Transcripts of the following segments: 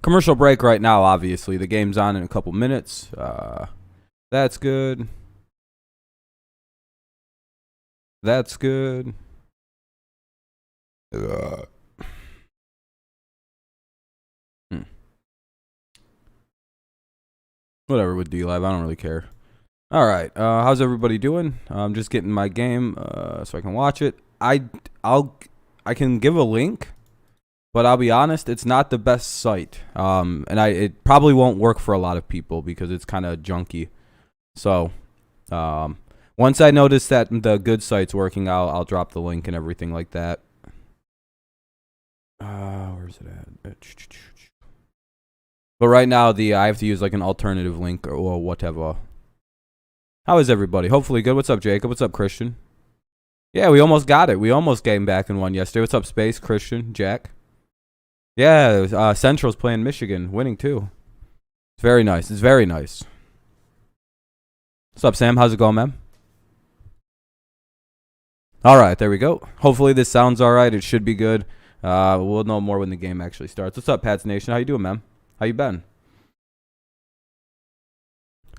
Commercial break right now, obviously. The game's on in a couple minutes. That's good. That's good. Whatever with D-Live. I don't really care. All right. How's everybody doing? I'm just getting my game so I can watch it. I can give a link, but I'll be honest, it's not the best site. And it probably won't work for a lot of people because it's kind of junky. So, once I notice that the good site's working, I'll drop the link and everything like that. Where's it at? But right now, I have to use like an alternative link or whatever. How is everybody? Hopefully good. What's up, Jacob? What's up, Christian? Yeah, we almost got it. We almost came back and won yesterday. What's up, Space, Christian, Jack? Yeah, Central's playing Michigan, winning too. It's very nice. It's very nice. What's up, Sam? How's it going, man? All right, there we go. Hopefully this sounds all right. It should be good. We'll know more when the game actually starts. What's up, Pats Nation? How you doing, man? How you been?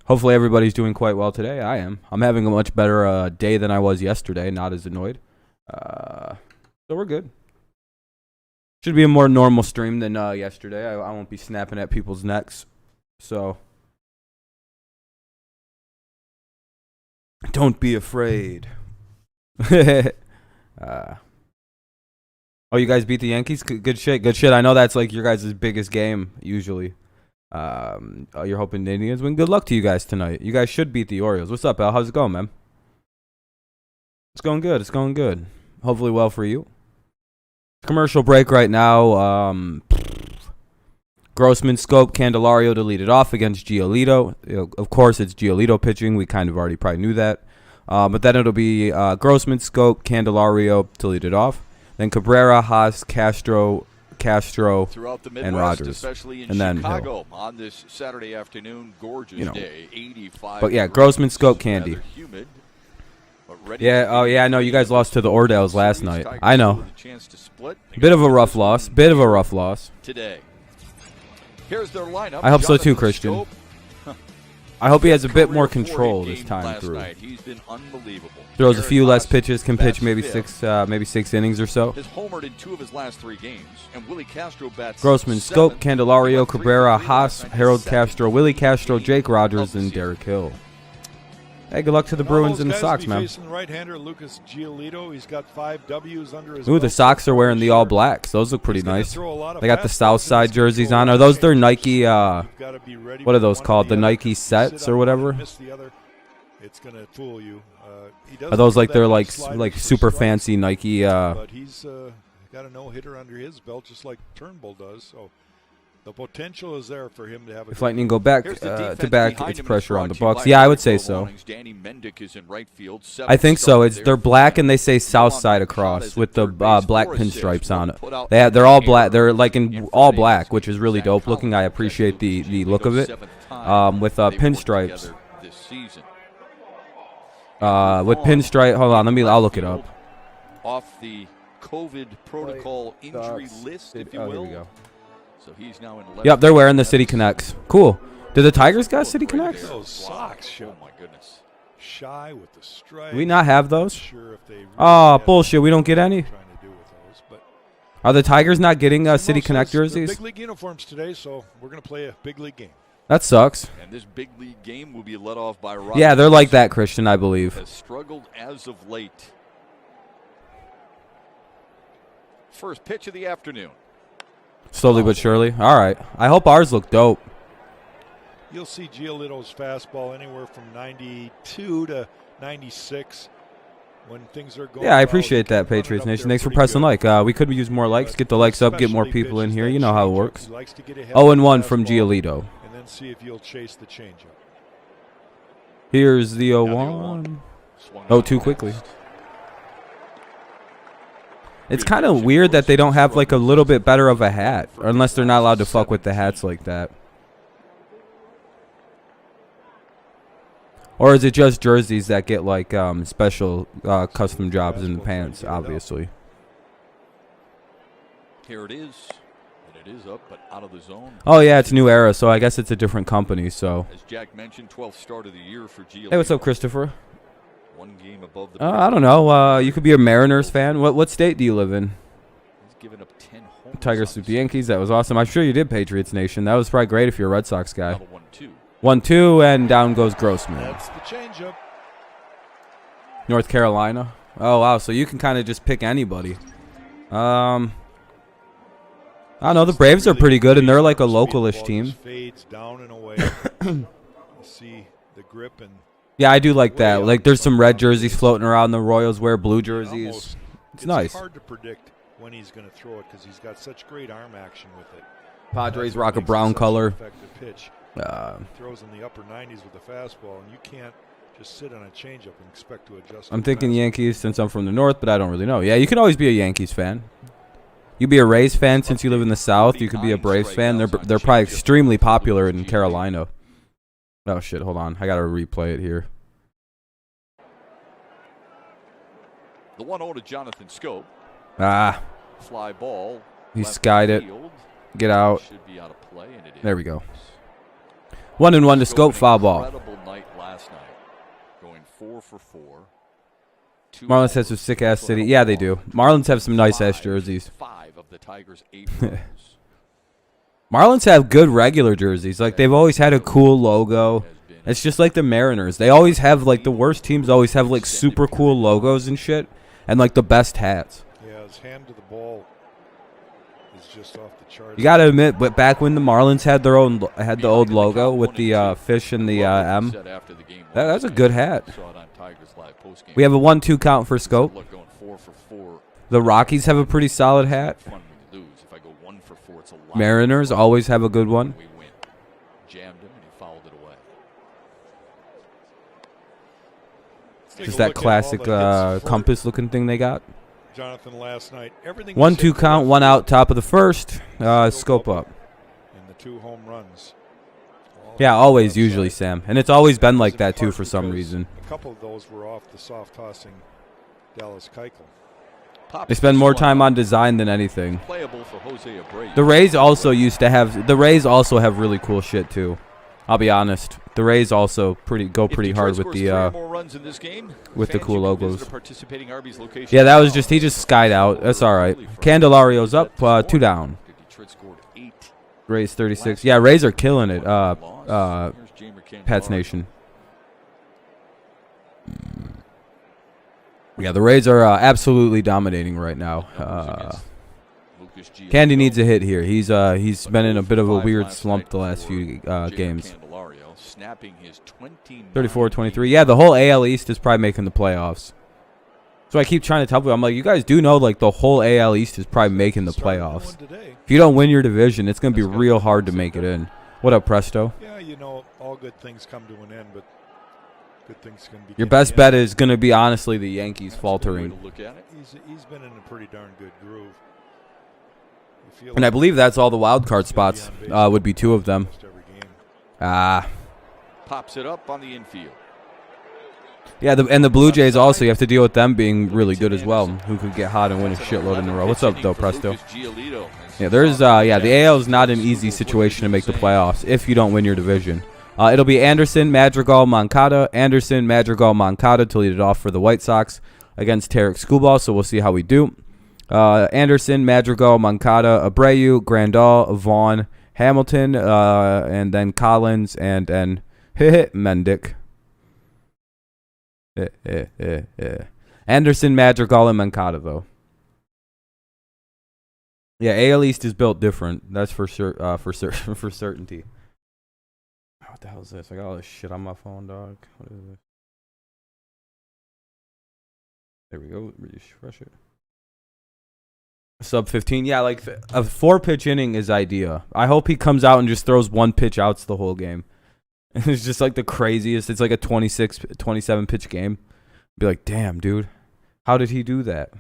Hopefully everybody's doing quite well today. I am. I'm having a much better day than I was yesterday. Not as annoyed. So we're good. Should be a more normal stream than yesterday. I won't be snapping at people's necks. So don't be afraid. Oh, you guys beat the Yankees? Good shit. Good shit. I know that's like your guys' biggest game usually. You're hoping the Indians win. Good luck to you guys tonight. You guys should beat the Orioles. What's up, Al? How's it going, man? It's going good. It's going good. Hopefully well for you. Commercial break right now. Grossman, Scope, Candelario to lead it off against Giolito. Of course, it's Giolito pitching. We kind of already probably knew that. But then it'll be Grossman, Scope, Candelario to lead it off. Then Cabrera, Haas, Castro, throughout the Midwest, and Rogers, especially in and then Chicago on this Saturday afternoon, gorgeous day, 85. But yeah, Grossman, Scope, Candy. Humid, yeah, oh yeah, I know you guys lost to the Orioles last night. I know. Bit of a rough loss. Bit of a rough loss. Today. Here's their lineup. I hope so too, Christian. I hope he has a bit more control this time through. He's been unbelievable. Throws a few less pitches, can pitch maybe six innings or so. Has homered in 2 of his last 3 games, and Willie Castro bats Grossman, Scope, Candelario, Cabrera, Haas, Harold Castro, Willie Castro, Jake Rogers, and Derek Hill. Hey, good luck to the Bruins and the Sox, man. Facing right-hander Lucas Giolito. He's got 5 W's under his Ooh, the Sox are wearing the all blacks. Those look pretty nice. They got the South Side jerseys on. Are those their Nike? What are those called? The Nike sets or whatever? It's gonna fool you. Are those like they're like super fancy Nike? But he's got a no-hitter under his belt, just like Turnbull does. So the potential is there for him to have. If Lightning go back to back, it's pressure on the Bucks. Yeah, I would say so. I think so. They're black and they say South Side across with the black pinstripes on it. They're all black. They're like in all black, which is really dope looking. I appreciate the look of it. With pinstripes. With pinstripe. Hold on, I'll look it up. Off the COVID protocol injury list, if you will. Here we go. So he's now in. Yep, they're wearing the City Connects. Cool. Do the Tigers got City Connects? Those socks. Oh my goodness. Shy with the stripe. Do we not have those? Sure if they really bullshit. We don't get any. Are the Tigers not getting City Connect jerseys? Big league uniforms today, so we're going to play a big league game. That sucks. And this big league game will be led off by Rogers. Yeah, they're like that, Christian, I believe. Has struggled as of late. First pitch of the afternoon. Slowly but surely. All right. I hope ours look dope. You'll see Giolito's fastball anywhere from 92 to 96 when things are going. Yeah, I appreciate that, Patriots Nation. Thanks for pressing like. We could use more likes. Get the likes up. Get more people in here. You know how it works. 0-1 from Giolito. And then see if you'll chase the changeup. Here's the 0-1. Oh, too quickly. It's kind of weird that they don't have like a little bit better of a hat, unless they're not allowed to fuck with the hats like that. Or is it just jerseys that get like special custom jobs in the pants, obviously? Here it is. And it is up, but out of the zone. Oh, yeah, it's New Era, so I guess it's a different company, so. As Jack mentioned, 12th start of the year for Giolito. Hey, what's up, Christopher? One game above the I don't know. You could be a Mariners fan. What state do you live in? He's given up 10 home Tigers sweep the Yankees. That was awesome. I'm sure you did, Patriots Nation. That was probably great if you're a Red Sox guy. 1-2. 1-2, and down goes Grossman. That's the changeup. North Carolina. Oh, wow. So you can kind of just pick anybody. I don't know. The Braves are pretty good, and they're like a localish team. Fades down and away. You see the grip and. Yeah, I do like that. Like, there's some red jerseys floating around. The Royals wear blue jerseys. It's nice. It's hard to predict when he's going to throw it because he's got such great arm action with it. Padres rock a brown color. Pitch. Throws in the upper 90s with the fastball, and you can't just sit on a changeup and expect to adjust. I'm thinking Yankees since I'm from the north, but I don't really know. Yeah, you can always be a Yankees fan. You be a Rays fan since you live in the south. You could be a Braves fan. They're probably extremely popular in Carolina. Oh, shit. Hold on. I got to replay it here. The 1-0 to Jonathan Skubal. Ah. Fly ball. He skied it. Get out. Should be out of play, and it is. There we go. 1-1 to Skubal, foul ball. Incredible night last night. Going 4 for 4. Marlins has some sick-ass city. Yeah, they do. Marlins have some nice-ass jerseys. 5 of the Tigers' 8 runs. Marlins have good regular jerseys. Like, they've always had a cool logo. It's just like the Mariners. They always have, like, the worst teams always have, like, super cool logos and shit. And, like, the best hats. Yeah, his hand to the ball is just off the charts. You gotta admit, but back when the Marlins had their own, had the old logo with the fish and the M, that's a good hat. We have a 1-2 count for Skubal. The Rockies have a pretty solid hat. Mariners always have a good one. Jammed him and he fouled it away. Just that classic compass-looking thing they got. Jonathan last night. 1-2 count, 1 out, top of the first. Scope up. And the 2 home runs. Yeah, always, usually, Sam. And it's always been like that, too, for some reason. A couple of those were off the soft-tossing Dallas Keuchel. They spend more time on design than anything. The Rays also have really cool shit too. I'll be honest. The Rays also go pretty hard with the cool logos. Yeah, that was he just skied out. That's all right. Candelario's up, 2 down. Rays 36. Yeah, Rays are killing it. Pats Nation. Yeah, the Rays are absolutely dominating right now. Candy needs a hit here. He's been in a bit of a weird slump the last few games. 34-23. Yeah, the whole AL East is probably making the playoffs. So I keep trying to tell people, I'm like, you guys do know, like, the whole AL East is probably making the playoffs. If you don't win your division, it's going to be real hard to make it in. What up, Presto? Yeah, you know, all good things come to an end, but good things can be. Your best bet is going to be, honestly, the Yankees faltering. He's been in a pretty darn good groove. And I believe that's all the wild card spots. Would be 2 of them. Pops it up on the infield. Yeah, and the Blue Jays also, you have to deal with them being really good as well, who could get hot and win a shitload in a row. What's up, though, Presto? Yeah, there's the AL is not an easy situation to make the playoffs if you don't win your division. It'll be Anderson, Madrigal, Moncada. Anderson, Madrigal, Moncada to lead it off for the White Sox against Tarek Skubal, so we'll see how we do. Anderson, Madrigal, Moncada, Abreu, Grandal, Vaughn, Hamilton, and then Collins, and then Mendick. Anderson, Madrigal, and Moncada, though. Yeah, AL East is built different. That's for sure. For certainty. What the hell is this? I got all this shit on my phone, dog. What is this? There we go. Refresh it. Sub 15. Yeah, like a 4-pitch inning is idea. I hope he comes out and just throws 1 pitch outs the whole game. It's just like the craziest. It's like a 27 pitch game. Be like, damn, dude. How did he do that?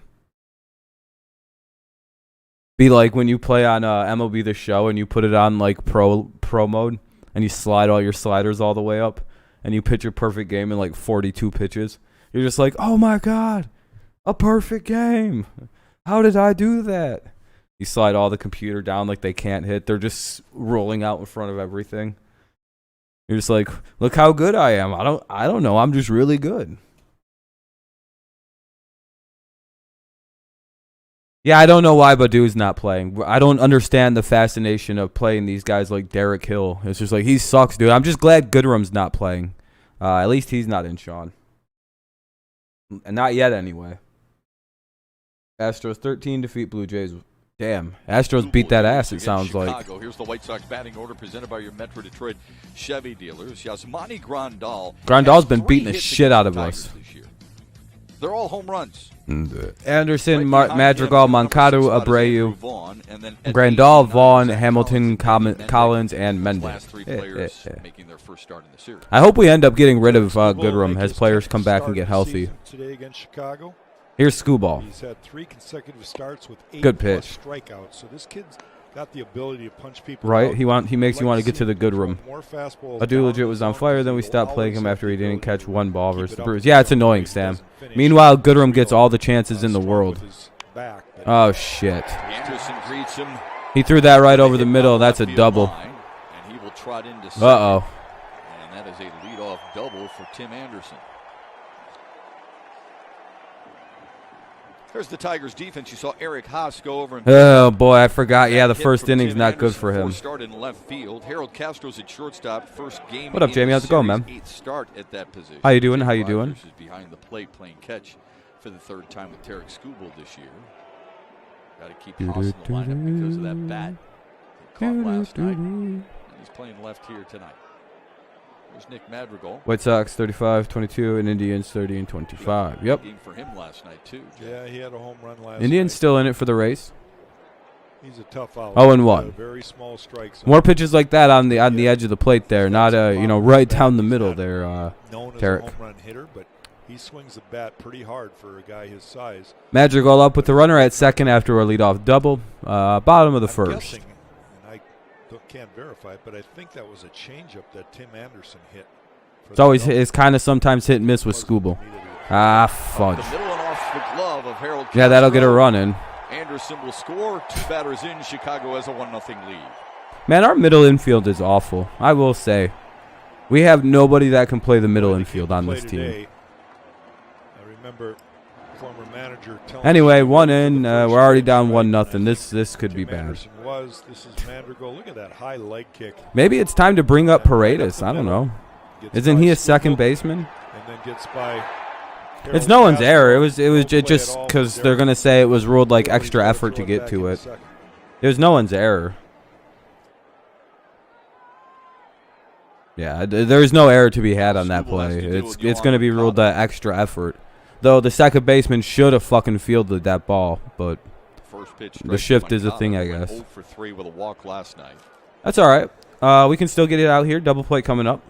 Be like when you play on MLB The Show and you put it on like pro mode and you slide all your sliders all the way up and you pitch a perfect game in like 42 pitches. You're just like, oh my God, a perfect game. How did I do that? You slide all the computer down like they can't hit. They're just rolling out in front of everything. You're just like, look how good I am. I don't know. I'm just really good. Yeah, I don't know why Badu's not playing. I don't understand the fascination of playing these guys like Derek Hill. It's just like, he sucks, dude. I'm just glad Goodrum's not playing. At least he's not in Sean. And not yet, anyway. Astros 13 defeat Blue Jays. Damn, Astros beat that ass, it sounds like. Here's the White Sox batting order presented by your Metro Detroit Chevy dealers. Yasmani Grandal. Grandal's been beating the shit out of us. They're all home runs. Anderson, Madrigal, Moncado, Abreu, Grandal, Vaughn, Hamilton, Collins, and Mendez. I hope we end up getting rid of Goodrum as players come back and get healthy. Here's Skubal. He's had 3 consecutive starts with 8 good pitch. Strikeouts. So this kid's got the ability to punch people right. out. He makes you want to get to the Goodrum. Adu legit was on fire. Then we stopped playing him after he didn't catch 1 ball versus the Brewers. Yeah, it's annoying, Sam. Meanwhile, Goodrum gets all the chances in the world. Oh shit! He threw that right over the middle. That's a double. Uh-oh. And that is a leadoff double for Tim Anderson. There's the Tigers defense. You saw Eric Haas go over and oh boy, I forgot. Yeah, the first inning's not good for him. Start in left field. Harold Castro's at shortstop. First game. What up, Jamie? How's it going, man? 8th start at that position. How you doing? How you doing? Is behind the plate playing catch for the 3rd time with Tarek Skubal this year. Got to keep Haas in the lineup because of that bat he caught last night. And he's playing left here tonight. There's Nick Madrigal. White Sox 35-22 and Indians 30-25. Yep. Game for him last night too. Yeah, he had a home run last Indians night. Still in it for the race. He's a tough out. 0-1. Very small strikes. More pitches like that on the edge of the plate there, not right down the middle there. Known as Tarek. a home run hitter, but he swings the bat pretty hard for a guy his size. Madrigal up with the runner at second after a leadoff double. Bottom of the first. Guessing, and I can't verify it, but I think that was a changeup that Tim Anderson hit. It's always it's kind of sometimes hit and miss with Skubal. Ah, fudge. The middle and off the glove of Harold Castro. Yeah, that'll get a run in. Anderson will score. 2 batters in. Chicago has a 1-0 lead. Man, our middle infield is awful. I will say, we have nobody that can play the middle infield on this team. I remember former manager telling anyway, 1 in. We're already down 1-0. This could be bad. This is Madrigal. Look at that high leg kick. Maybe it's time to bring up Paredes. I don't know. Isn't he a second baseman? And then gets by. It's no one's error. It was just because they're gonna say it was ruled like extra effort to get to it. It was no one's error. Yeah, there's no error to be had on that play. It's gonna be ruled that extra effort. Though the second baseman should have fucking fielded that ball, but the shift is a thing, I guess. 0 for 3 with a walk last night. That's all right. We can still get it out here. Double play coming up.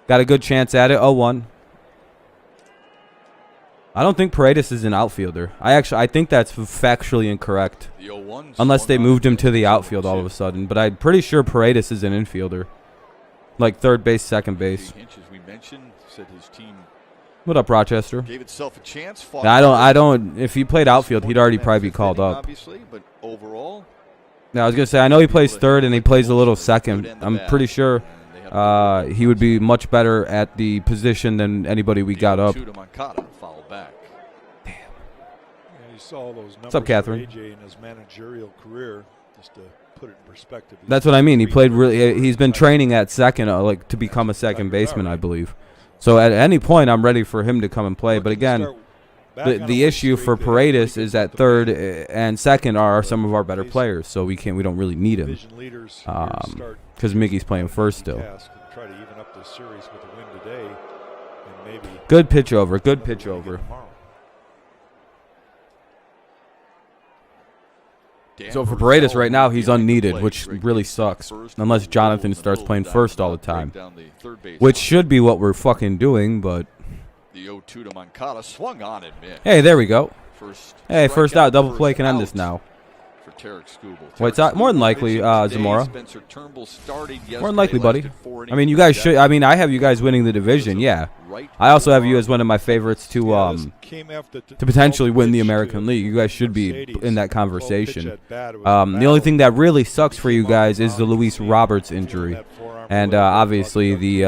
Got a good chance at it. 0-1. I don't think Paredes is an outfielder. I think that's factually incorrect. Unless they moved him to the outfield all of a sudden. But I'm pretty sure Paredes is an infielder. Like third base, second base. We mentioned, said his team what up, Rochester? Gave itself a chance. I don't. If he played outfield, he'd already probably be called up. Obviously, but overall. Now, I was gonna say I know he plays third and he plays a little second. I'm pretty sure he would be much better at the position than anybody we got up. Damn. Yeah, you saw all those numbers. What's up, Catherine? AJ in his managerial career, just to put it in perspective. That's what I mean. He played really. He's been training at second, like to become a second baseman, I believe. So at any point, I'm ready for him to come and play. But again, the issue for Paredes is that third and second are some of our better players, so we don't really need him because Miggy's playing first still. Try to even up the series with a win today, and maybe good pitch over. Good pitch over. So for Paredes right now, he's unneeded, which really sucks. Unless Jonathan starts playing first all the time, which should be what we're fucking doing. But the 0-2 to Moncada swung on it, man. Hey, there we go. Hey, first out, double play can end this now. for Tarek Skubal. White Sox, more than likely, Zamora. Spencer Turnbull started yesterday, More than likely, buddy. I mean, you guys should. I mean, I have you guys winning the division. Yeah. I also have you as one of my favorites to potentially win the American League. You guys should be in that conversation. The only thing that really sucks for you guys is the Luis Roberts injury, and obviously the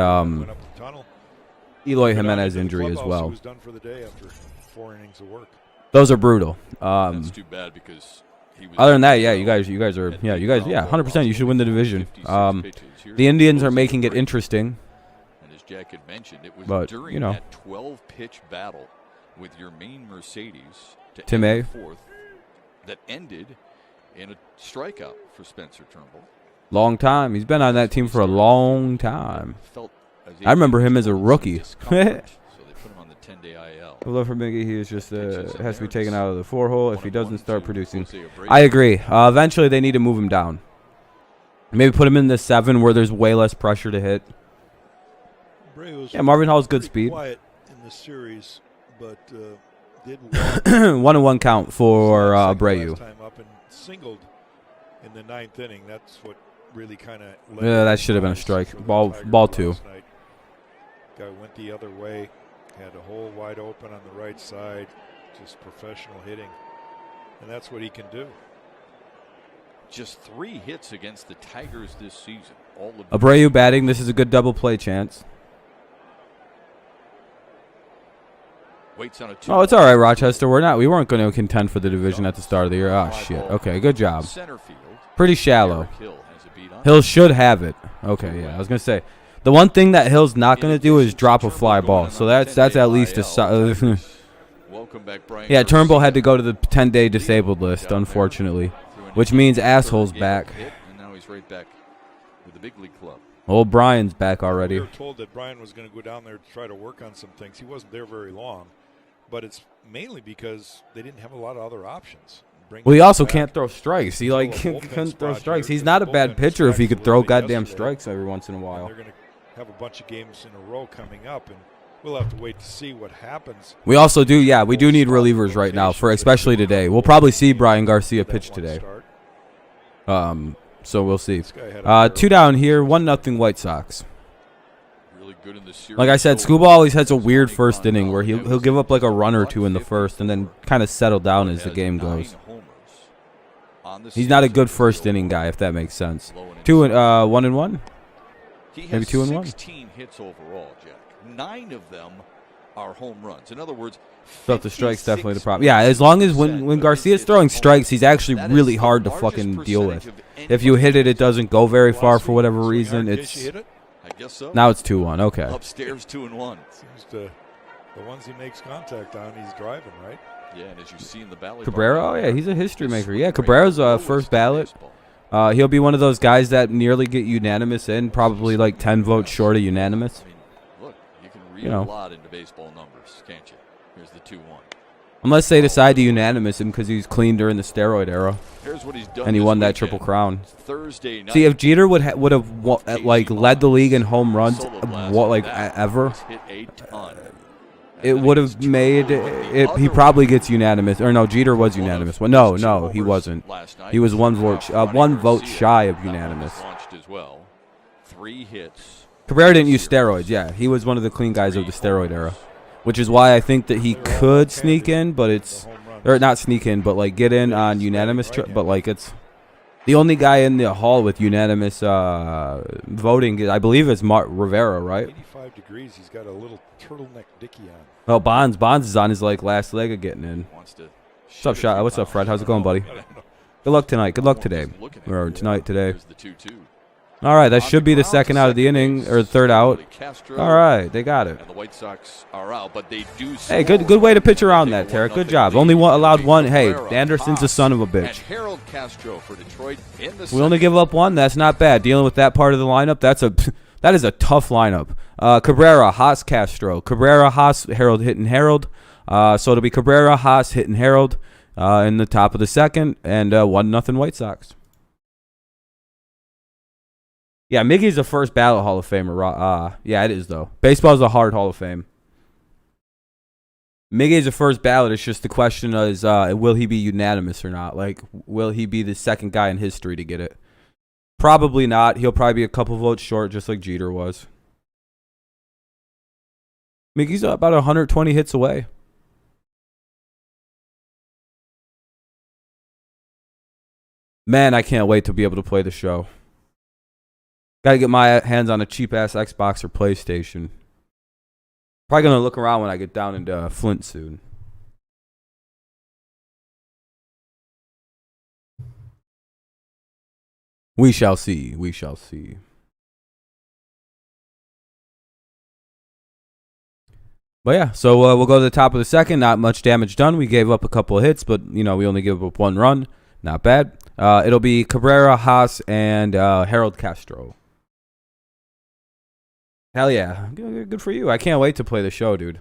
Eloy Jimenez injury as well. Those are brutal. That's too bad because other than that, yeah, you guys are, 100%. You should win the division. The Indians are making it interesting. And as Jack had mentioned, it was But, during you know. that 12-pitch battle with your main Mercedes to Tim end A. the fourth that ended in a strikeout for Spencer Turnbull. Long time. He's been on that team for a long time. Felt as I remember him as a rookie. discomfort, so they put him on the 10-day IL. Love for Miggy. He is just has to be taken out of the 4-hole if he doesn't start producing. I agree. Eventually, they need to move him down. Maybe put him in the 7 where there's way less pressure to hit. Yeah, Marvin Hall's good speed. Quiet in the series, but did 1-1 count for Abreu. time up and singled in the 9th inning. That's what really kind of. Yeah, that should have been a strike. Ball 2. Guy went the other way, had a hole wide open on the right side. Just professional hitting, and that's what he can do. Just 3 hits against the Tigers this season. All of Abreu batting. This is a good double play chance. waits on a 2. Oh, it's all right, Rochester. We weren't going to contend for the division at the start of the year. Oh shit. Okay, good job. Center field. Pretty shallow. Eric Hill has a beat on. Hill should have it. Okay, yeah. I was gonna say the one thing that Hill's not gonna do is drop a fly ball. So that's at least a. Welcome back, Brian. Yeah, Turnbull had to go to the 10-day disabled list, unfortunately, which means asshole's back. And now he's right back with the big league club. Old Brian's back already. We were told that Brian was going to go down there to try to work on some things. He wasn't there very long, but it's mainly because they didn't have a lot of other options. Well, he also can't throw strikes. He couldn't throw strikes. He's not a bad pitcher if he could throw goddamn strikes every once in a while. They're going to have a bunch of games in a row coming up, and we'll have to wait to see what happens. We also do, yeah, we do need relievers right now, for especially today. We'll probably see Brian Garcia pitch today. So we'll see. 2 down here, 1-0 White Sox. Really good in the series. Like I said, Skubal always has a weird first inning where he'll give up like a run or 2 in the first and then kind of settle down as the game goes. He's not a good first inning guy, if that makes sense. 1-1. Maybe 2-1. 16 hits overall, Jack. 9 of them are home runs. In other words, But the strike's definitely the problem. Yeah, as long as when Garcia's throwing strikes, he's actually really hard to fucking deal with. If you hit it, it doesn't go very far for whatever reason. It's I guess so. now it's 2-1. Okay. Upstairs 2-1. Seems to the ones he makes contact on, he's driving, right? Yeah, and as you see in the ballot. Cabrera, oh yeah, he's a history maker. Yeah, Cabrera's first ballot. He'll be one of those guys that nearly get unanimous in, probably like 10 votes short of unanimous. I mean, look, you can read a lot into baseball numbers, can't you? Here's the 2-1. Unless they decide to unanimous him because he was clean during the steroid era. Here's what he's done And he this won that weekend. Triple Crown. Thursday night. See, if Jeter would have like led the league in home runs, ever, hit a ton. it would have made it. He probably gets unanimous. Or no, Jeter was unanimous. Well, no, he wasn't. He was one vote shy of unanimous. Launched as well. 3 hits. Cabrera didn't use steroids. Yeah, he was one of the clean guys of the steroid era, which is why I think that he could sneak in, but it's or not sneak in, but like get in on unanimous. But like it's the only guy in the hall with unanimous voting. I believe it's Mark Rivera, right? 85 degrees. He's got a little turtleneck dickie on. Oh, Bonds is on his like last leg of getting in. What's up, Shot? What's up, Fred? How's it going, buddy? Good luck tonight. Good luck today. Or tonight, today. All right, that should be the second out of the inning, or third out. All right, they got it. And the White Sox are out, but they do. Hey, good way to pitch around that, Tarek. Good job. Only allowed one. Hey, Anderson's a son of a bitch. Harold Castro for Detroit in the We only give up one. That's not bad. Dealing with that part of the lineup, that is a tough lineup. Cabrera, Haas, Castro. Cabrera, Haas, Harold hitting Harold. So it'll be Cabrera, Haas hitting Harold in the top of the second, and 1-0 White Sox. Yeah, Miggy's a first ballot Hall of Famer. Yeah, it is, though. Baseball's a hard Hall of Fame. Miggy's a first ballot. It's just the question is, will he be unanimous or not? Like, will he be the second guy in history to get it? Probably not. He'll probably be a couple votes short, just like Jeter was. Miggy's about 120 hits away. Man, I can't wait to be able to play the show. Got to get my hands on a cheap-ass Xbox or PlayStation. Probably going to look around when I get down into Flint soon. We shall see. We shall see. But yeah, so we'll go to the top of the second. Not much damage done. We gave up a couple of hits, but, you know, we only gave up one run. Not bad. It'll be Cabrera, Haas, and Harold Castro. Hell yeah. Good for you. I can't wait to play the show, dude.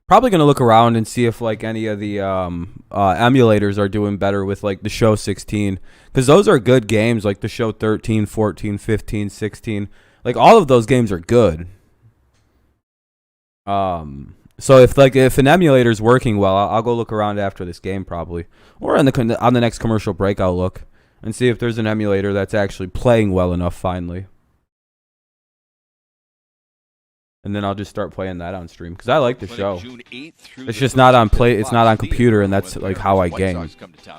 Probably going to look around and see if, like, any of the emulators are doing better with, like, the show 16. Because those are good games, like the show 13, 14, 15, 16. Like, all of those games are good. So if an emulator's working well, I'll go look around after this game probably. Or on the next commercial break, I'll look and see if there's an emulator that's actually playing well enough finally. And then I'll just start playing that on stream because I like the show. It's just not on It's not on computer, and that's like how I game.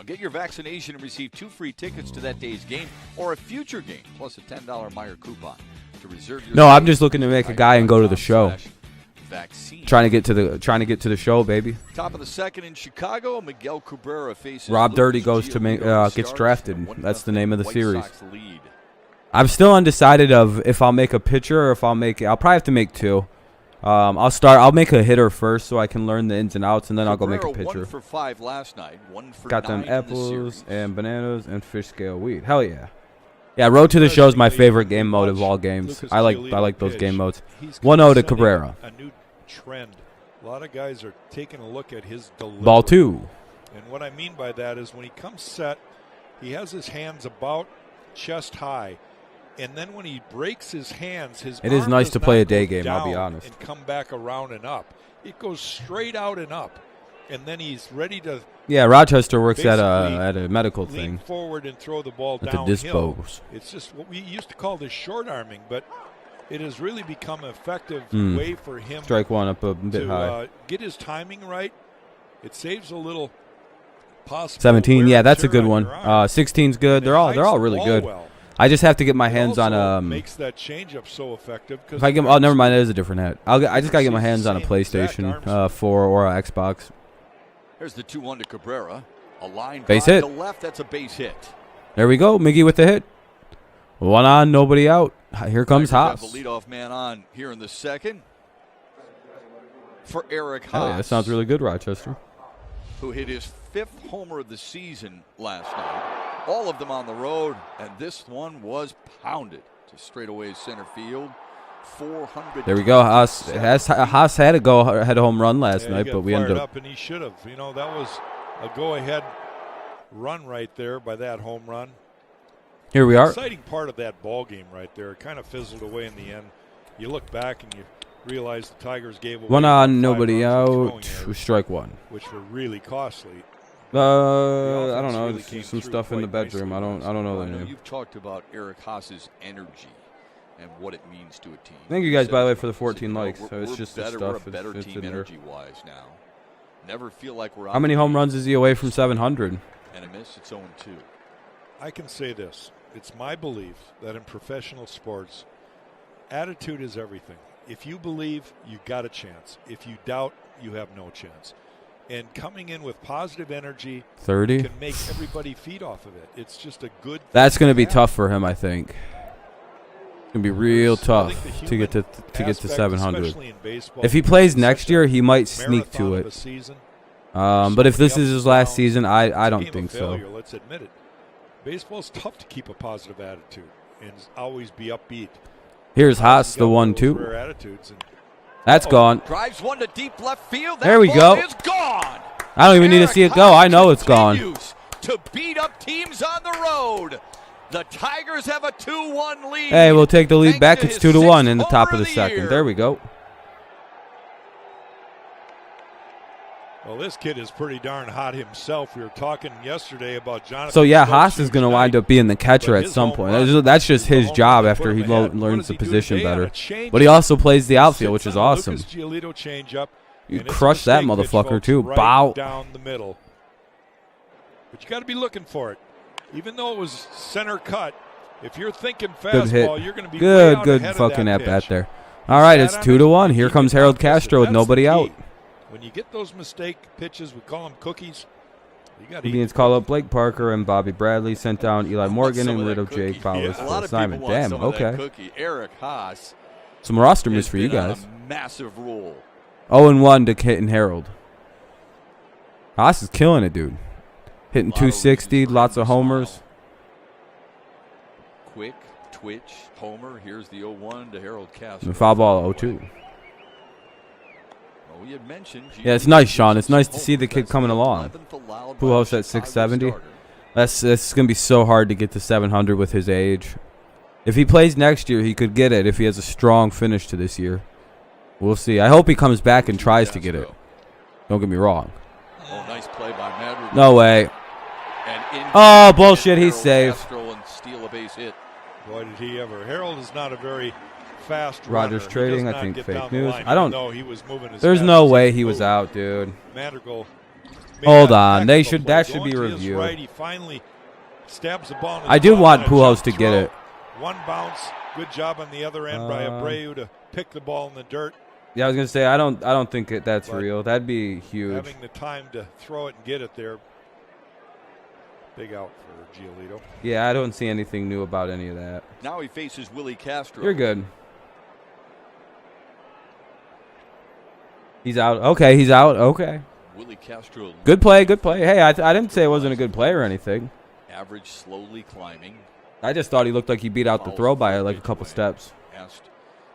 Get your vaccination and receive 2 free tickets to that day's game or a future game, plus a $10 Meyer coupon to reserve your. No, I'm just looking to make a guy and go to the show. Trying to get to the show, baby. Top of the second in Chicago, Miguel Cabrera faces Rob Dirty goes to gets drafted. That's the name of the series. I'm still undecided of if I'll make a pitcher or if I'll probably have to make 2. I'll make a hitter first so I can learn the ins and outs, and then I'll go make a pitcher. 1 for 5 last night, 1 for Got 9 them apples and bananas and fish scale wheat. Hell yeah. Yeah, Road to the Show is my favorite game mode of all games. I like those game modes. 1-0 to Cabrera. A new trend. A lot of guys are taking a look at his delivery. Ball 2. And what I mean by that is when he comes set, he has his hands about chest high. And then when he breaks his hands, it is nice to play a day game, I'll be honest. And come back around and up. It goes straight out and up. And then he's ready to. Yeah, Rochester works at a medical lean thing. Forward and throw the ball at downhill. the dispose. It's just what we used to call this short arming, but it has really become an effective way for him. Strike one up a bit high. Get his timing right. It saves a little possible. 17, yeah, that's a good one. 16's good. They're all really good. Well. I just have to get my hands on makes that changeup so effective. If I get, oh, never mind. That is a different hat. I just gotta get my hands on a PlayStation 4 or a Xbox. Here's the 2-1 to Cabrera. A line base hit. To the left. That's a base hit. There we go. Miggy with the hit. 1 on, nobody out. Here comes Haas. The leadoff man on here in the second for Eric Haas. Oh, yeah, that sounds really good, Rochester. Who hit his 5th homer of the season last night. All of them on the road, and this one was pounded to straightaway center field. 400. There we go. Haas had a home run last night, but we ended up, and he should have. You know, that was a go-ahead run right there by that home run. Here we are. Exciting part of that ball game right there. It kind of fizzled away in the end. You look back and you realize the Tigers gave away 1 on, nobody out. Strike 1, which were really costly. I don't know. Really some stuff in the bedroom. I don't know the name. You've talked about Eric Haas's energy and what it means to a team. Thank you guys, by the way, for the 14 likes. So it's just better, the stuff. We're a better team energy-wise now. Never feel like we're. How many home runs is he away from 700? And a miss. It's 0-2. I can say this. It's my belief that in professional sports, attitude is everything. If you believe, you got a chance. If you doubt, you have no chance. And coming in with positive energy 30 can make everybody feed off of it. It's just a good. That's going to be tough for him, I think. It's going to be real tough to get to 700. If he plays next year, he might sneak to it. But if this is his last season, I don't think so. Let's admit it. Baseball's tough to keep a positive attitude and always be upbeat. Here's Haas, the 1-2. That's gone. Drives one to deep left field. There we go. Is gone. I don't even need to see it go. I know it's gone. To beat up teams on the road. The Tigers have a 2-1 lead. Hey, we'll take the lead back. It's 2-1 in the top of the second. There we go. Well, this kid is pretty darn hot himself. We were talking yesterday about Jonathan. So, yeah, Haas is going to wind up being the catcher at some point. That's just his job after he learns the position better. But he also plays the outfield, which is awesome. Giolito changeup. You crush that motherfucker, too. Bow. Down the middle. But you got to be looking for it. Even though it was center cut, if you're thinking fastball, you're going to be good fucking at bat there. All right, it's 2-1. Here comes Harold Castro with nobody out. When you get those mistake pitches, we call them cookies. Indians call up Blake Parker and Bobby Bradley. Sent down Eli Morgan and rid of Jake Fowler for assignment. Damn, okay. Eric Haas. Some roster moves for you guys. Massive rule. 0-1 to Kit and Harold. Haas is killing it, dude. Hitting 260, lots of homers. Quick twitch homer. Here's the 0-1 to Harold Castro. Foul ball 0-2. We had mentioned yeah, it's nice, Sean. It's nice to see the kid coming along. Pujols at 670. That's going to be so hard to get to 700 with his age. If he plays next year, he could get it if he has a strong finish to this year. We'll see. I hope he comes back and tries to get it. Don't get me wrong. Oh, nice play by Madrid. No way. Oh, bullshit. He's safe. And steal a base hit. Boy, did he ever. Harold is not a very fast Rogers runner. trading, I think fake news. Line, I don't know he was moving as there's fast no as way he was out, dude. Madrigal hold on. That should be reviewed. Right, he finally stabs the ball. I do want Pujols to get it. One bounce. Good job on the other end by Abreu to pick the ball in the dirt. Yeah, I was gonna say I don't think that's real. That'd be huge. Having the time to throw it and get it there. Big out for Giolito. Yeah, I don't see anything new about any of that. Now he faces Willie Castro. You're good. He's out. Okay, he's out. Okay. Willie Castro. Good play, good play. Hey, I didn't say it wasn't a good play or anything. Average slowly climbing. I just thought he looked like he beat out the throw by like a couple steps. Asked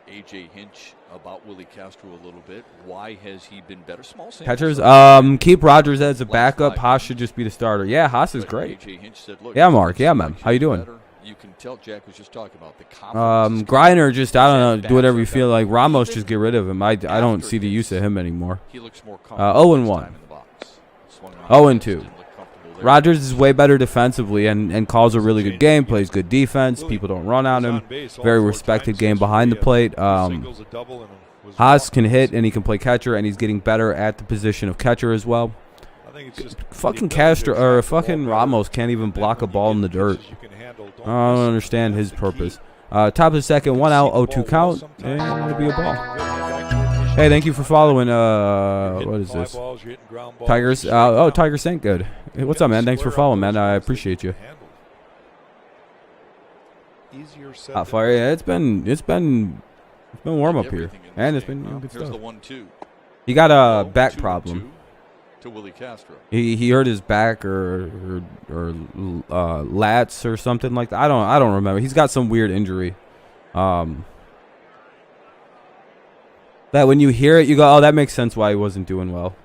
A.J. Hinch about Willie Castro a little bit. Why has he been better? Small sample. Catchers, keep Rogers as a backup. Haas should just be the starter. Yeah, Haas is great. A.J. Hinch said, look, yeah, Mark. Yeah, man. How you doing? You can tell Jack was just talking about the confidence. Griner just, I don't know, do whatever you feel like. Ramos, just get rid of him. I don't see the use of him anymore. He looks more 0-1. 0-2. Rogers is way better defensively and calls a really good game, plays good defense. People don't run on him. Very respected game behind the plate. Haas can hit and he can play catcher, and he's getting better at the position of catcher as well. Fucking Castro or fucking Ramos can't even block a ball in the dirt. I don't understand his purpose. Top of the second, 1 out, 0-2 count, and it'll be a ball. Hey, thank you for following. What is this? Tigers. Oh, Tiger Saint, good. Hey, what's up, man? Thanks for following, man. I appreciate you. Hot fire. Yeah, it's been warm up here, and it's been good stuff. He got a back problem. To Willie Castro. He hurt his back or lats or something like that. I don't remember. He's got some weird injury. That when you hear it, you go, oh, that makes sense why he wasn't doing well.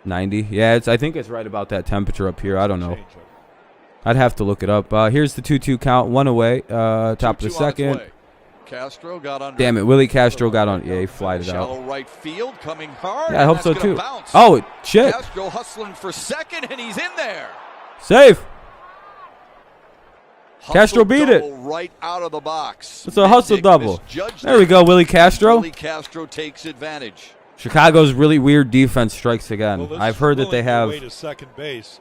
90. Yeah, I think it's right about that temperature up here. I don't know. I'd have to look it up. Here's the 2-2 count. 1 away. Top of the second. Castro got under. Damn it, Willie Castro got on. Yeah, he flied it out. Shallow right field, coming hard. Yeah, I hope so too. Oh, shit. Castro hustling for second, and he's in there. Safe. Castro beat it. Right out of the box. It's a hustle double. There we go, Willie Castro. Willie Castro takes advantage. Chicago's really weird defense strikes again. Well, I've heard that they have. To second base.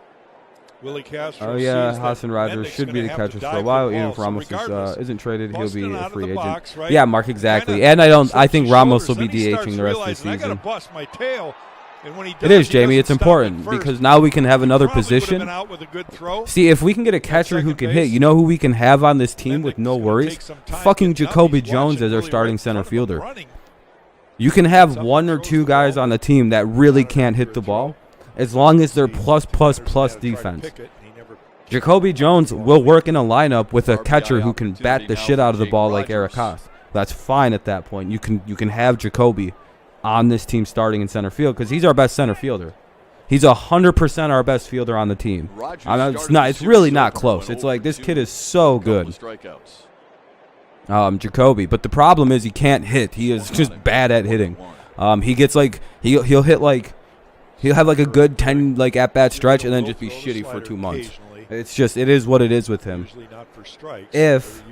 Willie Castro. Oh yeah, Hassan Rogers should be the catcher for a while. Even if Ramos isn't traded, he'll be a free agent. Box, right? Yeah, Mark, exactly. And I think Ramos will be DHing the rest of the season. It is, Jamie. It's important because now we can have another position. See, if we can get a catcher who can hit, you know who we can have on this team with no worries? Fucking Jacoby Jones as our starting center fielder. You can have 1 or 2 guys on the team that really can't hit the ball, as long as they're plus defense. Jacoby Jones will work in a lineup with a catcher who can bat the shit out of the ball like Eric Haas. That's fine at that point. You can have Jacoby on this team starting in center field because he's our best center fielder. He's 100% our best fielder on the team. It's really not close. It's like this kid is so good. Jacoby, but the problem is he can't hit. He is just bad at hitting. He gets like he'll hit like He'll have like a good 10 like at bat stretch and then just be shitty for 2 months. It's just, it is what it is with him. If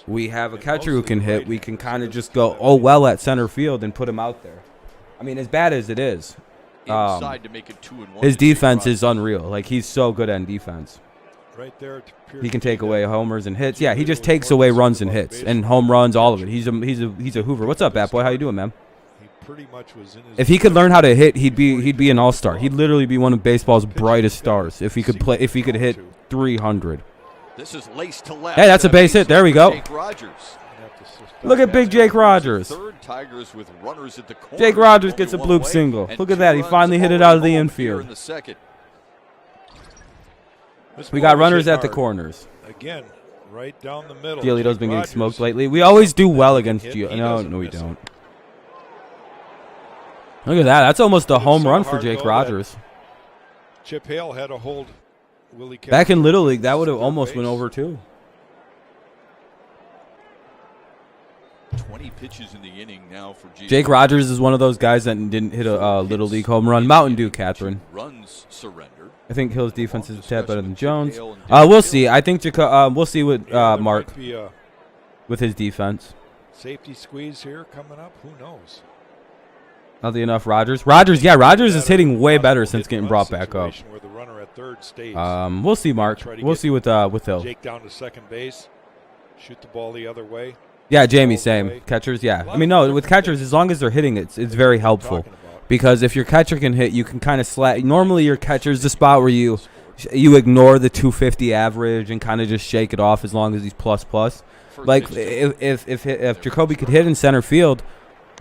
we have a catcher who can hit, we can kind of just go, oh well, at center field and put him out there. I mean, as bad as it is, his defense is unreal. Like, he's so good on defense. He can take away homers and hits. Yeah, he just takes away runs and hits and home runs, all of it. He's a Hoover. What's up, Bat Boy? How you doing, man? If he could learn how to hit, he'd be an all-star. He'd literally be one of baseball's brightest stars if he could play. If he could hit 300. This is laced to left. Hey, that's a base hit. There we go. Look at big Jake Rogers. Jake Rogers gets a bloop single. Look at that. He finally hit it out of the infield. We got runners at the corners. Again, right down the middle. Giolito's been getting smoked lately. We always do well against Giolito. No, we don't. Look at that. That's almost a home run for Jake Rogers. Chip Hale had to hold Willie Kessler. Back in Little League, that would have almost went over too. 20 pitches in the inning now for Jake Rogers is one of those guys that didn't hit a Little League home run. Mountain Dew, Catherine. Runs surrendered. I think Hill's defense is a tad better than Jones. We'll see. I think we'll see with Mark with his defense. Safety squeeze here coming up. Who knows? Nothing enough. Rogers, yeah, Rogers is hitting way better since getting brought back up. We'll see, Mark. We'll see with Hill. Jake down to second base. Shoot the ball the other way. Yeah, Jamie, same. Catchers, yeah. I mean, no, with catchers, as long as they're hitting it, it's very helpful. Because if your catcher can hit, you can kind of slack. Normally, your catcher's the spot where you ignore the 250 average and kind of just shake it off as long as he's plus. Like, if Jacoby could hit in center field,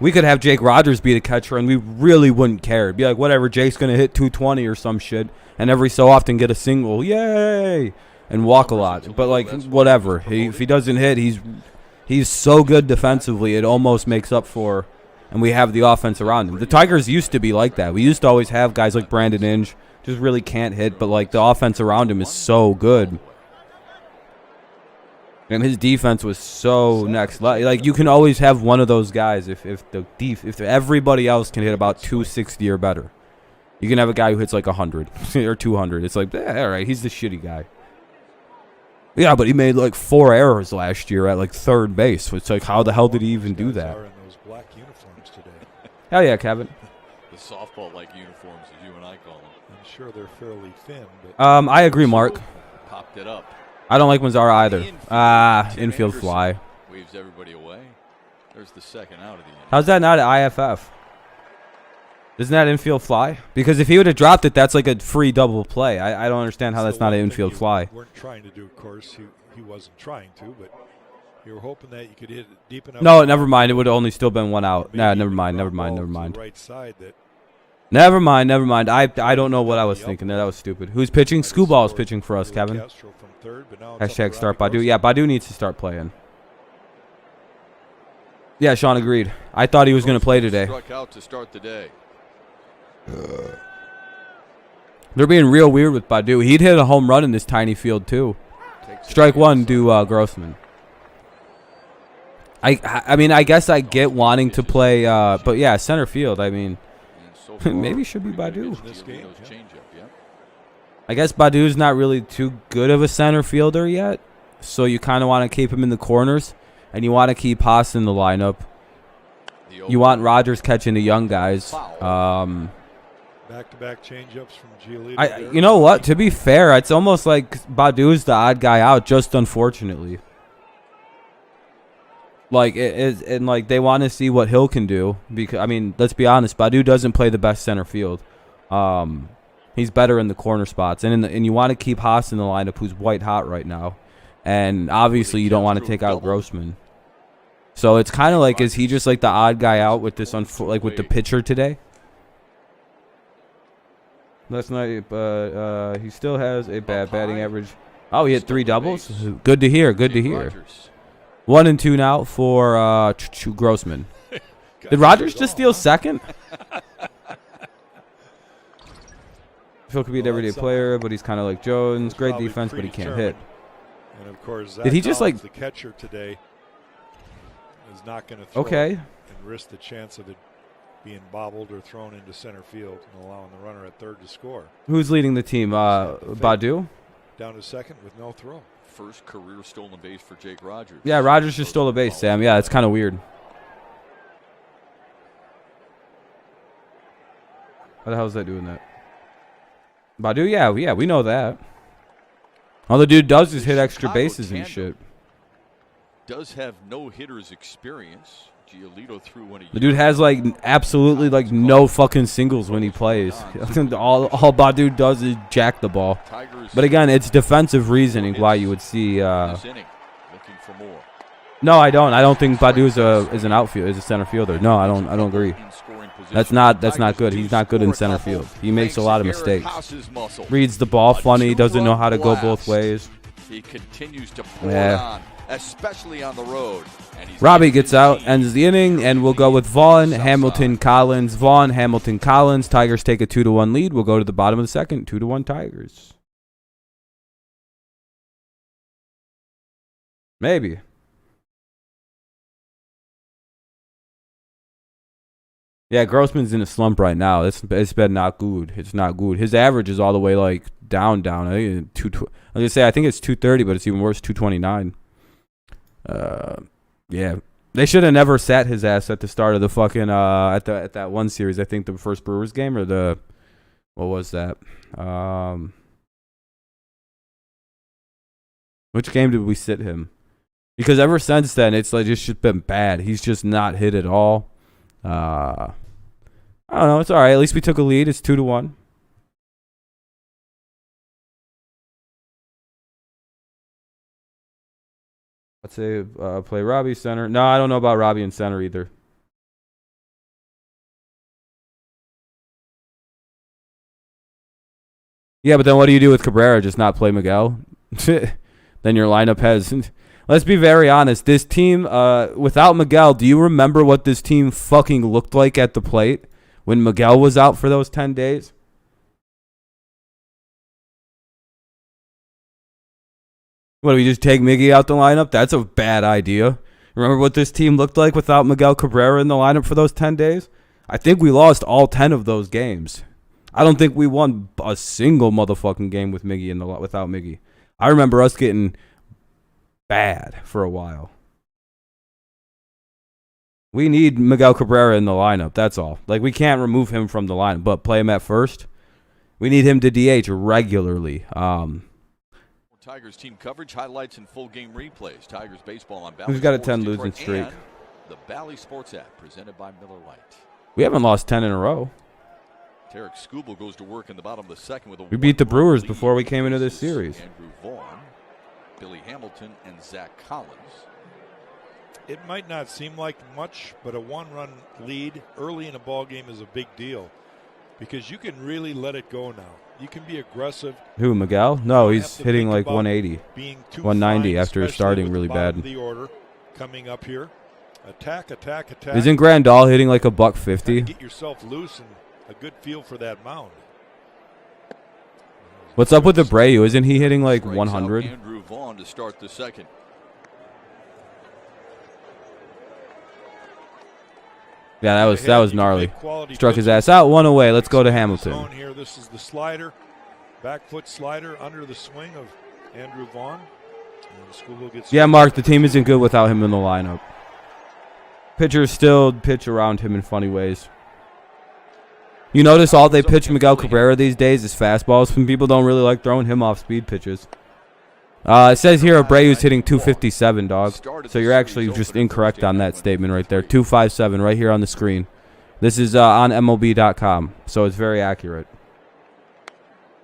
we could have Jake Rogers be the catcher, and we really wouldn't care. It'd be like, whatever, Jake's going to hit 220 or some shit, and every so often get a single, yay, and walk a lot. But, like, whatever. If he doesn't hit, he's so good defensively, it almost makes up for, and we have the offense around him. The Tigers used to be like that. We used to always have guys like Brandon Inge, just really can't hit, but, like, the offense around him is so good. And his defense was so next level. Like, you can always have one of those guys if everybody else can hit about 260 or better. You can have a guy who hits like 100 or 200. It's like, all right, he's the shitty guy. Yeah, but he made like 4 errors last year at like third base. It's like, how the hell did he even do that? Hell yeah, Kevin. The softball-like uniforms, as you and I call them. I'm sure they're fairly thin. But I agree, Mark. Popped it up. I don't like Mazzara either. Infield fly. Waves everybody away. There's the second out of the inning. How's that not an IFF? Isn't that infield fly? Because if he would have dropped it, that's like a free double play. I don't understand how that's not an infield fly. Weren't trying to do, of course. He wasn't trying to, but you were hoping that you could hit it deep enough. No, never mind. It would have only still been 1 out. Nah, never mind. Right side that. Never mind. I don't know what I was thinking there. That was stupid. Who's pitching? Skubal is pitching for us, Kevin. Hashtag start Badu. Yeah, Badu needs to start playing. Yeah, Sean agreed. I thought he was going to play today. Struck out to start the day. They're being real weird with Badu. He'd hit a home run in this tiny field, too. Strike one to Grossman. I mean, I guess I get wanting to play, but yeah, center field, I mean, maybe it should be Badu. I guess Badu's not really too good of a center fielder yet, so you kind of want to keep him in the corners, and you want to keep Haas in the lineup. You want Rogers catching the young guys. Back-to-back changeups from Giolito. You know what? To be fair, it's almost like Badu's the odd guy out, just unfortunately. Like and like they want to see what Hill can do because I mean, let's be honest, Badu doesn't play the best center field. He's better in the corner spots, and you want to keep Haas in the lineup, who's white hot right now, and obviously you don't want to take out Grossman. So it's kind of like, is he just like the odd guy out with this with the pitcher today? Last night, but he still has a bad batting average. Oh, he hit 3 doubles. Good to hear. Good to hear. 1 and 2 now for Grossman. Did Rogers just steal second? Phil could be an everyday player, but he's kind of like Jones. Great defense, but he can't hit. And of course, did he just like the catcher today is not going to throw okay and risk the chance of it being bobbled or thrown into center field and allowing the runner at third to score. Who's leading the team? Badu? Down to second with no throw. First career stolen base for Jake Rogers. Yeah, Rogers just stole a base, Sam. Yeah, it's kind of weird. How the hell is that doing that? Badu? Yeah, we know that. All the dude does is hit extra bases and shit. Does have no hitters experience. Giolito threw when he. The dude has like absolutely like no fucking singles when he plays. all Badu does is jack the ball. But again, it's defensive reasoning why you would see. Looking for more. No, I don't. I don't think Badu is an outfield, is a center fielder. No, I don't agree. That's not good. He's not good in center field. He makes a lot of mistakes. Reads the ball funny. Doesn't know how to go both ways. He continues to pour it on, especially on the road. Robbie gets out, ends the inning, and we'll go with Vaughn, Hamilton, Collins. Vaughn, Hamilton, Collins. Tigers take a 2-1 lead. We'll go to the bottom of the second. 2-1 Tigers. Maybe. Yeah, Grossman's in a slump right now. It's been not good. It's not good. His average is all the way like down. I think I was gonna say I think it's 230, but it's even worse, 229. Yeah, they should have never sat his ass at the start of the fucking at that one series. I think the first Brewers game or the what was that? Which game did we sit him? Because ever since then, it's like just been bad. He's just not hit at all. I don't know. It's all right. At least we took a lead. It's 2-1. Let's say play Robbie center. No, I don't know about Robbie in center either. Yeah, but then what do you do with Cabrera? Just not play Miguel? Then your lineup has... Let's be very honest. This team, without Miguel, do you remember what this team fucking looked like at the plate when Miguel was out for those 10 days? What, do we just take Miggy out the lineup? That's a bad idea. Remember what this team looked like without Miguel Cabrera in the lineup for those 10 days? I think we lost all 10 of those games. I don't think we won a single motherfucking game with Miggy without Miggy. I remember us getting bad for a while. We need Miguel Cabrera in the lineup. That's all. Like, we can't remove him from the lineup, but play him at first. We need him to DH regularly. Tigers team coverage, highlights, and full game replays. Tigers baseball on Bally. Who's got a Sports 10 losing Detroit streak? and the Bally Sports app presented by Miller Lite. We haven't lost 10 in a row. Tarek Skubal goes to work in the bottom of the second with a We beat the Brewers lead. before we came into this series. Andrew Vaughn, Billy Hamilton, and Zach Collins. It might not seem like much, but a one-run lead early in a ball game is a big deal because you can really let it go now. You can be aggressive. Who, Miguel? No, he's hitting like 180, 190 after starting really bad. The order coming up here. Attack. Isn't Grandal hitting like a $150? Get yourself loose and a good feel for that mound. What's up with Abreu? Isn't he hitting like 100? Andrew Vaughn to start the second. Yeah, that was gnarly. Struck his ass out. One away. Let's go to Hamilton. Here, this is the slider, back foot slider under the swing of Andrew Vaughn. Yeah, Mark, the team isn't good without him in the lineup. Pitchers still pitch around him in funny ways. You notice all they pitch Miguel Cabrera these days is fastballs. Some people don't really like throwing him off speed pitches. It says here Abreu's hitting 257, dog. So you're actually just incorrect on that statement right there. 257 right here on the screen. This is on MLB.com, so it's very accurate.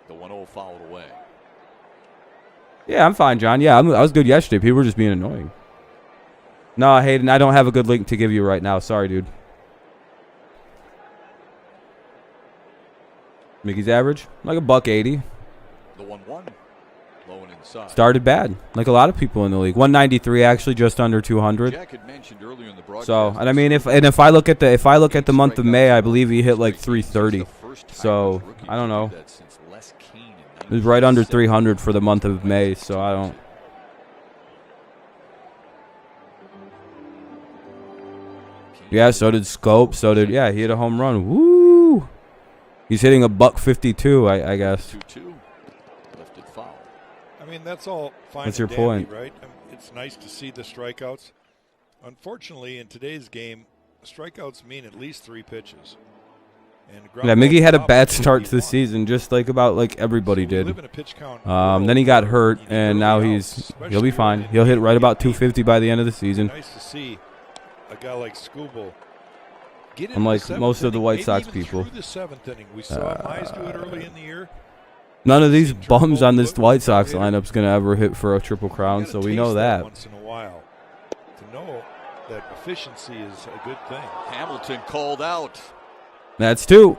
The 1-0 fouled away. Yeah, I'm fine, John. Yeah, I was good yesterday. People were just being annoying. No, Hayden, I don't have a good link to give you right now. Sorry, dude. Mickey's average? Like a $180. The 1-1. Low and inside. Started bad, like a lot of people in the league. 193, actually, just under 200. Jack had mentioned earlier in the broadcast. So, and I mean, if I look at the month of May, I believe he hit like 330. So I don't know. It was right under 300 for the month of May. So I don't. Kane Yeah, so did Scope. So did, yeah, he hit a home run. Woo! He's hitting a $152, I guess. 2-2. Lifted foul. I mean, that's all fine. What's and your dandy, point? right? It's nice to see the strikeouts. Unfortunately, in today's game, strikeouts mean at least 3 pitches. And Yeah, Miggy had a bad start to the season, just like everybody did. Then he got hurt, and now he'll be fine. He'll hit right about 250 by the end of the season. Nice to see a guy like Skubal get Unlike most of the White Sox even people. through the 7th inning. We saw Mize do it early in the year. None of these bums on this White Sox lineup's gonna ever hit for a triple crown, so we know that. Once in a while, to know that efficiency is a good thing. Hamilton called out. That's 2.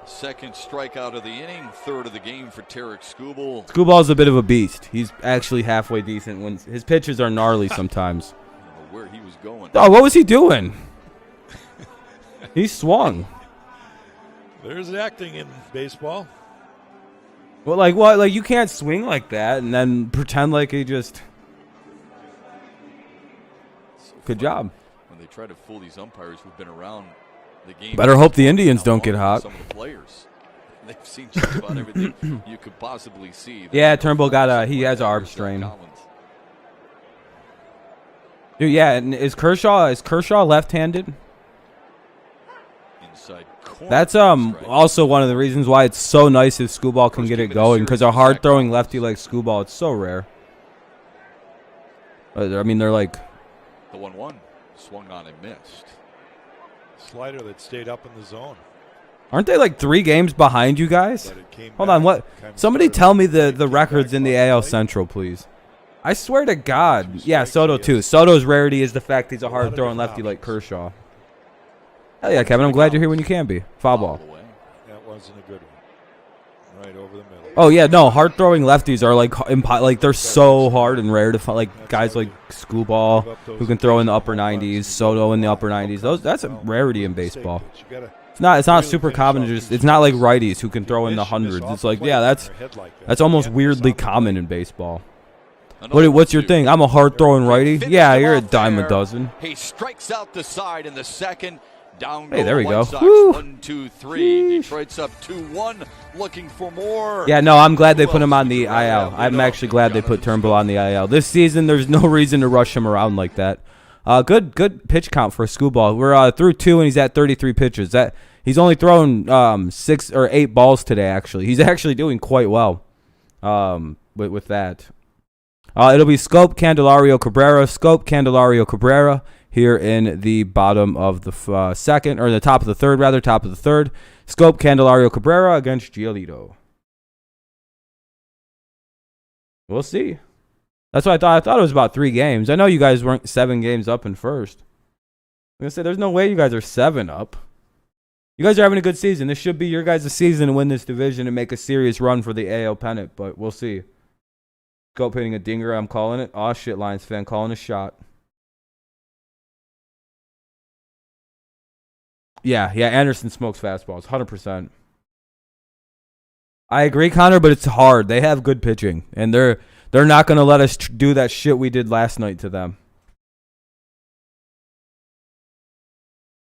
Second strikeout of the inning, 3rd of the game for Tarek Skubal. Skubal's a bit of a beast. He's actually halfway decent when his pitches are gnarly sometimes. I don't know where he was going. Oh, what was he doing? He swung. There's acting in baseball. Well, like what? Like you can't swing like that and then pretend like he just. So Good funny job. When they try to fool these umpires who've been around the game. Better hope the Indians don't get hot. Some of the players. They've seen just about everything you could possibly see. Yeah, Turnbull he has an arm strain. Dude, yeah, and is Kershaw left-handed? Inside corner. That's also one of the reasons why it's so nice if Skubal can get it going, because a hard-throwing lefty like Skubal, it's so rare. I mean, they're like the 1-1 swung on and missed. Slider that stayed up in the zone. Aren't they like 3 games behind you guys? Hold on, what? Somebody tell me the records in the AL Central, please. I swear to God. Yeah, Soto too. Soto's rarity is the fact he's a hard-throwing lefty like Kershaw. Hell yeah, Kevin. I'm glad you're here when you can be. Foul ball. That wasn't a good one. Right over the middle. Oh yeah, no. Hard-throwing lefties are like they're so hard and rare to find. Like guys like Skubal who can throw in the upper 90s, Soto in the upper 90s. That's a rarity in baseball. It's not super common to just. It's not like righties who can throw in the hundreds. It's like, yeah, that's almost weirdly common in baseball. What's your thing? I'm a hard-throwing righty. Yeah, you're a dime a dozen. He strikes out the side in the second. Down hey, there we go. 1, 2, 3. Detroit's up 2-1, looking for more. Yeah, no, I'm glad they put him on the IL. I'm actually glad they put Turnbull on the IL. This season, there's no reason to rush him around like that. Good pitch count for Skubal. We're through 2, and he's at 33 pitches. He's only thrown 6 or 8 balls today, actually. He's actually doing quite well with that. It'll be Scope, Candelario, Cabrera here in the bottom of the second, or the top of the third, rather, top of the third. Scope, Candelario, Cabrera against Giolito. We'll see. That's what I thought. I thought it was about 3 games. I know you guys weren't 7 games up in first. I'm going to say, there's no way you guys are 7 up. You guys are having a good season. This should be your guys' season to win this division and make a serious run for the AL pennant, but we'll see. Scope hitting a dinger, I'm calling it. Aw, shit, Lions fan, calling a shot. Yeah, Anderson smokes fastballs, 100%. I agree, Connor, but it's hard. They have good pitching, and they're not going to let us do that shit we did last night to them.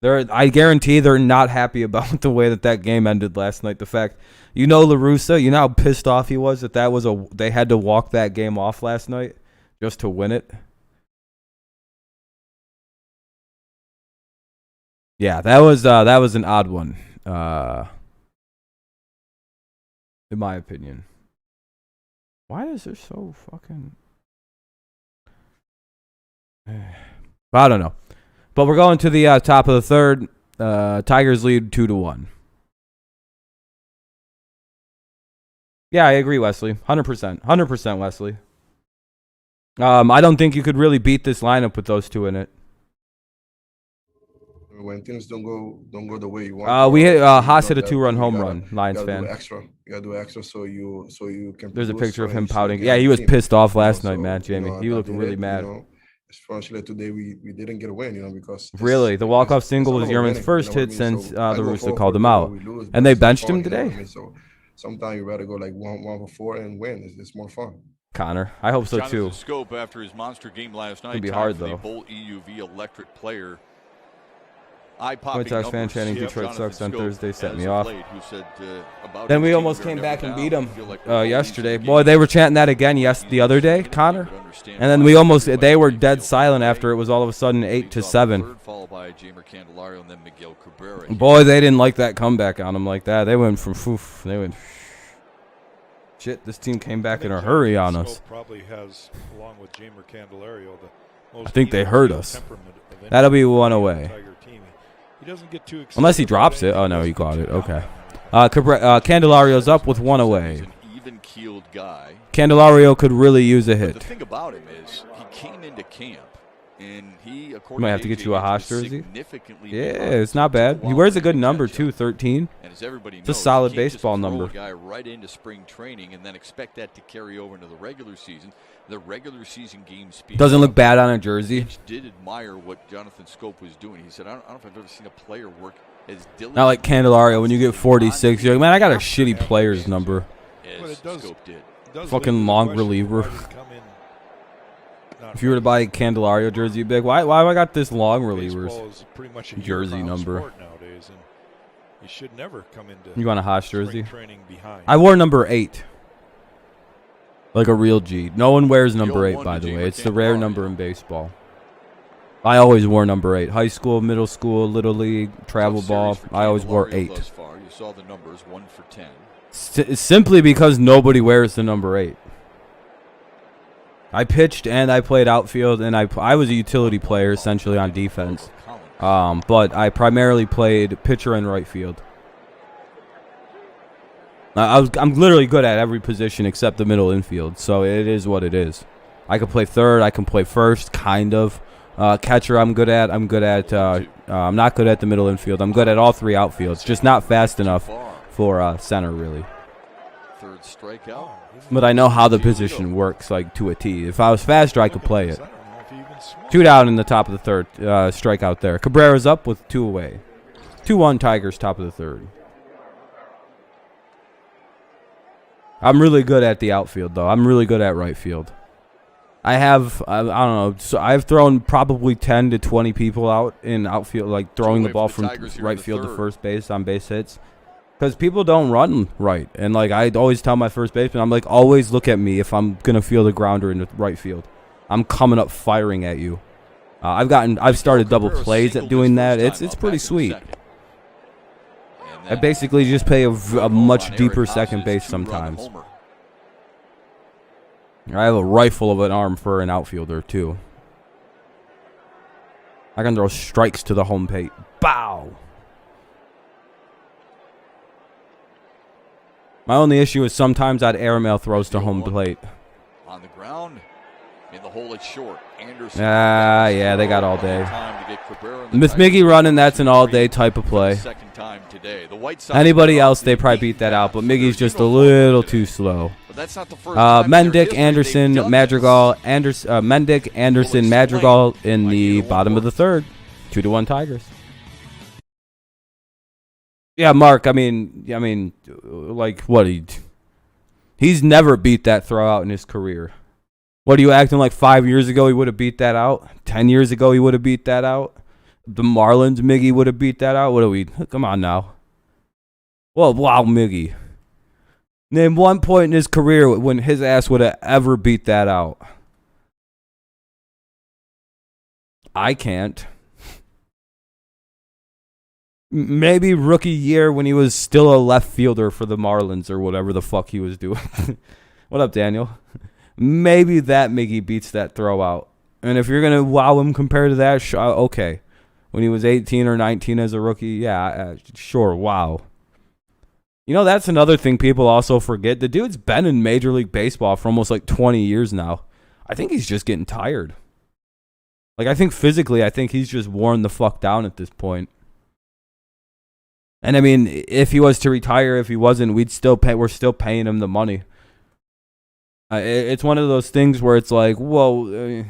I guarantee they're not happy about the way that game ended last night. The fact, La Russa, you know how pissed off he was that they had to walk that game off last night just to win it. Yeah, that was an odd one, in my opinion. Why is there so fucking? I don't know. But we're going to the top of the third. Tigers lead 2-1. Yeah, I agree, Wesley. 100%. 100%, Wesley. I don't think you could really beat this lineup with those 2 in it. When things don't go the way you want. We hit Haas hit a 2-run home run. Lions fan. You gotta do extra so you can. There's a picture of him pouting. Yeah, he was pissed off last night, man. Jamie, he looked really mad. Fortunately, today we didn't get a win, because really the walk-off single was Yerman's first hit since the Rooster called him out, and they benched him today. So sometimes you rather go like 1 for 4 and win. It's more fun. Connor, I hope so too. Scope after his monster game last night. It'd be hard though. Bolt EUV electric player eye-popping White Sox fan numbers. chanting Yeah. Detroit Sucks on Scope Thursday set as me of off. late, who said, about Then we his almost team, came they're back never and beat down. them Feel like we're always yesterday. in the Boy, game. they were chanting that again the other day, Connor. And then we almost, they were dead silent after it was all of a sudden 8-7. Followed by Jamer Candelario and then Miguel Cabrera. Boy, they didn't like that comeback on them like that. They went from foof. They went, shit, this team came back in a hurry on us. Probably has, along with Jamer Candelario, the most I think they hurt us. temperament of any That'll be one away. Tiger team. He doesn't get too excited Unless he about drops it. anything. Oh, no, he doesn't caught get it. too Okay. down. Candelario's up with one away. He's an even-keeled guy. Candelario could really use a But the hit. thing about him is he came into camp and he, according Might have to to get you a AJ, Haas was jersey. significantly Yeah, behind. it's not bad. He wears a good number, too, 13. And as everybody a knows, solid you can't just baseball throw number. a guy right into spring training and then expect that to carry over into the regular season. The regular season game speed Doesn't look bad on a jersey. Mitch did admire what Jonathan Scope was doing. He said, I don't know if I've ever seen a player work as diligently. Not like Candelario. When you get 46, you're like, man, I got a shitty player's number. But as it does- Scope did. It does Fucking lead to the long question, reliever. why did he come in not If you were to buy a Candelario jersey, you'd be like, why have I got this long relievers? Baseball is pretty much a Jersey year-round number. sport nowadays, and you should never come into You want a Haas spring jersey? training behind. I wore number 8. Like a real G. No one wears number 8, 0-1 by to the way. Jamer It's the rare Candelario. number in baseball. I always wore number 8. High school, middle school, little league, travel Tough ball. series for I always wore Candelario 8. thus far. You saw the numbers, 1 for 10. Simply because nobody wears the number 8. I pitched and I played outfield, and I was a utility player essentially on defense. But I primarily played pitcher and right field. I'm literally good at every position except the middle infield, so it is what it is. I can play third, I can play first, kind of. Catcher, I'm good at. I'm not good at the middle infield. I'm good at all 3 outfields, just not fast enough for center, really. Third strikeout. But I know how the position works, like, to a T. If I was faster, I could play it. I don't know if he even swung. 2 down in the top of the third. Strikeout there. Cabrera's up with 2 away. 2-1 Tigers, top of the third. I'm really good at the outfield, though. I'm really good at right field. I don't know. So I've thrown probably 10 to 20 people out in outfield, like throwing the away ball for the from Tigers here in right the field to third. first base on base hits. Because people don't run right. And, like, I always tell my first baseman, I'm like, always look at me if I'm going to field a grounder in the right field. I'm coming up firing at you. I've started double Cabrera plays at singled doing his that. first It's time out pretty back in the sweet. second. And I then basically just play a home much on deeper Eric second Haas's base 2-run sometimes. homer. I have a rifle of an arm for an outfielder, too. I can throw strikes to the home plate. Bow! My only issue is sometimes I'd airmail throws to home plate. On the ground, in the hole, it's short. Anderson. Yeah, they got all day. Time to get Cabrera and the Miss Tigers Miggy running, that's an 2-3 all-day type of for the play. second time today. The White Sox Anybody got else, off they to a probably beat beat that out, but for their Miggy's just a uniform little today. too slow. But that's not the first time in their Mendick, history they've Anderson, done Madrigal, this. Mendick, Anderson, Madrigal in the bottom of the third. 2-1 Tigers. Yeah, Mark, I mean, like, what, he's never beat that throw out in his career. What are you acting like 5 years ago he would have beat that out? 10 years ago he would have beat that out? The Marlins, Miggy would have beat that out? What are we? Come on now. Well, wow, Miggy. Name one point in his career when his ass would have ever beat that out. I can't. Maybe rookie year when he was still a left fielder for the Marlins or whatever the fuck he was doing. What up, Daniel? Maybe that Miggy beats that throw out. And if you're going to wow him compared to that, okay. When he was 18 or 19 as a rookie, yeah, sure, wow. You know, that's another thing people also forget. The dude's been in Major League Baseball for almost like 20 years now. I think he's just getting tired. Like, I think physically, I think he's just worn the fuck down at this point. And I mean, if he was to retire, if he wasn't, we're still paying him the money. It's one of those things where it's like, whoa,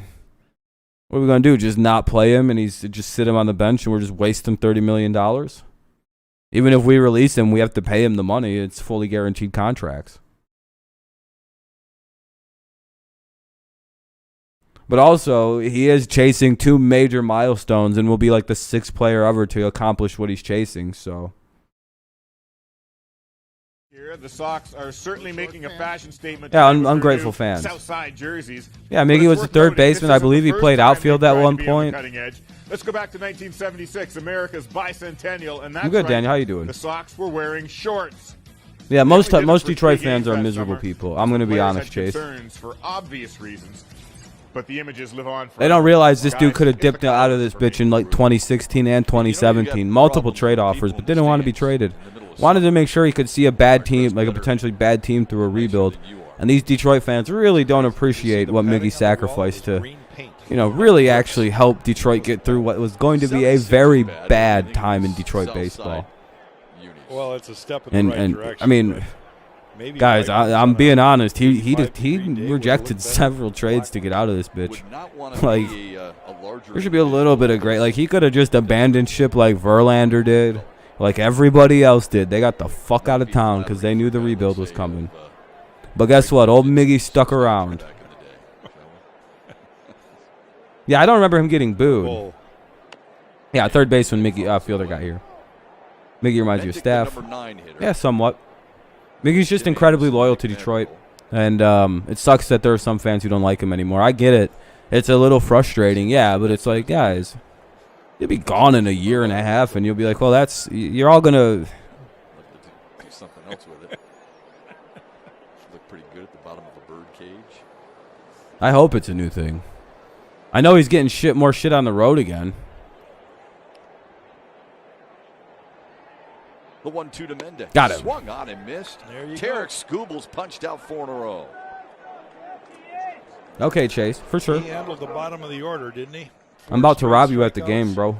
what are we going to do? Just not play him and he's just sit him on the bench and we're just wasting $30 million? Even if we release him, we have to pay him the money. It's fully guaranteed contracts. But also, he is chasing 2 major milestones and will be like the 6th player ever to accomplish what he's chasing. So. The Sox are certainly making a fashion statement. Yeah, ungrateful fans. Southside jerseys. Yeah, Miggy was the 3rd baseman. I believe he played outfield at one point. Let's go back to 1976, America's bicentennial, and that's I'm good, right. Daniel. How you doing? The Sox were wearing shorts. Yeah, most Detroit fans are miserable people. I'm going to be honest, Chase. Concerns for obvious reasons, but the images live on. They don't realize this dude could have dipped out of this bitch in like 2016 and 2017. Multiple trade offers, but didn't want to be traded. Wanted to make sure he could see a bad team, like a potentially bad team, through a rebuild. And these Detroit fans really don't appreciate what Miggy sacrificed to, you know, really actually help Detroit get through what was going to be a very bad time in Detroit baseball. Well, it's a step in the right direction. I mean, guys, I'm being honest. He rejected several trades to get out of this bitch. Like, there should be a little bit of great. Like, he could have just abandoned ship like Verlander did. Like everybody else did. They got the fuck out of town because they knew the rebuild was coming. But guess what? Old Miggy stuck around. Yeah, I don't remember him getting booed. Yeah, 3rd baseman Miggy Fielder got here. Miggy reminds you of Staff. Yeah, somewhat. Miggy's just incredibly loyal to Detroit. And it sucks that there are some fans who don't like him anymore. I get it. It's a little frustrating. Yeah, but it's like, guys, you'll be gone in a year and a half, and you'll be like, well, you're all going to Do something else with it. Look pretty good at the bottom of a bird cage. I hope it's a new thing. I know he's getting more shit on the road again. The 1-2 to Mendez. Got him. Swung on and missed. Tarek Skubal's punched out 4 in a row. Okay, Chase, for sure. He handled the bottom of the order, didn't he? I'm about to rob you at the game, bro.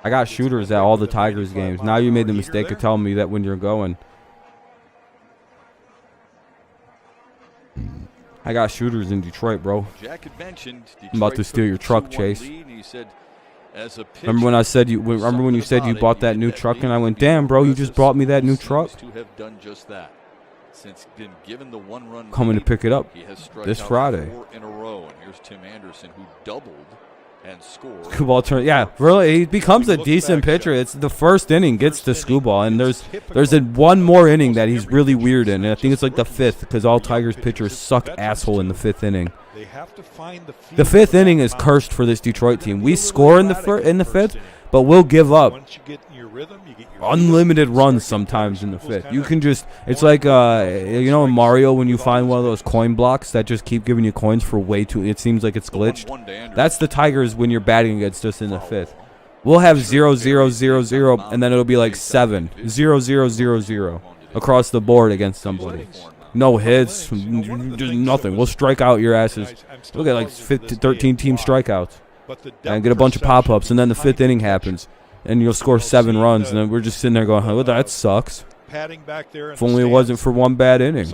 I got shooters at all the Tigers games. Now you made the mistake of telling me that when you're going. I got shooters in Detroit, bro. Jack had mentioned I'm about to steal your truck, Chase. He said, as a pitcher, Remember when I said you? Remember when you said you bought that new truck, and I went, "Damn, bro, you just brought me that new truck." To have done just that. Since been given the 1-run Coming to pick it up he has struck this out Friday. 4 in a row, and here's Tim Anderson, who doubled and scored. Skubal turn, yeah, really, he becomes a decent pitcher. It's the 1st inning gets to Skubal, and there's one more inning that he's really weird in, and I think it's like the 5th because all Tigers pitchers suck asshole in the 5th inning. The 5th inning is cursed for this Detroit team. We score in the 5th, but we'll give up unlimited runs sometimes in the 5th. You can just, it's like, you know in Mario when you find one of those coin blocks that just keep giving you coins for way too, it seems like it's glitched. That's the Tigers when you're batting against us in the 5th. We'll have 0-0-0-0, and then it'll be like 7-0-0-0-0 across the board against somebody. No hits, just nothing. We'll strike out your asses. We'll get like 13 team strikeouts and get a bunch of pop-ups, and then the 5th inning happens, and you'll score 7 runs, and then we're just sitting there going, "Oh, that sucks." If only it wasn't for one bad inning.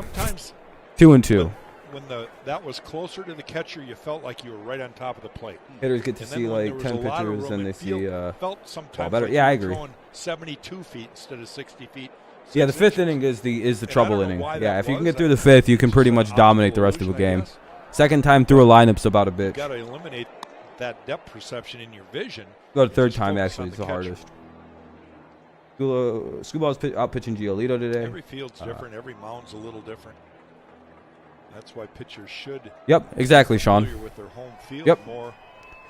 2-2. When that was closer to the catcher, you felt like you were right on top of the plate. Hitters get to see like 10 pitchers, and they see felt sometimes ball better. like Yeah, I you were agree. throwing 72 feet instead of 60 feet. Yeah, the 5th inning is the trouble inning. Yeah, if you can get through the 5th, you can pretty much dominate the rest of a game. Second time through a lineup's about a bitch. Got to eliminate that depth perception in your vision. Go to 3rd time, actually, it's the hardest. Skubal's out pitching Giolito today. Every field's different. Every mound's a little different. That's why pitchers should. Yep, exactly, Sean. With their home field Yep. more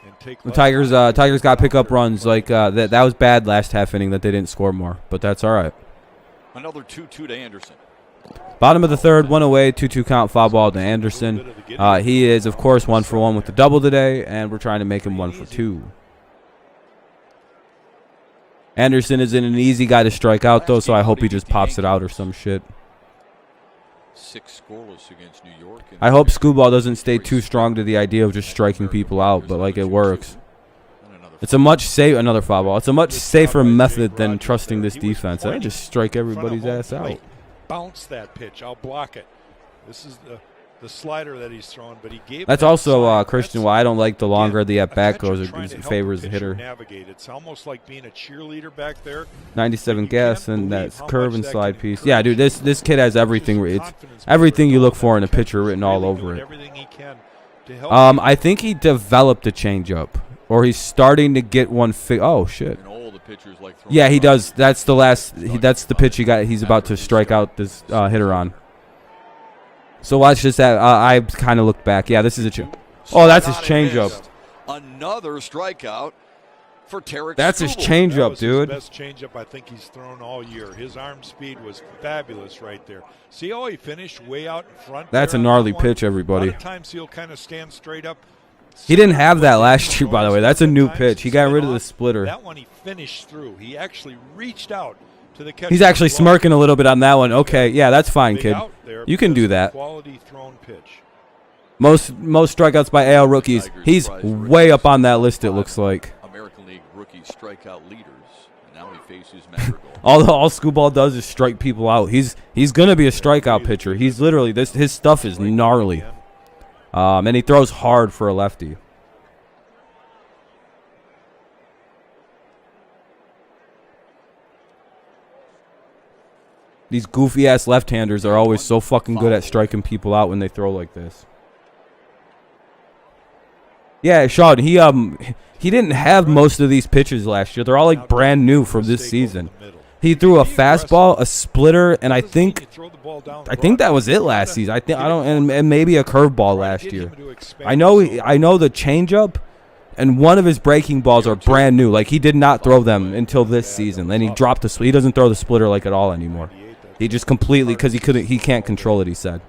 and take The Tigers got pickup runs like that was bad last half inning that they didn't score more, but that's all right. Another 2-2 to Anderson. Bottom of the 3rd, 1 away, 2-2 count, foul ball to Anderson. He is, of course, 1 for 1 with the double today, and we're trying to make him 1 for 2. Anderson isn't an easy guy to strike out, though, so I hope he just pops it out or some shit. 6 scoreless against New York. I hope Skubal doesn't stay too strong to the idea of just striking people out, but like it works. It's a much another foul ball. It's a much safer method than trusting this defense. I just strike everybody's ass out. Bounce that pitch. I'll block it. This is the slider that he's throwing, but he gave. That's also Christian. Why I don't like the longer the at bat goes, it favors the hitter. Navigate. It's almost like being a cheerleader back there. 97 gas and that curve and slide piece. Yeah, dude, this kid has everything. It's everything you look for in a pitcher written all over it. Everything he can to help? I think he developed a changeup, or he's starting to get one. Oh shit! And all the pitchers like Yeah, he does. That's the last. That's the pitch he got. He's about to strike out this hitter on. So watch this. I kind of looked back. Yeah, this is a. Oh, that's his changeup. Another strikeout for Tarek. That's his Skubal. changeup, dude. His best changeup I think he's thrown all year. His arm speed was fabulous right there. See how he finished way out in front? That's a there on gnarly that one? pitch, everybody. A lot of times he'll kind of stand straight up. He didn't have that last year, by the way. That's a new pitch. He got rid of the splitter. That one he finished through. He actually reached out to the catcher. He's actually smirking a little bit on that one. Okay, yeah, that's fine, kid. You can do that. Quality thrown pitch. Most strikeouts by AL rookies. He's way up on that list, it looks like. American League rookie strikeout leaders. And now he faces Madrigal. All Skubal does is strike people out. He's gonna be a strikeout pitcher. He's literally his stuff is gnarly. And he throws hard for a lefty. These goofy ass left-handers are always so fucking good at striking people out when they throw like this. Yeah, Sean, he didn't have most of these pitches last year. They're all like brand new from this season. He threw a fastball, a splitter, and I think that was it last season. And maybe a curveball last year. I know the changeup and one of his breaking balls are brand new. Like he did not throw them until this season, and he dropped the. He doesn't throw the splitter like at all anymore. He just completely because he can't control it. He said,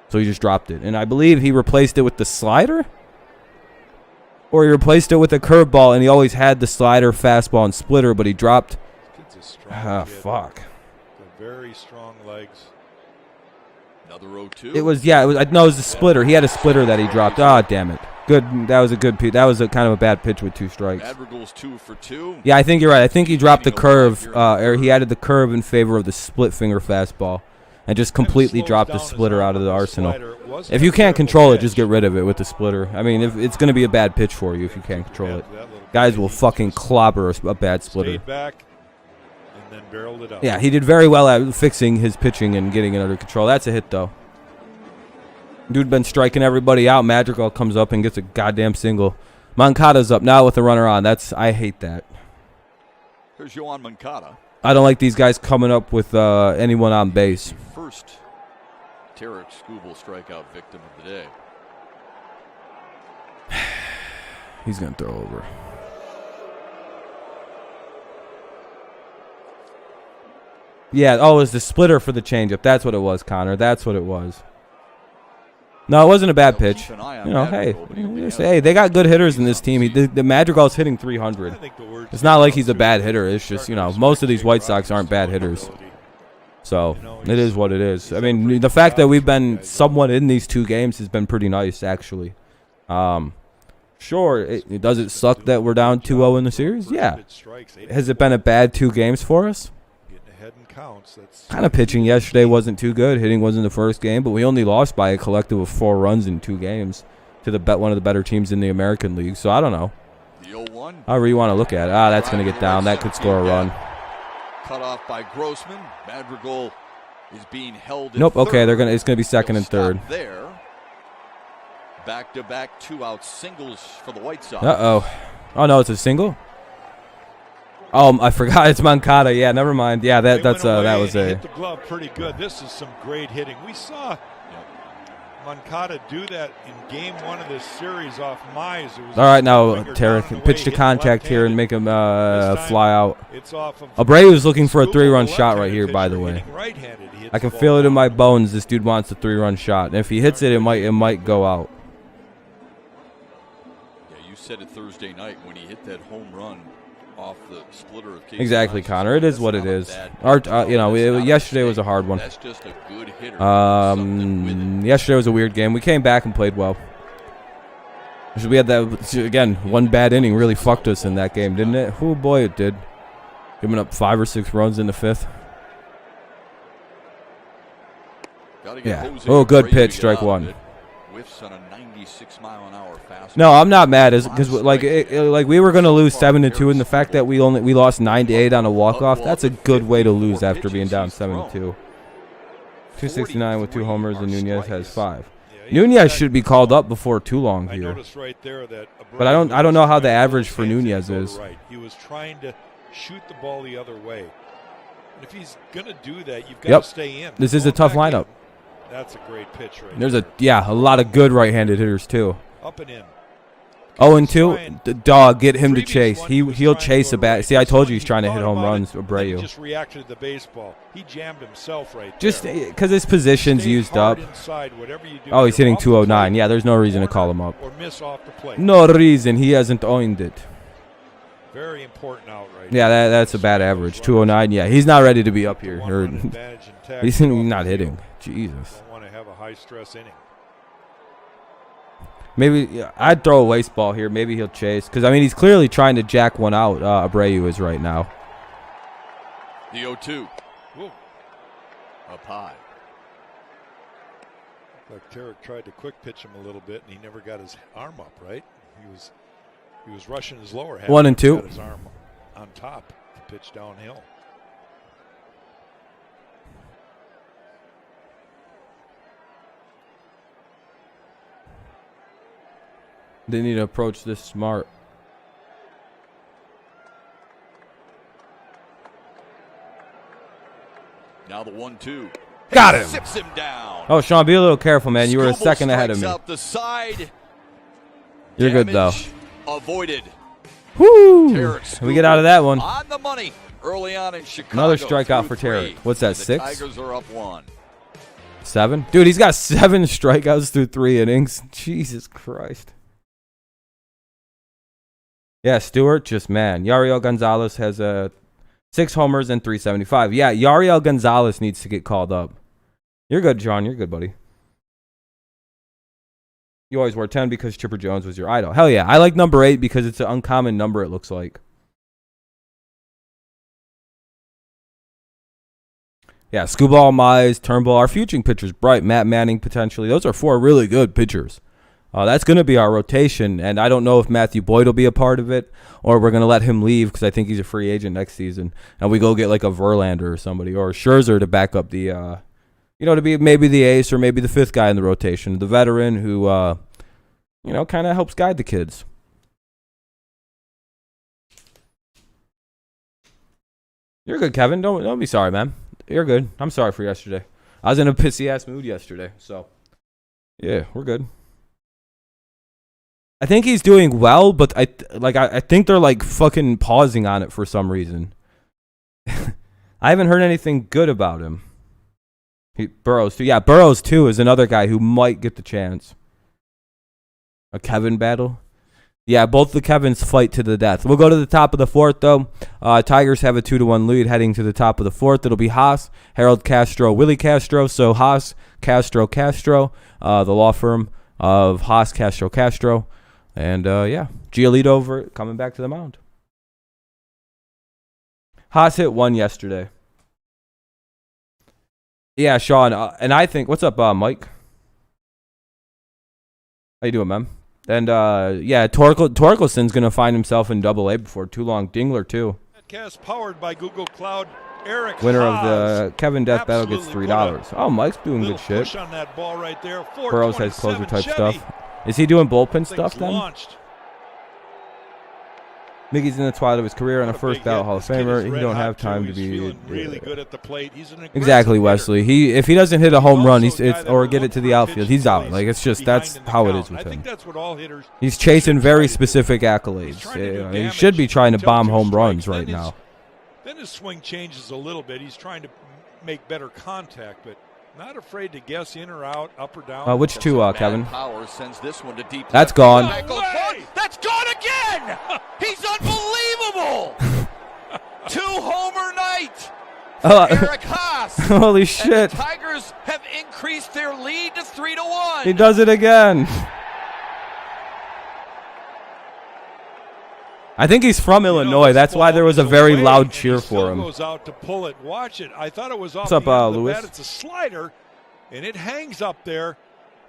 so he just dropped it, and I believe he replaced it with the slider. Or he replaced it with a curveball, and he always had the slider, fastball, and splitter, but he dropped. Fuck. Very strong legs. Another 0-2. It was the splitter. He had a splitter that he dropped. Ah, damn it. Good. That was a good pitch. That was a kind of a bad pitch with 2 strikes. Madrigal's 2 for 2. Yeah, I think you're right. I think he dropped the curve, or he added the curve in favor of the split finger fastball, and just completely dropped the splitter out of the arsenal. If you can't control it, just get rid of it with the splitter. I mean, if it's going to be a bad pitch for you if you can't control it. Guys will fucking clobber a bad splitter. Yeah, he did very well at fixing his pitching and getting it under control. That's a hit, though. Dude been striking everybody out. Madrigal comes up and gets a goddamn single. Moncada's up now with a runner on. I hate that. Here's Yohan Moncada. I don't like these guys coming up with anyone on base. First Tarek Skubal strikeout victim of the day. He's going to throw over. Yeah, oh, it was the splitter for the changeup. That's what it was, Connor. That's what it was. No, it wasn't a bad pitch. You know, hey, they got good hitters in this team. The Madrigal's hitting 300. It's not like he's a bad hitter. It's just, most of these White Sox aren't bad hitters. So, it is what it is. I mean, the fact that we've been somewhat in these 2 games has been pretty nice, actually. Sure, does it suck that we're down 2-0 in the series? Yeah. Has it been a bad 2 games for us? Kind of pitching yesterday wasn't too good. Hitting wasn't the first game, but we only lost by a collective of 4 runs in 2 games to one of the better teams in the American League. So I don't know. However you want to look at it. That's going to get down. That could score a run. Cut off by Grossman. Madrigal is being held. Nope. Okay, it's going to be second and third. There. Back-to-back 2-out singles for the White Sox. Oh no, it's a single. Oh, I forgot. It's Moncada. Yeah, never mind. Yeah, that was a. Hit the glove pretty good. This is some great hitting. We saw Moncada do that in Game 1 of this series off Mize. All right, now Tarek pitch to contact here and make him fly out. Abreu's looking for a 3-run shot right here. By the way, I can feel it in my bones. This dude wants a 3-run shot, and if he hits it, it might go out. Yeah, you said it Thursday night when he hit that home run off the splitter of Casey. Exactly, Connor. It is what it is. Yesterday was a hard one. That's just a good hitter. Yesterday was a weird game. We came back and played well. We had that again. One bad inning really fucked us in that game, didn't it? Oh boy, it did. Giving up 5 or 6 runs in the 5th. Yeah. Oh, good pitch, strike 1. Whiffs on a 96-mile-an-hour fastball. No, I'm not mad, because like we were gonna lose 7-2, and the fact that we lost 9-8 on a walk-off, that's a good way to lose after being down 7-2. 269 with 2 homers, and Nunez has 5. Nunez should be called up before too long I here. noticed right there that But I don't know how the average for Nunez is. Right. He was trying to shoot the ball the other way. And if he's going to do that, you've got to stay in. This is a tough lineup. That's a great pitch right There's there. a lot of good right-handed hitters too. Up and in. 0-2, the dog, get him to Previous chase. one, he was He'll trying to chase go a bat. right. See, I This told one, you he's he trying to hit thought home about runs. it, then he Abreu. just reacted to the baseball. He jammed himself right Just there. because his position's Stay used hard up. inside, whatever you do. Oh, he's You're hitting off the 209. plate, Yeah, there's no reason to call him up. or miss off the plate. No reason. He hasn't owned it. Very important out right Yeah, now. that's a bad average. 209. Yeah, he's not ready to be up here. One-run advantage in tag He's off the not field. hitting. Jesus. Don't want to have a high-stress inning. Maybe I'd throw a waste ball here. Maybe he'll chase. Because, I mean, he's clearly trying to jack one out. Abreu is right now. The 0-2. Whoa. Up high. Like Tarek tried to quick pitch him a little bit, and he never got his arm up, right? He was rushing his lower half. 1-2. Got his arm on top to pitch downhill. They need to approach this smart. Now the 1-2. Got him. Sips him down. Oh, Sean, be a little careful, man. You were a Skubal second ahead of strikes me. out the side. You're good, though. Damage avoided. Woo! Tarek We get out of that one. On the money early on in Chicago. Another strikeout for through 3. Tarek. What's that, And 6? The Tigers are up 1. 7? Dude, he's got 7 strikeouts through 3 innings. Jesus Christ. Yeah, Stewart, just man. Yariel Gonzalez has 6 homers and 375. Yeah, Yariel Gonzalez needs to get called up. You're good, John. You're good, buddy. You always wore 10 because Chipper Jones was your idol. Hell yeah. I like number 8 because it's an uncommon number, it looks like. Yeah, Skubal, Mize, Turnbull, our future pitchers, Bright, Matt Manning potentially. Those are 4 really good pitchers. That's going to be our rotation, and I don't know if Matthew Boyd will be a part of it or we're going to let him leave because I think he's a free agent next season, and we go get like a Verlander or somebody or a Scherzer to back up the, to be maybe the ace or maybe the 5th guy in the rotation, the veteran who, kind of helps guide the kids. You're good, Kevin. Don't be sorry, man. You're good. I'm sorry for yesterday. I was in a pissy-ass mood yesterday, so yeah, we're good. I think he's doing well, but I think they're like fucking pausing on it for some reason. I haven't heard anything good about him. Burrows too. Yeah, Burrows too is another guy who might get the chance. A Kevin battle. Yeah, both the Kevins fight to the death. We'll go to the top of the 4th, though. Tigers have a 2-1 lead heading to the top of the 4th. It'll be Haas, Harold Castro, Willie Castro. So Haas, Castro, the law firm of Haas, Castro. And, Giolito coming back to the mound. Haas hit 1 yesterday. Yeah, Sean. And I think, what's up, Mike? How you doing, man? And, Torkelson's going to find himself in Double-A before too long. Dingler, too. Cast powered by Google Cloud. Eric Winner of Haas. the Kevin Death Battle gets Absolutely $3. Oh, Mike's doing Little good shit. push on that ball right there. Burrows has 427 closer-type Chevy. stuff. Is he doing bullpen Thing's stuff, then? launched. Mickey's in the twilight of his career on a What first big ballot hit. Hall of This kid Famer. is He red don't hot, have time too. to He's be feeling really good at the plate. He's an aggressive exactly hitter. Wesley. If he doesn't hit a home run, also a guy that or will get it look to for the a outfield, pitch he's in out. place Like it's just behind that's in the how it count. is with I him. think that's what all hitters. He's chasing very try to do. specific He's accolades. trying to do Yeah, he damage should be trying to until bomb 2 home runs strikes. right now. Then his swing changes a little bit. He's trying to make better contact, but not afraid to guess in or out, up or down. Which 2, Kevin? Power sends this one to deep That's left. gone. That goes one. That's gone again. He's unbelievable. 2-homer night. Eric Haas. Holy And shit! the Tigers have increased their lead to 3-1. He does it again. I think he's from Illinois. That's why there was a very loud cheer for him. Goes out to pull it. Watch it. I thought it was off What's up, the end of the Louis? bat. It's a slider, and it hangs up there.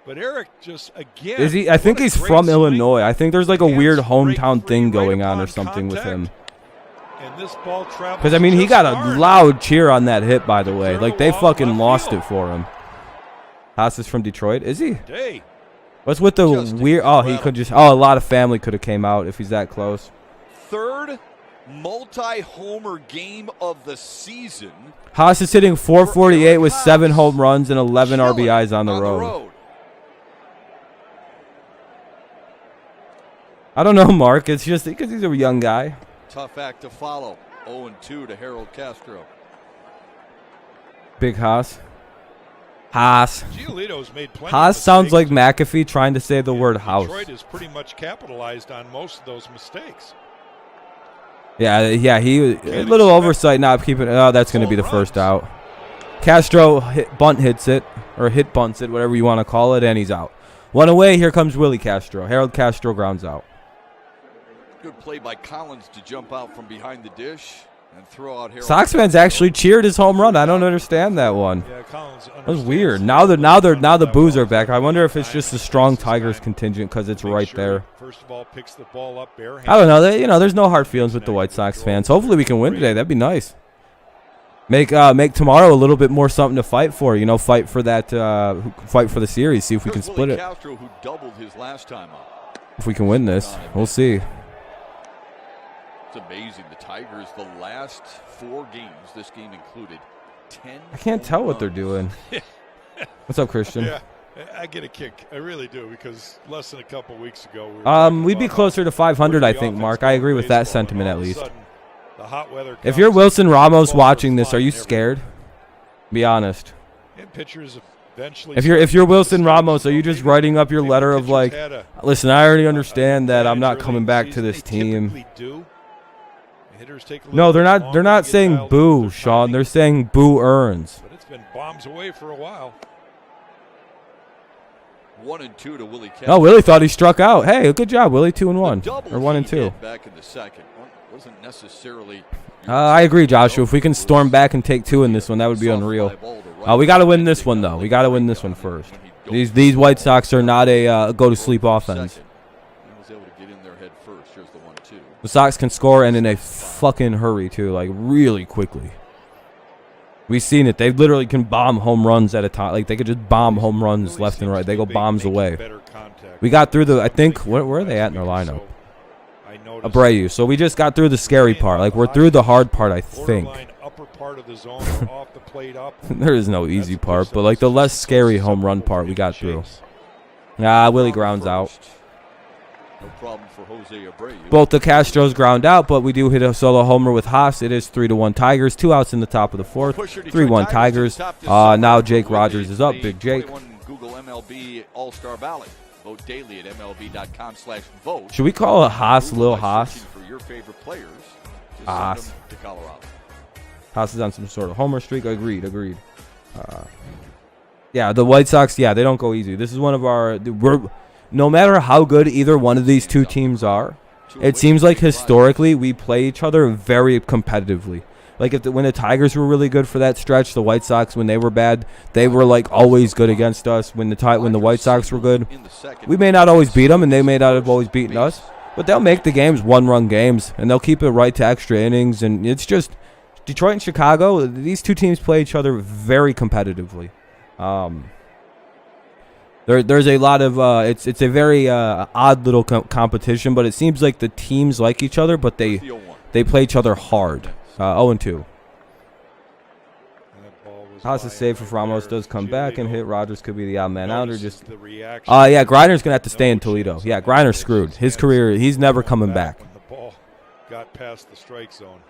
But Eric just again. Is he? I think what a he's great from swing. Illinois. I think there's like a weird Hands break hometown free thing right going on or upon something with him. contact. And this ball travels. Because I mean, he just got a hard. loud cheer on that hit. By the way, Zero like they off fucking left lost field. it for him. Haas is from Detroit. Is he? Hey, What's with the weird? Oh, he could just. Oh, a lot of family could have came out if he's that close. Third multi-homer game of the season. Haas is hitting 448 with 7 home runs and 11 RBIs on the road. I don't know, Mark. It's just because he's a young guy. Tough act to follow. 0-2 to Harold Castro. Big Haas. Haas. Giolito's made plenty Haas of sounds like mistakes. McAfee trying to say the word house. Detroit has pretty much capitalized on most of those mistakes. Yeah, he a little oversight not keeping. Oh, that's going to be the first out. Castro hits it, or hit bunts it, whatever you want to call it, and he's out. One away. Here comes Willie Castro. Harold Castro grounds out. Good play by Collins to jump out from behind the dish and throw out Harold. Sox fans actually cheered his home run. I don't understand that one. Yeah, Collins That was weird. Now the boos are back. I wonder if it's just a strong Tigers contingent because it's right there. First of all, picks the ball up barehanded. I don't know. There's no hard feelings with the White Sox fans. Hopefully we can win today. That'd be nice. Make tomorrow a little bit more something to fight for. Fight for that. Fight for the series. See if we can split it. Castro, who doubled his last time up. If we can win this, we'll see. It's amazing. The Tigers, the last 4 games, this game included, 10. I can't tell what they're doing. What's up, Christian? Yeah, I get a kick. I really do, because less than a couple weeks ago, we'd be closer to 500, I think, Mark. I agree with that sentiment at least. The hot weather If you're Wilson Ramos watching this, are you scared? Be honest. Pitchers eventually. If you're Wilson Ramos, are you just writing up your letter of like, listen, I already understand that I'm not coming back to this team. No, they're not saying boo, Sean. They're saying boo earns. But it's been bombs away for a while. 1-2 to Willie Castro. Oh, Willie thought he struck out. Hey, good job, Willie. 2-1 or 1-2. Back in the second. Wasn't necessarily. I agree, Joshua. If we can storm back and take 2 in this one, that would be unreal. We got to win this one though. We got to win this one first. These White Sox are not a go to sleep offense. The Sox can score and in a fucking hurry too, like really quickly. We've seen it. They literally can bomb home runs at a time. Like they could just bomb home runs left and right. They go bombs away. We got through the. I think where are they at in their lineup? Abreu. So we just got through the scary part. Like we're through the hard part. I think. There is no easy part, but like the less scary home run part we got through. Willie grounds out. No problem for Jose Abreu. Both the Castros ground out, but we do hit a solo homer with Haas. It is 3-1 Tigers. 2 outs in the top of the 4th. 3-1 Tigers. Now Jake Rogers is up. Big Jake. Google MLB All-Star Ballot. Vote daily at MLB.com/vote. Should we call a Haas Lil Haas? For your favorite players. Haas. To Colorado. Haas is on some sort of homer streak. Agreed. Yeah, the White Sox. Yeah, they don't go easy. This is one of our. No matter how good either one of these two teams are, it seems like historically we play each other very competitively. Like when the Tigers were really good for that stretch, the White Sox when they were bad, they were like always good against us. When the White Sox were good, we may not always beat them, and they may not have always beaten us, but they'll make the games 1-run games, and they'll keep it right to extra innings. And it's just Detroit and Chicago. These two teams play each other very competitively. There's a lot of it's a very odd little competition, but it seems like the teams like each other, but they play each other hard. 0-2. Haas is safe if Ramos does come back and hit. Rogers could be the odd man out or just. Yeah, Griner's gonna have to stay in Toledo. Yeah, Griner's screwed. His career, he's never coming back. The ball got past the strike zone.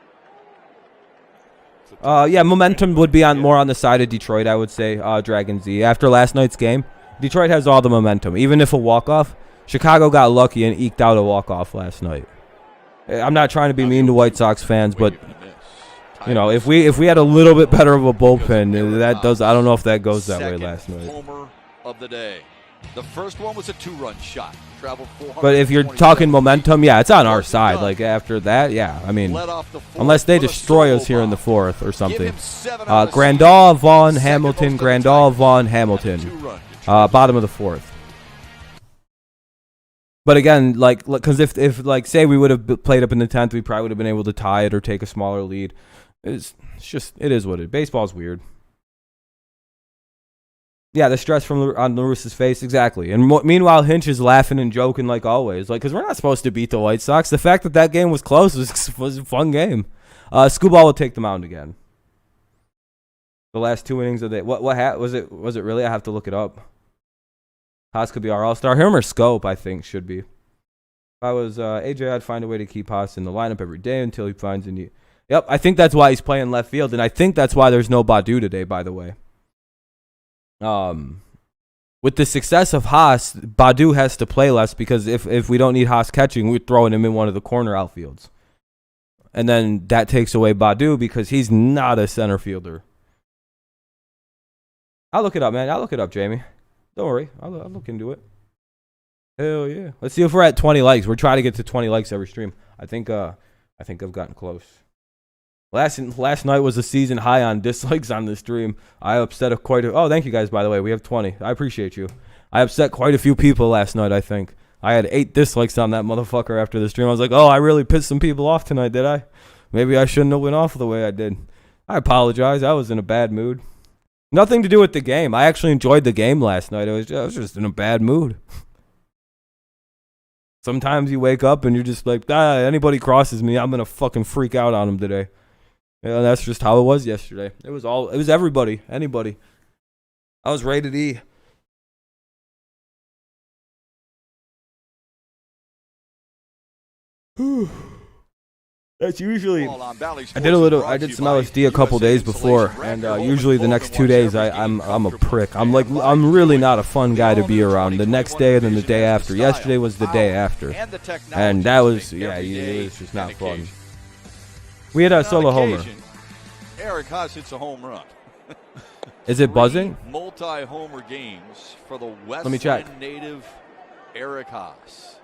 Yeah, momentum would be more on the side of Detroit, I would say. Dragon Z. After last night's game, Detroit has all the momentum. Even if a walk-off, Chicago got lucky and eked out a walk-off last night. I'm not trying to be mean to White Sox fans, but if we had a little bit better of a bullpen, that does. I don't know if that goes that way last night. Homer of the day. The first one was a 2-run shot. Traveled 400. But if you're talking momentum, yeah, it's on our side. Like after that, yeah. I mean, unless they destroy us here in the 4th or something. Grandal, Vaughn, Hamilton. Grandal, Vaughn, Hamilton. Bottom of the 4th. But again, because if say we would have played up in the 10th, we probably would have been able to tie it or take a smaller lead. It is what it is. Baseball's weird. Yeah, the stress from on Lewis's face, exactly. And meanwhile, Hinch is laughing and joking like always, like because we're not supposed to beat the White Sox. The fact that that game was close was a fun game. Skubal will take the mound again. The last 2 innings of the what was it? Was it really? I have to look it up. Haas could be our all-star. Him or Scope, I think, should be. If I was AJ, I'd find a way to keep Haas in the lineup every day until he finds a new. Yep, I think that's why he's playing left field, and I think that's why there's no Badu today, by the way. With the success of Haas, Badu has to play less because if we don't need Haas catching, we're throwing him in one of the corner outfields. And then that takes away Badu because he's not a center fielder. I'll look it up, man. I'll look it up, Jamie. Don't worry. I'll look into it. Hell yeah. Let's see if we're at 20 likes. We're trying to get to 20 likes every stream. I think I've gotten close. Last night was a season high on dislikes on the stream. I upset oh, thank you guys, by the way. We have 20. I appreciate you. I upset quite a few people last night, I think. I had 8 dislikes on that motherfucker after the stream. I was like, oh, I really pissed some people off tonight, did I? Maybe I shouldn't have went off the way I did. I apologize. I was in a bad mood. Nothing to do with the game. I actually enjoyed the game last night. I was just in a bad mood. Sometimes you wake up and you're just like, anybody crosses me, I'm going to fucking freak out on them today. Yeah, that's just how it was yesterday. It was everybody, anybody. I was rated E. That's usually. I did some LSD a couple days before, and usually the next 2 days I'm a prick. I'm really not a fun guy to be around. The next day and then the day after. Yesterday was the day after, and that was it was just not fun. We had a solo homer. Eric Haas hits a home run. Is it buzzing? Multi-homer games for the West Let me check. End native Eric Haas.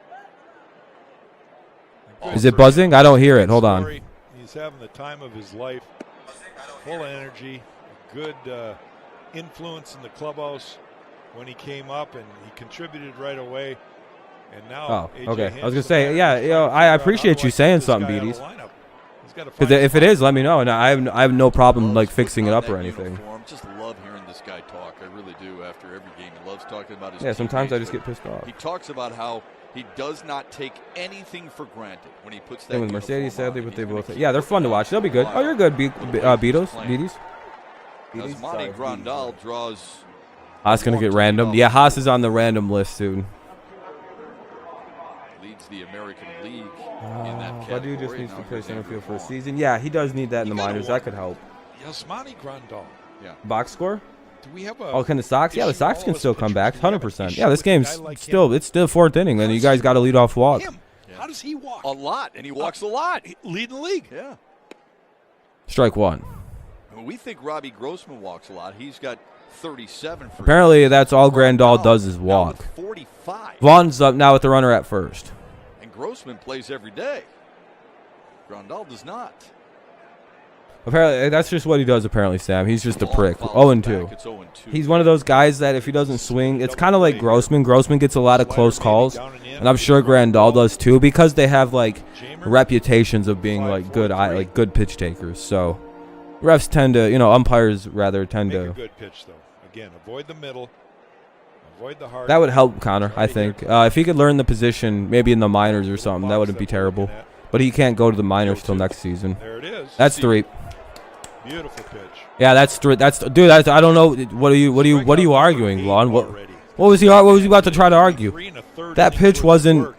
Is it buzzing? I don't hear it. Hold on. He's having the time of his life. Full of energy. Good influence in the clubhouse when he came up, and he contributed right away. And now, oh, okay. I was gonna say, yeah, I appreciate you saying something, Beaties. Because if it is, let me know, and I have no problem like fixing it up or anything. Just love hearing this guy talk. I really do. After every game, he loves talking about his. Yeah, sometimes I just get pissed off. He talks about how he does not take anything for granted when he puts that. Same with Mercedes, sadly, but they both. Yeah, they're fun to watch. They'll be good. Oh, you're good, Beatles. Monty Grandal draws. Haas gonna get random. Yeah, Haas is on the random list soon. Leads the American League in that category. Badu just needs to play center field for a season. Yeah, he does need that in the minors. That could help. Yasmani Grandal. Yeah. Box score? Do we have a? Oh, can the Sox? Yeah, the Sox can still come back. 100%. Yeah, this game's it's still fourth inning, and you guys got a leadoff walk. Yeah. How does he walk? A lot, and he walks a lot. Leading the league. Yeah. Strike one. We think Robbie Grossman walks a lot. He's got 37 for. Apparently, that's all Grandal does is walk. 45. Vaughn's up now with the runner at first. And Grossman plays every day. Grandal does not. Apparently, that's just what he does, apparently, Sam. He's just a prick. 0-2. He's one of those guys that if he doesn't swing, it's kind of like Grossman. Grossman gets a lot of close calls, and I'm sure Grandal does too, because they have, like, reputations of being, like, good pitch takers. So refs tend to, umpires rather tend to. Make a good pitch, though. Again, avoid the middle. Avoid the hard. That would help Connor, I think. If he could learn the position, maybe in the minors or something, that wouldn't be terrible. But he can't go to the minors till next season. There it is. That's 3. Beautiful pitch. Yeah, that's dude. I don't know. What are you arguing, Lon? What was he about to try to argue? That pitch wasn't.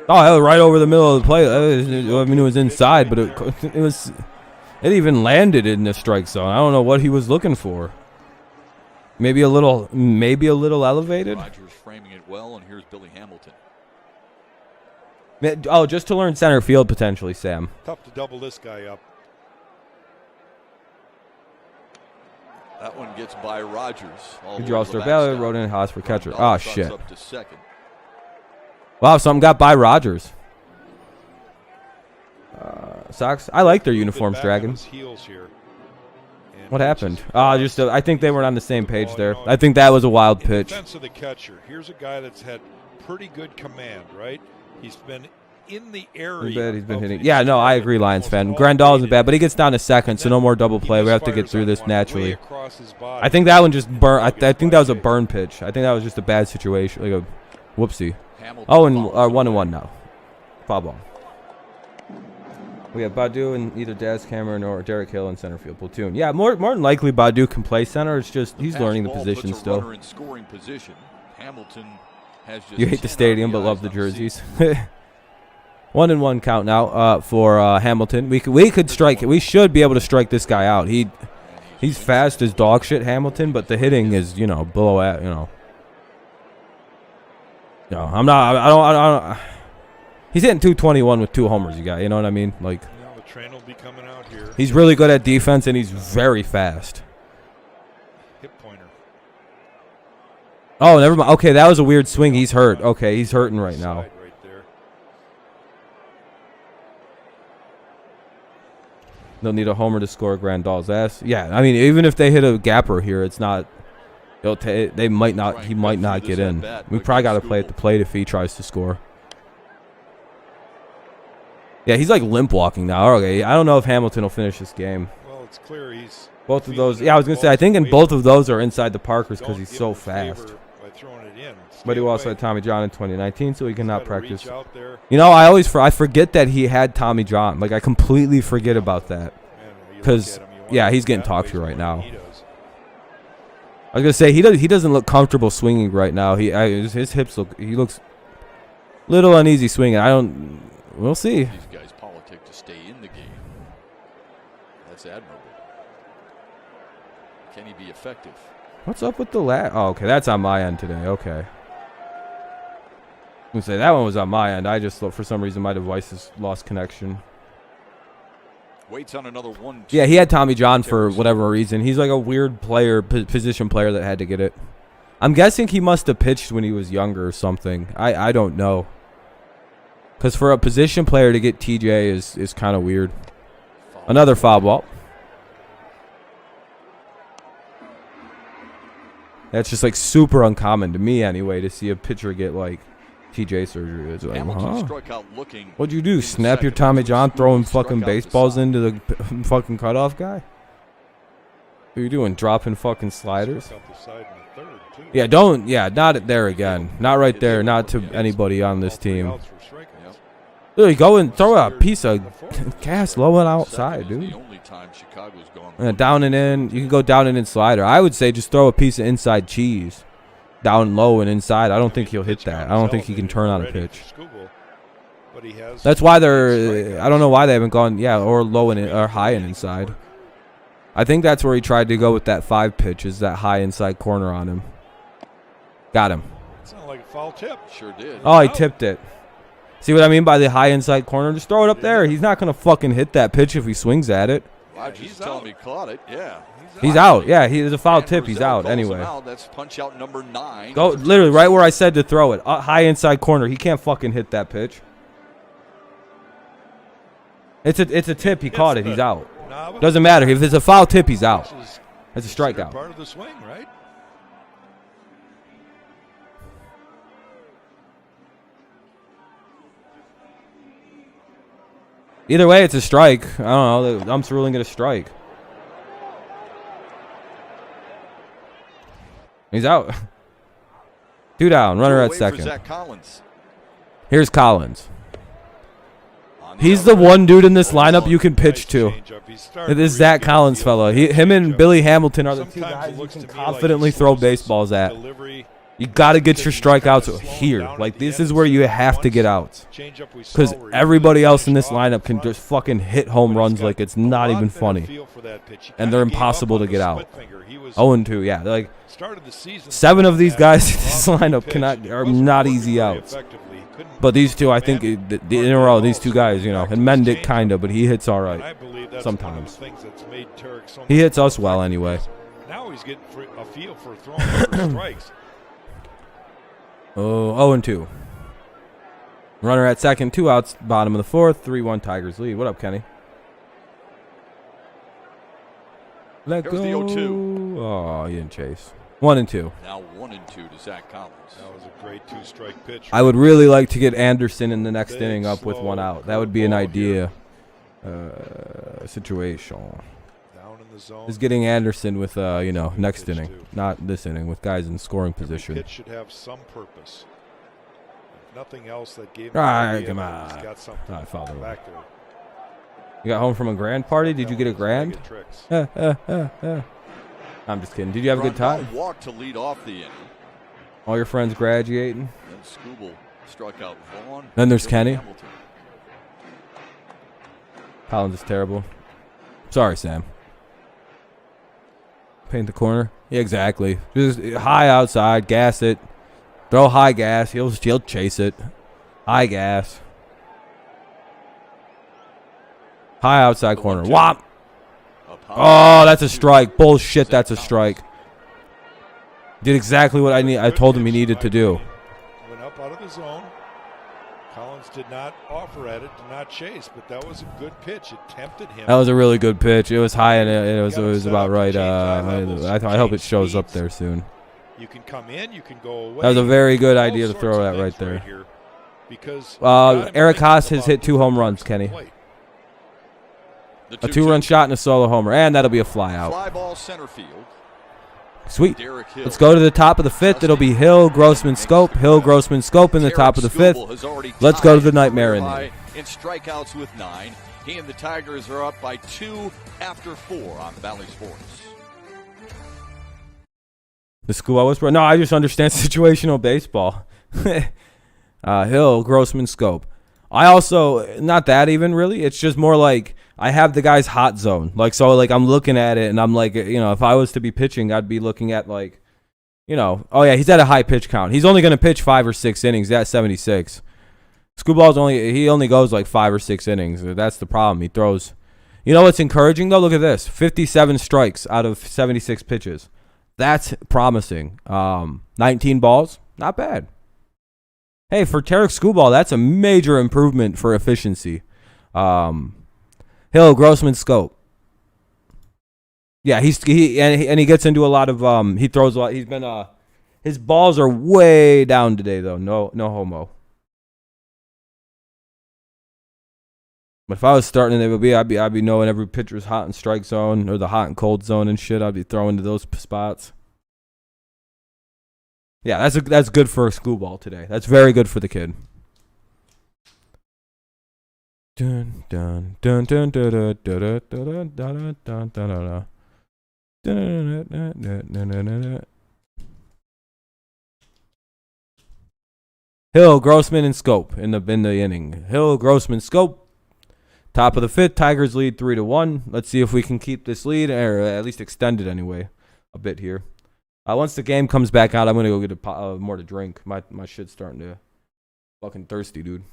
Oh, right over the middle of the plate. I mean, it was inside, but it even landed in the strike zone. I don't know what he was looking for. Maybe a little elevated. Rogers framing it well, and here's Billy Hamilton. Oh, just to learn center field potentially, Sam. Tough to double this guy up. That one gets by Rogers. Good draw, Starbell, rode in Haas for catcher. Oh, shit. Up to second. Wow, something got by Rogers. Sox, I like their uniforms, Dragon. What happened? I think they weren't on the same page there. I think that was a wild pitch. In defense of the catcher, here's a guy that's had pretty good command, right? He's been in the Too area. bad he's been hitting. Yeah, no, I agree, Lions fan. Grandal isn't bad, but he gets down to second, so no more double play. We have to get through this naturally. I think that one just burned. I think that was a burn pitch. I think that was just a bad situation, like a whoopsie. Oh, and 1-1 now. Foul ball. We have Badu and either Daz Cameron or Derek Hill in center field platoon. Yeah, more than likely Badu can play center. It's just he's learning the position still. You hate the stadium but love the jerseys. 1-1 count now for Hamilton. We could strike it. We should be able to strike this guy out. He's fast as dog shit, Hamilton, but the hitting is, you know, below at, you know. No, I'm not. I don't. He's hitting 221 with 2 homers. You know what I mean? Like, the train will be coming out here. He's really good at defense and he's very fast. Hip pointer. Oh, never mind. Okay, that was a weird swing. He's hurt. Okay, he's hurting right now. Right there. They'll need a homer to score Grandal's ass. Yeah, I mean, even if they hit a gapper here, it's not. They might not. He might not get in. We probably got to play at the plate if he tries to score. Yeah, he's like limp walking now. Okay, I don't know if Hamilton will finish this game. Well, it's clear he's both of those. Yeah, I was gonna say I think in both of those are inside the Parkers because he's so fast. But he also had Tommy John in 2019, so he cannot practice. You know, I forget that he had Tommy John. Like I completely forget about that. Because yeah, he's getting talked to right now. I was gonna say he doesn't look comfortable swinging right now. His hips he looks a little uneasy swinging. We'll see. These guys politic to stay in the game. That's admirable. Can he be effective? What's up with the Oh, okay, that's on my end today. Okay. I'm gonna say that one was on my end. I just thought for some reason my device has lost connection. Waits on another one. Yeah, he had Tommy John for whatever reason. He's like a weird player, position player that had to get it. I'm guessing he must have pitched when he was younger or something. I don't know. Because for a position player to get TJ is kind of weird. Another foul ball. That's just like super uncommon to me anyway to see a pitcher get like TJ surgery. It's like, what'd you do? Snap your Tommy John throwing fucking baseballs into the fucking cutoff guy? What are you doing? Dropping fucking sliders? Yeah, don't. Yeah, not there again. Not right there. Not to anybody on this team. Really, go and throw a piece of gas low and outside, dude. Down and in. You can go down and in slider. I would say just throw a piece of inside cheese. Down low and inside. I don't think he'll hit that. I don't think he can turn on a pitch. That's why they're. I don't know why they haven't gone. Yeah, or low and or high and inside. I think that's where he tried to go with that 5 pitch. Is that high inside corner on him? Got him. Sounded like a foul tip. Sure did. Oh, he tipped it. See what I mean by the high inside corner? Just throw it up there. He's not going to fucking hit that pitch if he swings at it. Wow, he's telling me caught it. Yeah. He's out. Yeah, there's a foul tip. He's out anyway. That's punch out number 9. Go literally right where I said to throw it. High inside corner. He can't fucking hit that pitch. It's a tip. He caught it. He's out. Doesn't matter. If it's a foul tip, he's out. It's a strikeout. Part of the swing, right? Either way, it's a strike. I don't know. The ump's ruling it a strike. He's out. 2 down. Runner at second. Here's Collins. He's the one dude in this lineup you can pitch to. This Zach Collins fella. Him and Billy Hamilton are the 2 guys you can confidently throw baseballs at. You got to get your strikeouts here. Like, this is where you have to get outs. Because everybody else in this lineup can just fucking hit home runs like it's not even funny. And they're impossible to get out. 0-2, yeah. Like, 7 of these guys in this lineup are not easy outs. But these 2, I think, in a row, these 2 guys, you know, and Mendick kind of, but he hits all right sometimes. He hits us well anyway. Now he's getting a feel for throwing strikes. Oh, 0-2. Runner at second, 2 outs, bottom of the 4th, 3-1 Tigers lead. What up, Kenny? Let go. The 0-2. Oh, he didn't chase. 1 and 2. Now 1 and 2 to Zach Collins. That was a great 2-strike pitch. I would really like to get Anderson in the next Big, inning up with 1 out. That would be an idea situation. Down in the zone. Is getting Anderson with next inning, not this inning, with guys in scoring position. Pitch should have some purpose. If nothing else, that gave him All right, an idea come that he's on. got something All right, follow back there. You got home from a grand party? Did you get a grand? I'm just kidding. Did you have a good time? Walk to lead off the inning. All your friends graduating? Then Skubal struck out Vaughn. Then there's Kenny. Hamilton. Collins is terrible. Sorry, Sam. Paint the corner. Yeah, exactly. Just high outside, gas it. Throw high gas. He'll chase it. High gas. High outside corner. Whop. Oh, that's a strike. Bullshit, that's a strike. Did exactly what I told him he needed to do. Went up out of the zone. Collins did not offer at it, did not chase, but that was a good pitch. It tempted him. That was a really good pitch. It was high and it was about right. I hope it shows up there soon. You can come in, you can go away. That was a very good idea to throw that right there. Here because Eric Haas has hit 2 home runs, Kenny. A 2-run shot and a solo homer, and that'll be a fly out. Fly ball center field. Sweet. Let's go to the top of the 5th. It'll be Hill, Grossman, Scope. Hill, Grossman, Scope in the top of the 5th. Let's go to the nightmare inning. In strikeouts with 9. He and the Tigers are up by 2 after 4 on Valley Sports. The school I was no, I just understand situational baseball. Hill, Grossman, Scope. I also, not that even really. It's just more like I have the guy's hot zone. I'm looking at it and I'm like, if I was to be pitching, I'd be looking at oh yeah, he's at a high pitch count. He's only going to pitch 5 or 6 innings. That's 76. Skubal's only goes like 5 or 6 innings. That's the problem. He throws. You know what's encouraging though? Look at this. 57 strikes out of 76 pitches. That's promising. 19 balls. Not bad. Hey, for Tarek Skubal, that's a major improvement for efficiency. Hill, Grossman, Scope. Yeah, he gets into a lot of he throws a lot. He's been his balls are way down today though. No homo. But if I was starting in I'd be knowing every pitcher's hot and strike zone or the hot and cold zone and shit. I'd be throwing to those spots. Yeah, that's good for a Skubal today. That's very good for the kid. Dun dun dun dun dun dun dun dun dun dun dun dun. Hill, Grossman, and Scope in the inning. Hill, Grossman, Scope. Top of the 5th. Tigers lead 3-1. Let's see if we can keep this lead, or at least extend it anyway, a bit here. Once the game comes back out, I'm gonna go get more to drink. My shit's starting to fucking thirsty, dude.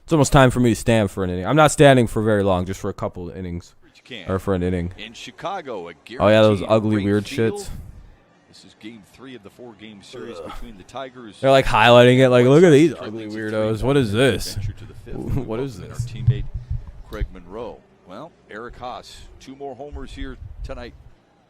It's almost time for me to stand for an inning. I'm not standing for very long, just for a couple of innings, or for an inning. In Chicago, oh yeah, those ugly weird shits. This is game 3 of the 4-game series between the Tigers. They're like highlighting it, like, look at these ugly weirdos. What is this? What is this? Our teammate Craig Monroe. Well, Eric Haas, 2 more homers here tonight.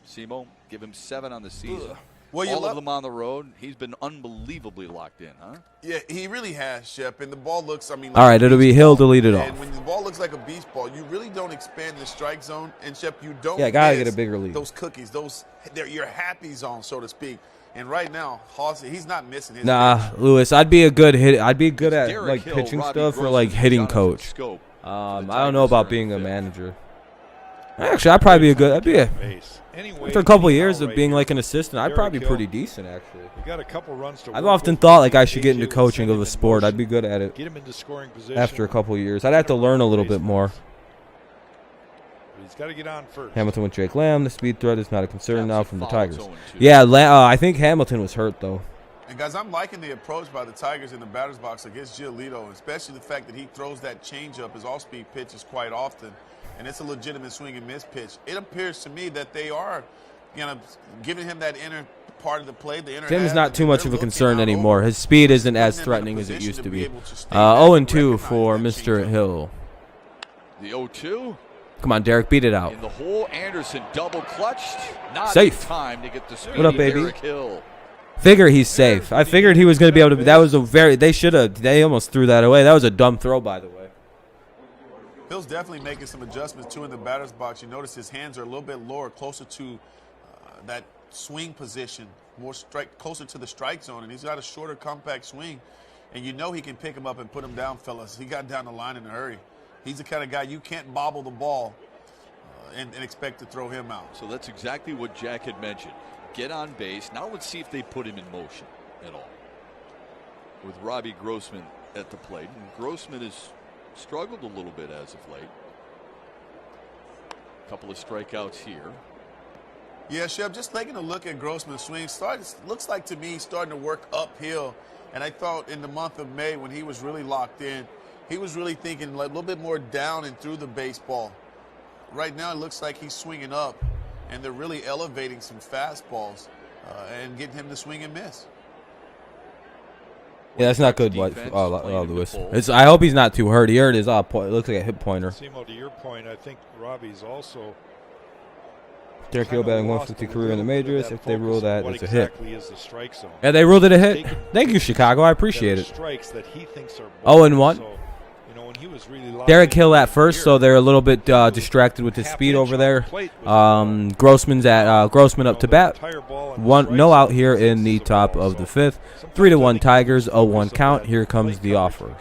Simo, give him 7 on the season. Well, all of them on the road. He's been unbelievably locked in, huh? Yeah, he really has, Shep. And the ball looks, like all right, it'll be Hill to lead it off. And when the ball looks like a beast ball, you really don't expand the strike zone. And, Shep, you don't gotta get a bigger lead. Those cookies, they're your happy zone, so to speak. And right now, Haas, he's not missing his pitch. Lewis, I'd be a good hit. I'd be good at like pitching stuff or like hitting coach. I don't know about being a manager. Actually, I'd probably be a good. After a couple of years of being like an assistant, I'd probably be pretty decent actually. I've often thought like I should get into coaching of a sport. I'd be good at it. After a couple of years, I'd have to learn a little bit more. He's got to get on first. Hamilton with Jake Lamb. The speed threat is not a concern now from the Tigers. Yeah, I think Hamilton was hurt though. And guys, I'm liking the approach by the Tigers in the batter's box against Giolito, especially the fact that he throws that changeup, his off-speed pitches quite often, and it's a legitimate swing and miss pitch. It appears to me that they are giving him that inner part of the play. The inner Tim's half, not too much of a concern anymore. His speed speed isn't as threatening as it used to be. 0-2 for Mr. Hill. The 0-2. Come on, Derek, beat it out. In the hole, Anderson double clutched. Not Safe. Time to get the speed. What up, baby? Derek Hill. Figure he's safe. I figured he was going to be able to. That was a very. They almost threw that away. That was a dumb throw, by the way. Hill's definitely making some adjustments too in the batter's box. You notice his hands are a little bit lower, closer to that swing position, closer to the strike zone, and he's got a shorter, compact swing. And you know he can pick him up and put him down, fellas. He got down the line in a hurry. He's the kind of guy you can't bobble the ball and expect to throw him out. So that's exactly what Jack had mentioned. Get on base. Now let's see if they put him in motion at all. With Robbie Grossman at the plate. And Grossman has struggled a little bit as of late. A couple of strikeouts here. Yeah, Shep, just taking a look at Grossman's swing, looks like to me he's starting to work uphill. And I thought in the month of May when he was really locked in, he was really thinking like a little bit more down and through the baseball. Right now it looks like he's swinging up, and they're really elevating some fastballs and getting him to swing and miss. Yeah, that's not good, Lewis. I hope he's not too hurt. He hurt his point. It looks like a hip pointer. Simo, to your point, I think Robbie's also. Derek Hill batting 150 career in the majors. If they rule that as a hit. Is the strike zone. Yeah, they ruled it a hit. Thank you, Chicago. I appreciate it. Strikes that he thinks are 0-1. So, you know, when he was really Derek Hill at first, so they're a little bit distracted with his speed over there. Grossman up to bat. No out here in the top of the fifth. 3-1 Tigers. 0-1 count. Here comes the offer.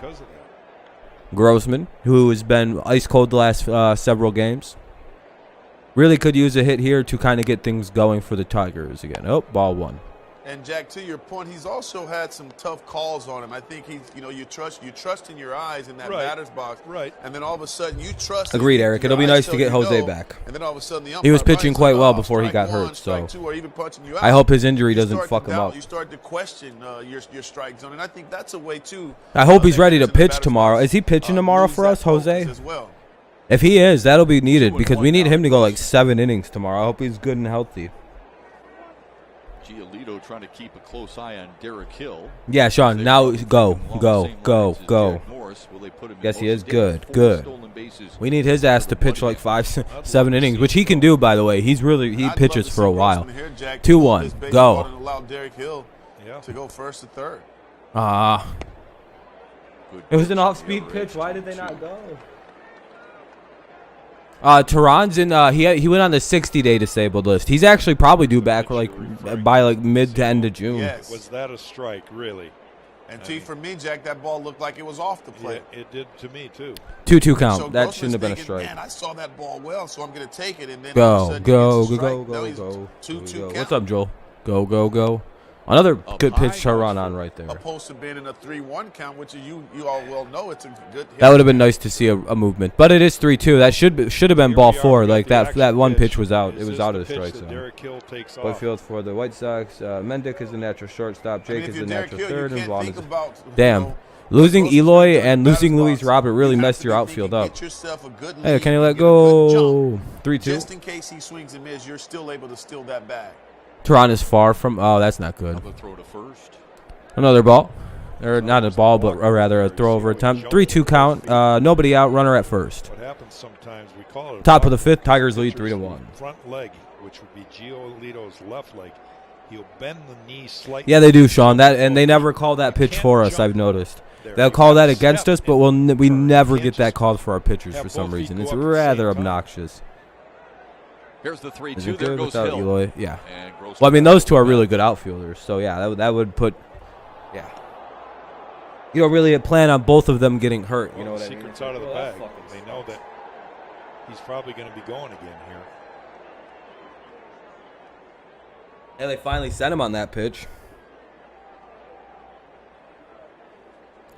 Grossman, who has been ice cold the last several games. Really could use a hit here to kind of get things going for the Tigers again. Oh, ball one. And Jack, to your point, he's also had some tough calls on him. I think he's, you trust in your eyes in that batter's box, right? And then all of a sudden you trust. Agreed, Eric. It'll be nice to get Jose back. And then all of a sudden he was pitching quite well before he got hurt, so I hope his injury doesn't fuck him up. You start to question your strike zone, and I think that's a way too. I hope he's ready to pitch tomorrow. Is he pitching tomorrow for us, Jose? If he is, that'll be needed because we need him to go like 7 innings tomorrow. I hope he's good and healthy. Giolito trying to keep a close eye on Derek Hill. Yeah, Sean, now go. Yes, he is good. We need his ass to pitch like 5-7 innings, which he can do, by the way. He pitches for a while. 2-1, go. Allow Derek Hill to go first to third. It was an off-speed pitch. Why did they not go? Tehran's in. He went on the 60-day disabled list. He's actually probably due back by mid to end of June. Yes. Was that a strike, really? And for me, Jack, that ball looked like it was off the plate. Yeah, it did to me too. 2-2 count. So that shouldn't have been a strike. Man, I saw that ball well, so I'm going to take it. And then go. 2-2 What's up, Joel? Go. Another good pitch to run on right there. Opposed to being in a 3-1 count, which you all well know it's a good hit. That would have been nice to see a movement, but it is 3-2. That should have been ball 4. Like that one pitch was out. It was out of the strike zone. Field for the White Sox. Mendick is the natural shortstop. Jake is the natural third, and Vaughn is. Damn. Losing Eloy and losing Luis Robert really messed your outfield up. Hey, can you let go? 3-2. Just in case he swings and misses, you're still able to steal that bag. Tehran is far from. Oh, that's not good. Throw to first. Another ball. Or not a ball, but rather a throw over attempt. 3-2 count. Nobody out. Runner at first. What happens sometimes, we call it top of the fifth. Tigers lead 3-1. Front leg, which would be Giolito's left leg. He'll bend the knee slightly. Yeah, they do, Sean. And they never call that pitch for us. I've noticed. They'll call that against us, but we never get that called for our pitchers for some reason. It's rather obnoxious. Here's the 3-2. Is it there good goes without Hill. Eloy? Yeah. Well, I mean, those two are really good outfielders. So, yeah, that would put – yeah. You don't really plan on both of them getting hurt. You know what I mean? Secret's out of the bag. They know that he's probably going to be going again here. Yeah, they finally sent him on that pitch.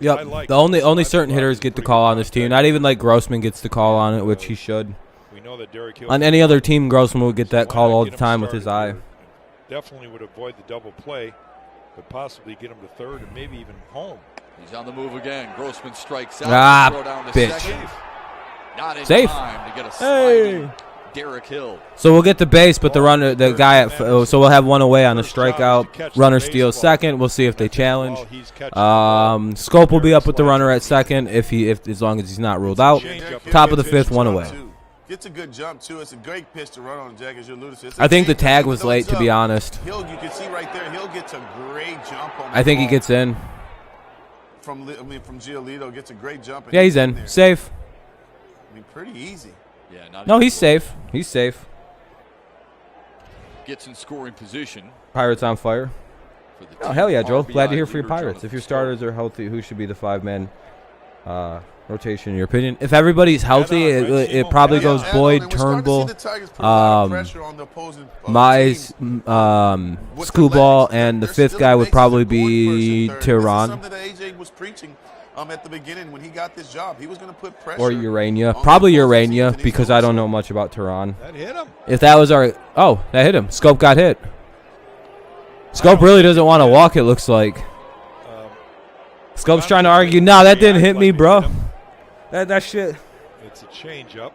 Yep. The only certain hitters get the call on this team. Not even like Grossman gets the call on it, which he should. We know that Derek Hill on any other team, Grossman would get that call all the time with his eye. Definitely would avoid the double play, but possibly get him to third and maybe even home. He's on the move again. Grossman strikes out. Throw down to bitch. Not in Safe. time to get a sliding Derek Hill. So we'll get the base, but the runner, the guy at, so we'll have one away on the strikeout. Runner steals second. We'll see if they challenge. Scope will be up with the runner at second if as long as he's not ruled out. Top of the fifth, one away. Gets a good jump too. It's a great pitch to run on Jack, as you alluded to. I think the tag was late, to be honest. You can see right there, Hill gets a great jump on. I think he gets in. From Giolito, gets a great jump. Yeah, he's in. Safe. I mean, pretty easy. Yeah, no, he's safe. He's safe. Gets in scoring position. Pirates on fire. Oh, hell yeah, Joel. Glad to hear for your Pirates. If your starters are healthy, who should be the five-man rotation in your opinion? If everybody's healthy, it probably goes Boyd, Turnbull, Mize, Skubal, and the fifth guy would probably be Tehran. At the beginning when he got this job, he was going to put pressure. Or Urania. Probably Urania, because I don't know much about Tehran. That hit him. If that was our... Oh, that hit him. Scope got hit. Scope really doesn't want to walk, it looks like. Scope's trying to argue, nah, that didn't hit me, bro. That shit... It's a change-up.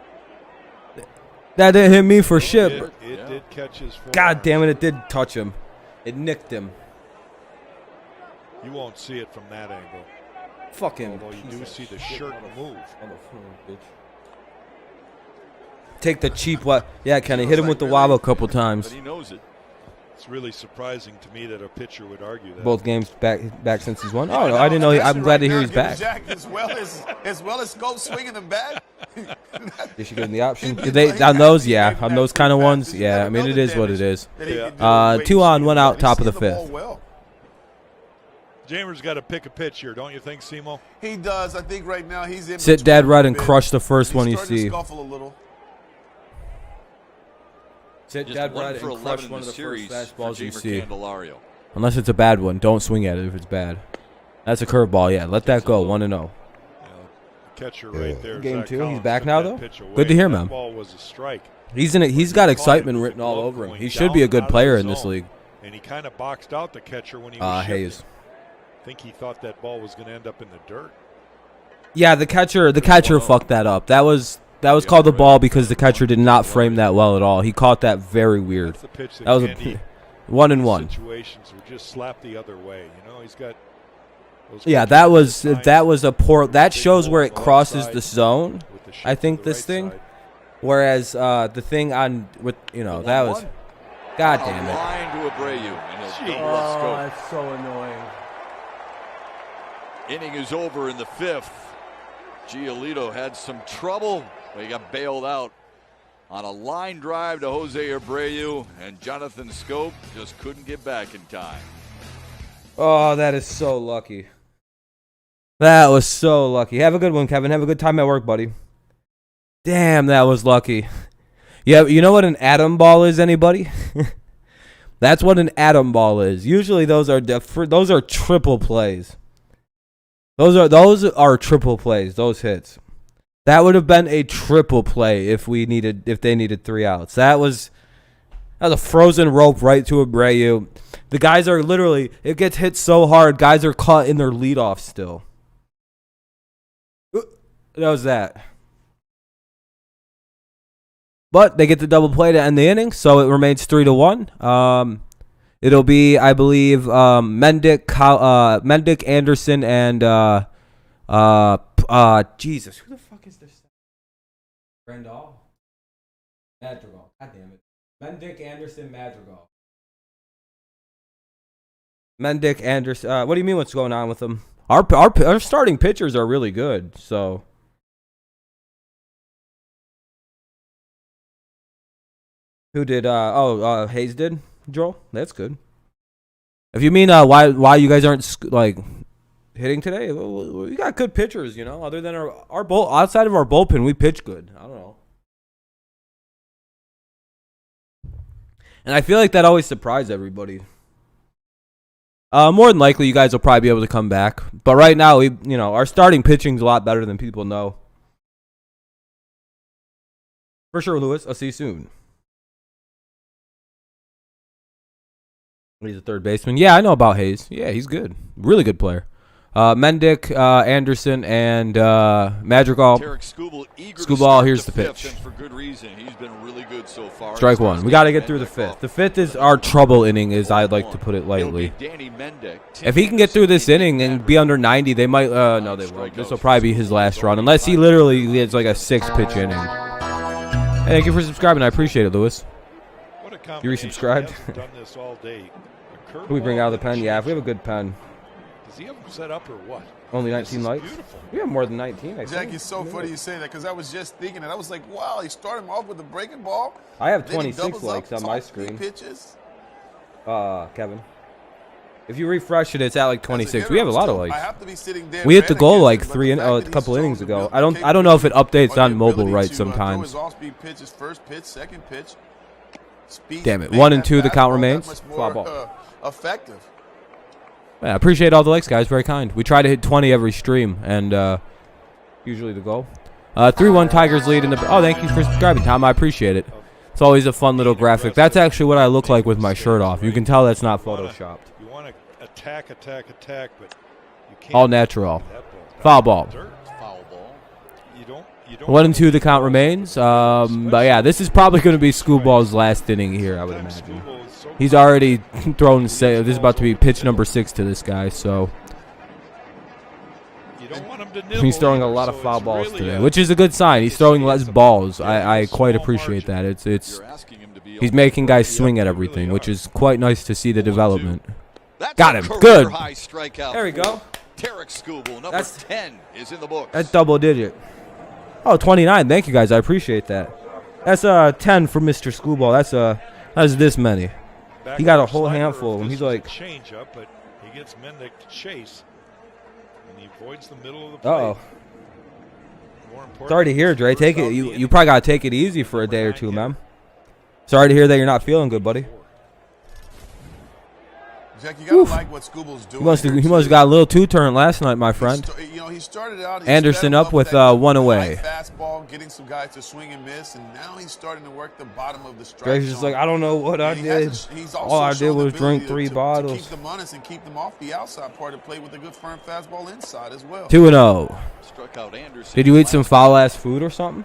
That didn't hit me for shit. It did catch his forearm. God damn it, it did touch him. It nicked him. You won't see it from that angle. Fucking. Although you do see the shirt move. Take the cheap what? Yeah, Kenny, hit him with the wobble a couple times. But he knows it. It's really surprising to me that a pitcher would argue that. Both games back since he's won. Oh, no, I didn't know. I'm glad to hear he's back. Jack, as well as Scope swinging him back. You should give him the option. On those kind of ones, yeah. I mean, it is what it is. 2 on, 1 out, top of the fifth. Jamer's got to pick a pitch here, don't you think, Simo? He does. I think right now he's in. Sit dead right and crush the first one you see. Scuffle a little. Sit dead right and crush one of the first fastballs you see. Candelario. Unless it's a bad one, don't swing at it if it's bad. That's a curveball. Yeah, let that go. 1-0. Catcher right there. Game 2. He's back now though. Good to hear, man. Ball was a strike. He's got excitement written all over him. He should be a good player in this league. And he kind of boxed out the catcher when he was Hayes. I think he thought that ball was going to end up in the dirt. Yeah, the catcher fucked that up. That was called the ball because the catcher did not frame that well at all. He caught that very weird. That's the pitch that was a 1-1. Situations were just slapped the other way. You know, he's got. Yeah, that was a poor. That shows where it crosses the zone. I think this thing. Whereas the thing on with that was. God damn it. Line to Abreu. Oh, that's so annoying. Inning is over in the fifth. Giolito had some trouble, but he got bailed out on a line drive to Jose Abreu, and Jonathan Scope just couldn't get back in time. Oh, that is so lucky. That was so lucky. Have a good one, Kevin. Have a good time at work, buddy. Damn, that was lucky. Yeah, you know what an atom ball is, anybody? That's what an atom ball is. Usually those are triple plays. Those are triple plays, those hits. That would have been a triple play if they needed 3 outs. That was a frozen rope right to Abreu. The guys are literally, it gets hit so hard, guys are caught in their leadoff still. That was that. But they get the double play to end the inning, so it remains 3-1. It'll be, I believe, Mendick, Anderson, and Jesus, who the fuck is this? Randall? Madrigal. God damn it. Mendick, Anderson, Madrigal. Mendick, Anderson. What do you mean? What's going on with them? Our starting pitchers are really good. So. Who did? Hayes did. Joel, that's good. If you mean why you guys aren't hitting today, we got good pitchers, Other than our outside of our bullpen, we pitch good. I don't know. And I feel like that always surprised everybody. More than likely, you guys will probably be able to come back. But right now, our starting pitching's a lot better than people know. For sure, Lewis. I'll see you soon. He's a third baseman. Yeah, I know about Hayes. Yeah, he's good. Really good player. Mendick, Anderson, and Madrigal. Skubal, here's the pitch. For good reason. He's been really good so far. Strike one. We got to get through the fifth. The fifth is our trouble inning, as I'd like to put it lightly. If he can get through this inning and be under 90, they might. No, they won't. This will probably be his last run, unless he literally gets like a 6-pitch inning. Hey, thank you for subscribing. I appreciate it, Lewis. You resubscribed? Can we bring out the pen? Yeah, if we have a good pen. Does he have them set up or what? Only 19 likes? Beautiful. We have more than 19, I think. Jack, it's so funny you say that because I was just thinking it. I was like, wow, he started him off with a breaking ball. I have 26 likes on my screen. Pitches. Kevin. If you refresh it, it's at like 26. We have a lot of likes. I have to be sitting there. We hit the goal like a couple innings ago. I don't know if it updates on mobile right sometimes. Pitches, first pitch, second pitch. Damn it. 1 and 2, the count remains. Foul ball. Effective. Yeah, I appreciate all the likes, guys. Very kind. We try to hit 20 every stream, and usually the goal. 3-1 Tigers lead in the. Oh, thank you for subscribing, Tom. I appreciate it. It's always a fun little graphic. That's actually what I look like with my shirt off. You can tell that's not photoshopped. You want to attack, but you can't. All natural. Foul ball. Foul ball. You don't 1 and 2, the count remains. But yeah, this is probably going to be Skubal's last inning here, I would imagine. He's already thrown. This is about to be pitch number 6 to this guy, so he's throwing a lot of foul balls today, which is a good sign. He's throwing less balls. I quite appreciate that. He's making guys swing at everything, which is quite nice to see the development. Got him. Good. There we go. Tarek Skubal, number 10, is in the books. That's double digit. Oh, 29. Thank you, guys. I appreciate that. That's 10 for Mr. Skubal. That's this many. He got a whole handful of them. He's like change up, but he gets Mendick to chase, and he avoids the middle of the plate. Uh-oh. Sorry to hear, Dre. Take it. You probably gotta take it easy for a day or two, man. Sorry to hear that you're not feeling good, buddy. Jack, you gotta like what Skubal's doing. He must have got a little two-turn last night, my friend. He started out. Anderson up with 1 away. Fastball, getting some guys to swing and miss, and now he's starting to work the bottom of the strike. Dre's just like, I don't know what I did. All I did was drink 3 bottles. To keep them honest and keep them off the outside part of play with a good firm fastball inside as well. 2-0. Did you eat some foul-ass food or something?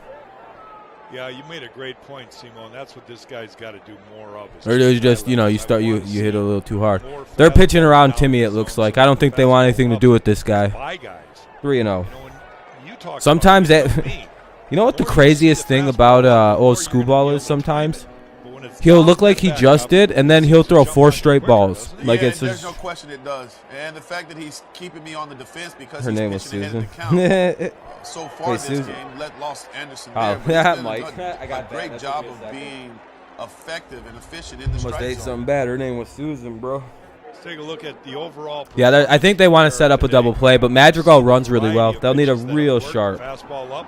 Yeah, you made a great point, Simon. That's what this guy's got to do more of. Or it was just, you hit a little too hard. They're pitching around Timmy, it looks like. I don't think they want anything to do with this guy. 3-0. Sometimes that, you know what the craziest thing about old Skubal is sometimes? He'll look like he just did, and then he'll throw 4 straight balls. Like yeah, it's there's just, no question it does. And the fact that he's keeping me on the defense because her he's name was pitching ahead of Susan. the count. So far Wait, this Susan. game, lost Anderson Oh, there. but yeah, he's done Mike. I got a that. great That job took me a of second. being effective and efficient in the Must strike ate zone. something bad. Her name was Susan, bro. Let's take a look at the overall. Yeah, I think they want to set up a double play, but Madrigal runs really well. They'll need a real sharp.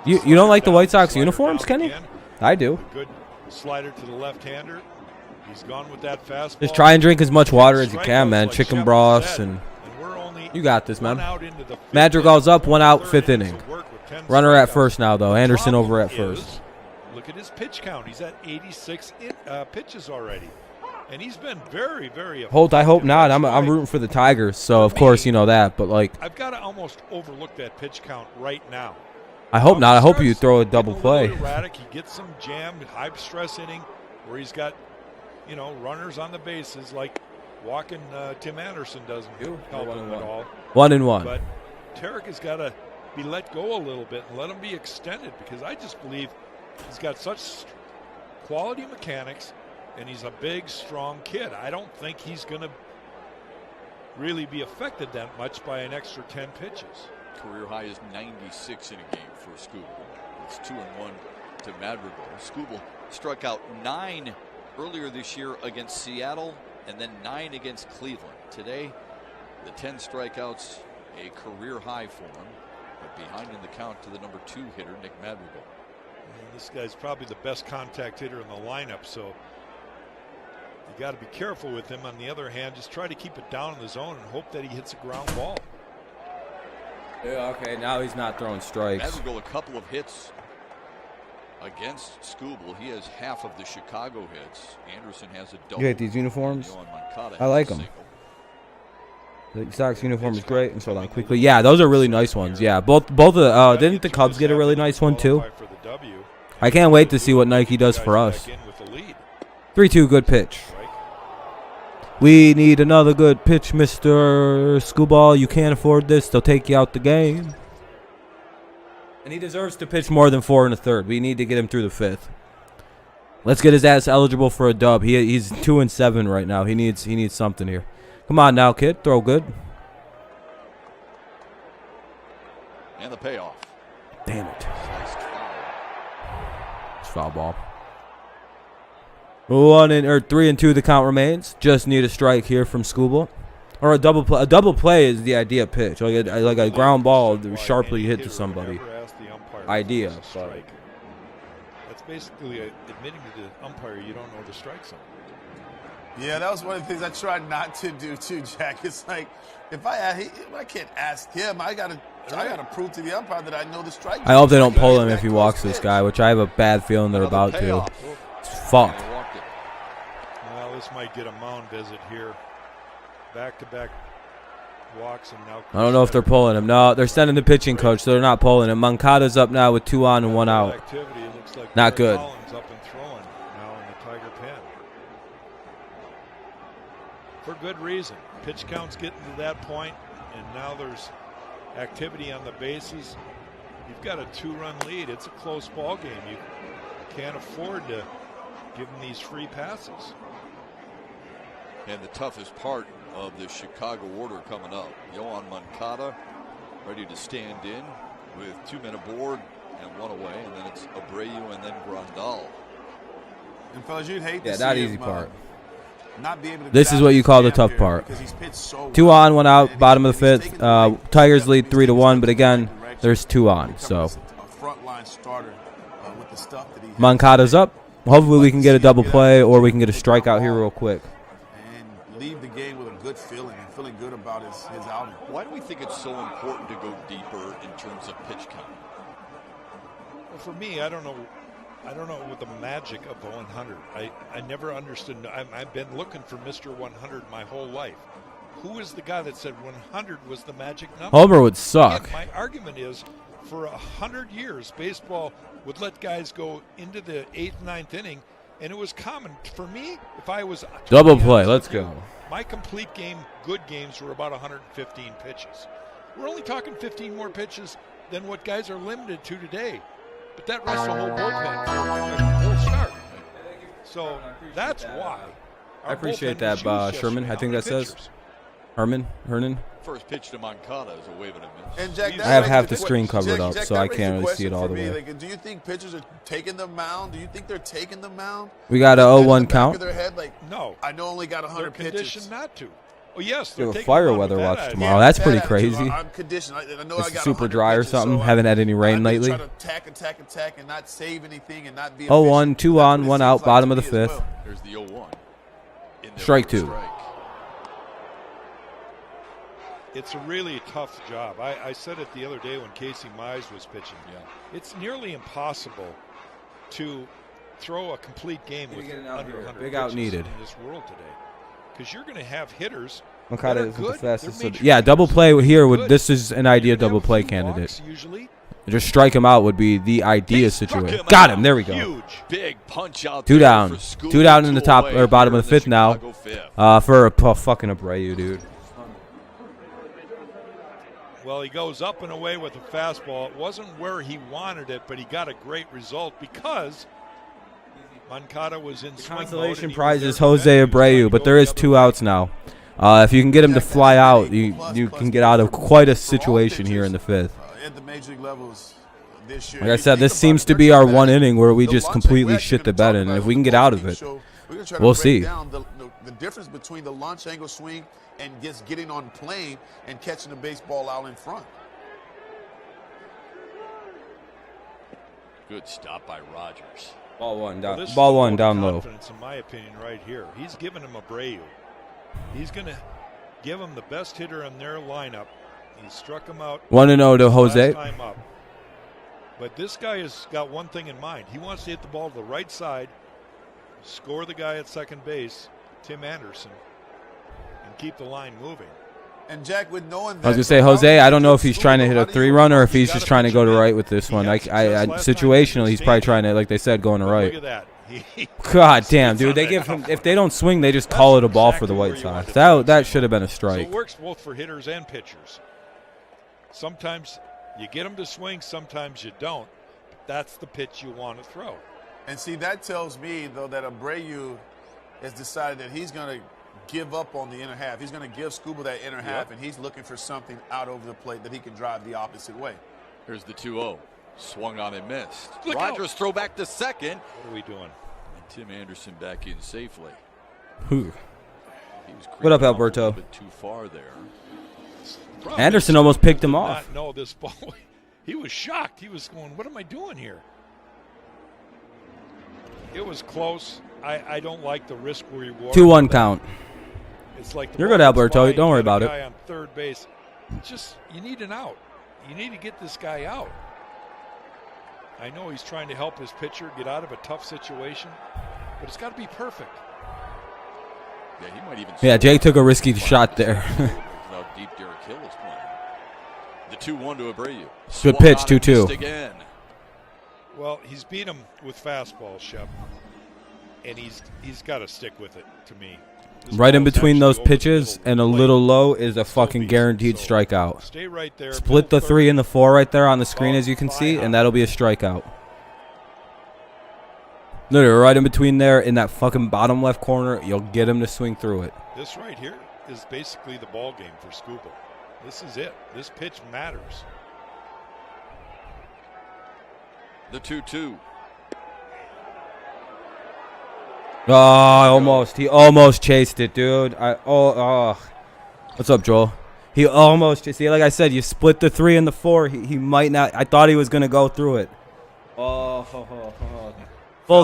You don't like the White Sox uniforms, Kenny? I do. Good slider to the left-hander. He's gone with that fastball. Just try and drink as much water as you can, man. Chicken broths and you got this, man. Madrigal's up, 1 out, 5th inning. Runner at first now, though. Anderson over at first. Look at his pitch count. He's at 86 pitches already. And he's been very, very effective. I hope not. I'm rooting for the Tigers, so of course you know that. But like, I've got to almost overlook that pitch count right now. I hope not. I hope you throw a double play. Erratic. He gets some jam, high stress inning where he's got, runners on the bases like walking Tim Anderson doesn't help him at all. 1-1. But Tarek has got to be let go a little bit and let him be extended because I just believe he's got such quality mechanics and he's a big, strong kid. I don't think he's going to really be affected that much by an extra 10 pitches. Career high is 96 in a game for Skubal. It's 2-1 to Madrigal. Skubal struck out 9 earlier this year against Seattle and then 9 against Cleveland. Today, the 10 strikeouts, a career high for him, but behind in the count to the number 2 hitter, Nick Madrigal. And this guy's probably the best contact hitter in the lineup, so you got to be careful with him. On the other hand, just try to keep it down in the zone and hope that he hits a ground ball. Yeah, okay, now he's not throwing strikes. Madrigal, a couple of hits against Skubal. He has half of the Chicago hits. Anderson has a double. You hate these uniforms? I like them. The Sox uniform is great and sold out quickly. Yeah, those are really nice ones. Yeah, both of didn't the Cubs get a really nice one too? I can't wait to see what Nike does for us. 3-2, good pitch. We need another good pitch, Mr. Skubal. You can't afford this. They'll take you out the game. And he deserves to pitch more than 4 1/3. We need to get him through the 5th. Let's get his ass eligible for a dub. He's 2-7 right now. He needs something here. Come on now, kid. Throw good. And the payoff. Damn it. It's foul ball. 3-2. The count remains. Just need a strike here from Skubal, or a double play. A double play is the idea pitch, like a ground ball sharply hit to somebody. Idea. But. That's basically admitting to the umpire you don't know the strike zone. Yeah, that was one of the things I tried not to do too, Jack. It's like if I can't ask him, I gotta prove to the umpire that I know the strike zone. I hope they don't pull him if he walks this guy, which I have a bad feeling they're about to. It's fucked. Well, this might get a mound visit here. Back-to-back walks and now. I don't know if they're pulling him. No, they're sending the pitching coach, so they're not pulling him. Moncada's up now with 2 on and 1 out. Not good. Up and throwing now in the Tiger pen. For good reason. Pitch count's getting to that point, and now there's activity on the bases. You've got a 2-run lead. It's a close ball game. You can't afford to give them these free passes. And the toughest part of the Chicago order coming up. Yoan Moncada ready to stand in with 2 men aboard and 1 away, and then it's Abreu and then Grandal. And fellas, you'd hate to see that him, easy part. Not be able to this is what you call the tough part. 2 on, 1 out, bottom of the 5th. Tigers lead 3-1, but again, there's 2 on. So Moncada's up. Hopefully we can get a double play, or we can get a strikeout here real quick. And leave the game with a good feeling and feeling good about his outing. Why do we think it's so important to go deeper in terms of pitch count? Well, for me, I don't know what the magic of the 100. I never understood. I've been looking for Mr. 100 my whole life. Who is the guy that said 100 was the magic number? Homer would suck. Again, my argument is, for 100 years, baseball would let guys go into the 8th, 9th inning, and it was common for me. If I was double play, let's go. My complete game, good games were about 115 pitches. We're only talking 15 more pitches than what guys are limited to today. But that rests the whole bullpen for the whole start. So that's why. I appreciate that, Sherman. I think that says Hernan. First pitch to Moncada is a wave and a miss. And Jack, I have half the screen covered up, so I can't really see it all the way. Like, do you think pitchers are taking the mound? Do you think they're taking the mound? We got a 0-1 count. No, I know only got 100 pitches. Conditioned not to. Oh yes, we have a fire weather watch tomorrow. That's pretty crazy. I'm conditioned. I know it's I got super dry or something. So haven't had any rain lately. Try to attack, and not save anything, and not be. 0-1, 2 on, 1 out, bottom of the 5th. Well. There's the 0-1. Strike 2. It's a really tough job. I said it the other day when Casey Mize was pitching. Yeah. It's nearly impossible to throw a complete game with under 100 big out needed in this world today, because you're going to have hitters. Moncada isn't the fastest. Yeah, double play here. This is an idea double play candidate. Just strike him out would be the idea situation. Got him. There we go. Huge, big punch out. 2 down. 2 down in the top or bottom of the 5th now. For a fucking Abreu, dude. Well, he goes up and away with a fastball. It wasn't where he wanted it, but he got a great result because Moncada was in swing mode. Consolation prize is Jose Abreu, but there is 2 outs now. If you can get him to fly out, you can get out of quite a situation here in the 5th. At the major league levels this year. Like I said, this seems to be our one inning where we just completely shit the bed in, and if we can get out of it, we'll see. The difference between the launch angle swing and just getting on plane and catching the baseball out in front. Good stop by Rogers. Ball one down low. In my opinion, right here, he's giving him Abreu. He's going to give him the best hitter in their lineup. He struck him out 1-0 to Jose. Time up. But this guy has got one thing in mind. He wants to hit the ball to the right side, score the guy at second base, Tim Anderson, and keep the line moving. And Jack, with knowing that, I was gonna say, Jose, I don't know if he's trying to hit a 3-run or if he's just trying to go to right with this one. Situationally, he's probably trying to, like they said, going to right. Look at that. God damn, dude! They give him, if they don't swing, they just call it a ball for the White Sox. That should have been a So strike. it works both for hitters and pitchers. Sometimes you get them to swing, sometimes you don't. That's the pitch you want to throw. And see, that tells me, though, that Abreu has decided that he's going to give up on the inner half. He's going to give Skubal that inner half, and he's looking for something out over the plate that he can drive the opposite way. Here's the 2-0. Swung on and missed. Look Rogers throw back to second. What are we doing? And Tim Anderson back in safely. Who? He was What up, creeping off Alberto? A little bit too far there. Anderson almost picked him off. No, this ball. He was shocked. He was going, "What am I doing here?" It was close. I don't like the risk reward. 2-1 count. It's like You're good, Alberto. Don't worry about it. Guy on third base. Just you need an out. You need to get this guy out. I know he's trying to help his pitcher get out of a tough situation, but it's got to be perfect. Yeah, he might even. Yeah, Jay took a risky shot there. How deep Derek Hill is playing. The 2-1 to Abreu. Good pitch, 2-2. Again. Well, he's beat him with fastballs, Shep, and he's got to stick with it. To me, this Right in ball's between actually those over the pitches middle and a of the little plate. low is a fucking beast. guaranteed So, strikeout. Stay right there. Split the middle 3 third. and the 4 right there on the screen, as you can see, and that'll be a strikeout. Literally right in between there in that fucking bottom left corner, you'll get him to swing through it. This right here is basically the ball game for Skubal. This is it. This pitch matters. The 2-2. Oh, almost. He almost chased it, dude. What's up, Joel? He almost. See, like I said, you split the 3 and the 4. He might not. I thought he was going to go through it. Full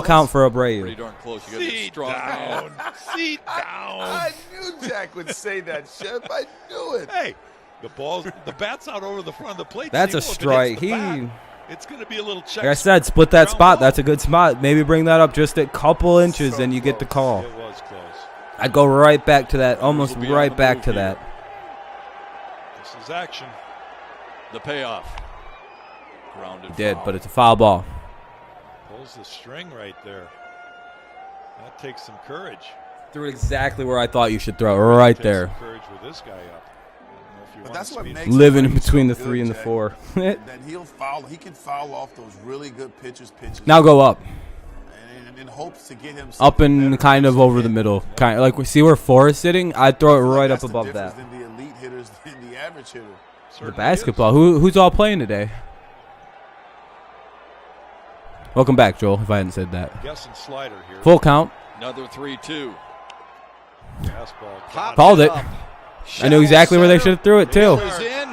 count for Pretty Abreu. darn close. You got to get Sit strong. down. Sit down. I knew Jack would say that, Chef. I knew it. Hey, the bat's out over the front of the plate. That's so a if it hits strike. the bat, it's going to be a little check. Like I said, split that ground spot. ball. That's a good spot. Maybe bring that up just a couple inches, and you get the call. It was close. I'd go right back to that, almost Will be on right the back move to here. that. This is action. The payoff. Grounded Did, foul. but it's a foul ball. Pulls the string right there. That takes some courage. Threw it exactly where I thought you should throw, right Takes there. some courage with this guy up. I don't know if you But want that's to what speed makes it. Living in Abreu between the so 3 and the good, 4. That he can foul off those really good pitches. Now go up. And in hopes to get him Up something and better kind of to over hit. the middle. Kind of like we see where 4 is sitting. I'd throw it I feel like right that's up the above difference that. than the elite hitters than the average hitter. The Certainly basketball. Who's all playing today? Welcome back, Joel, if I hadn't said that. is. Guessing slider here. Full count. Another 3-2. Fastball. Pops Called it. up. I knew exactly where they should have threw it, too. Goes in.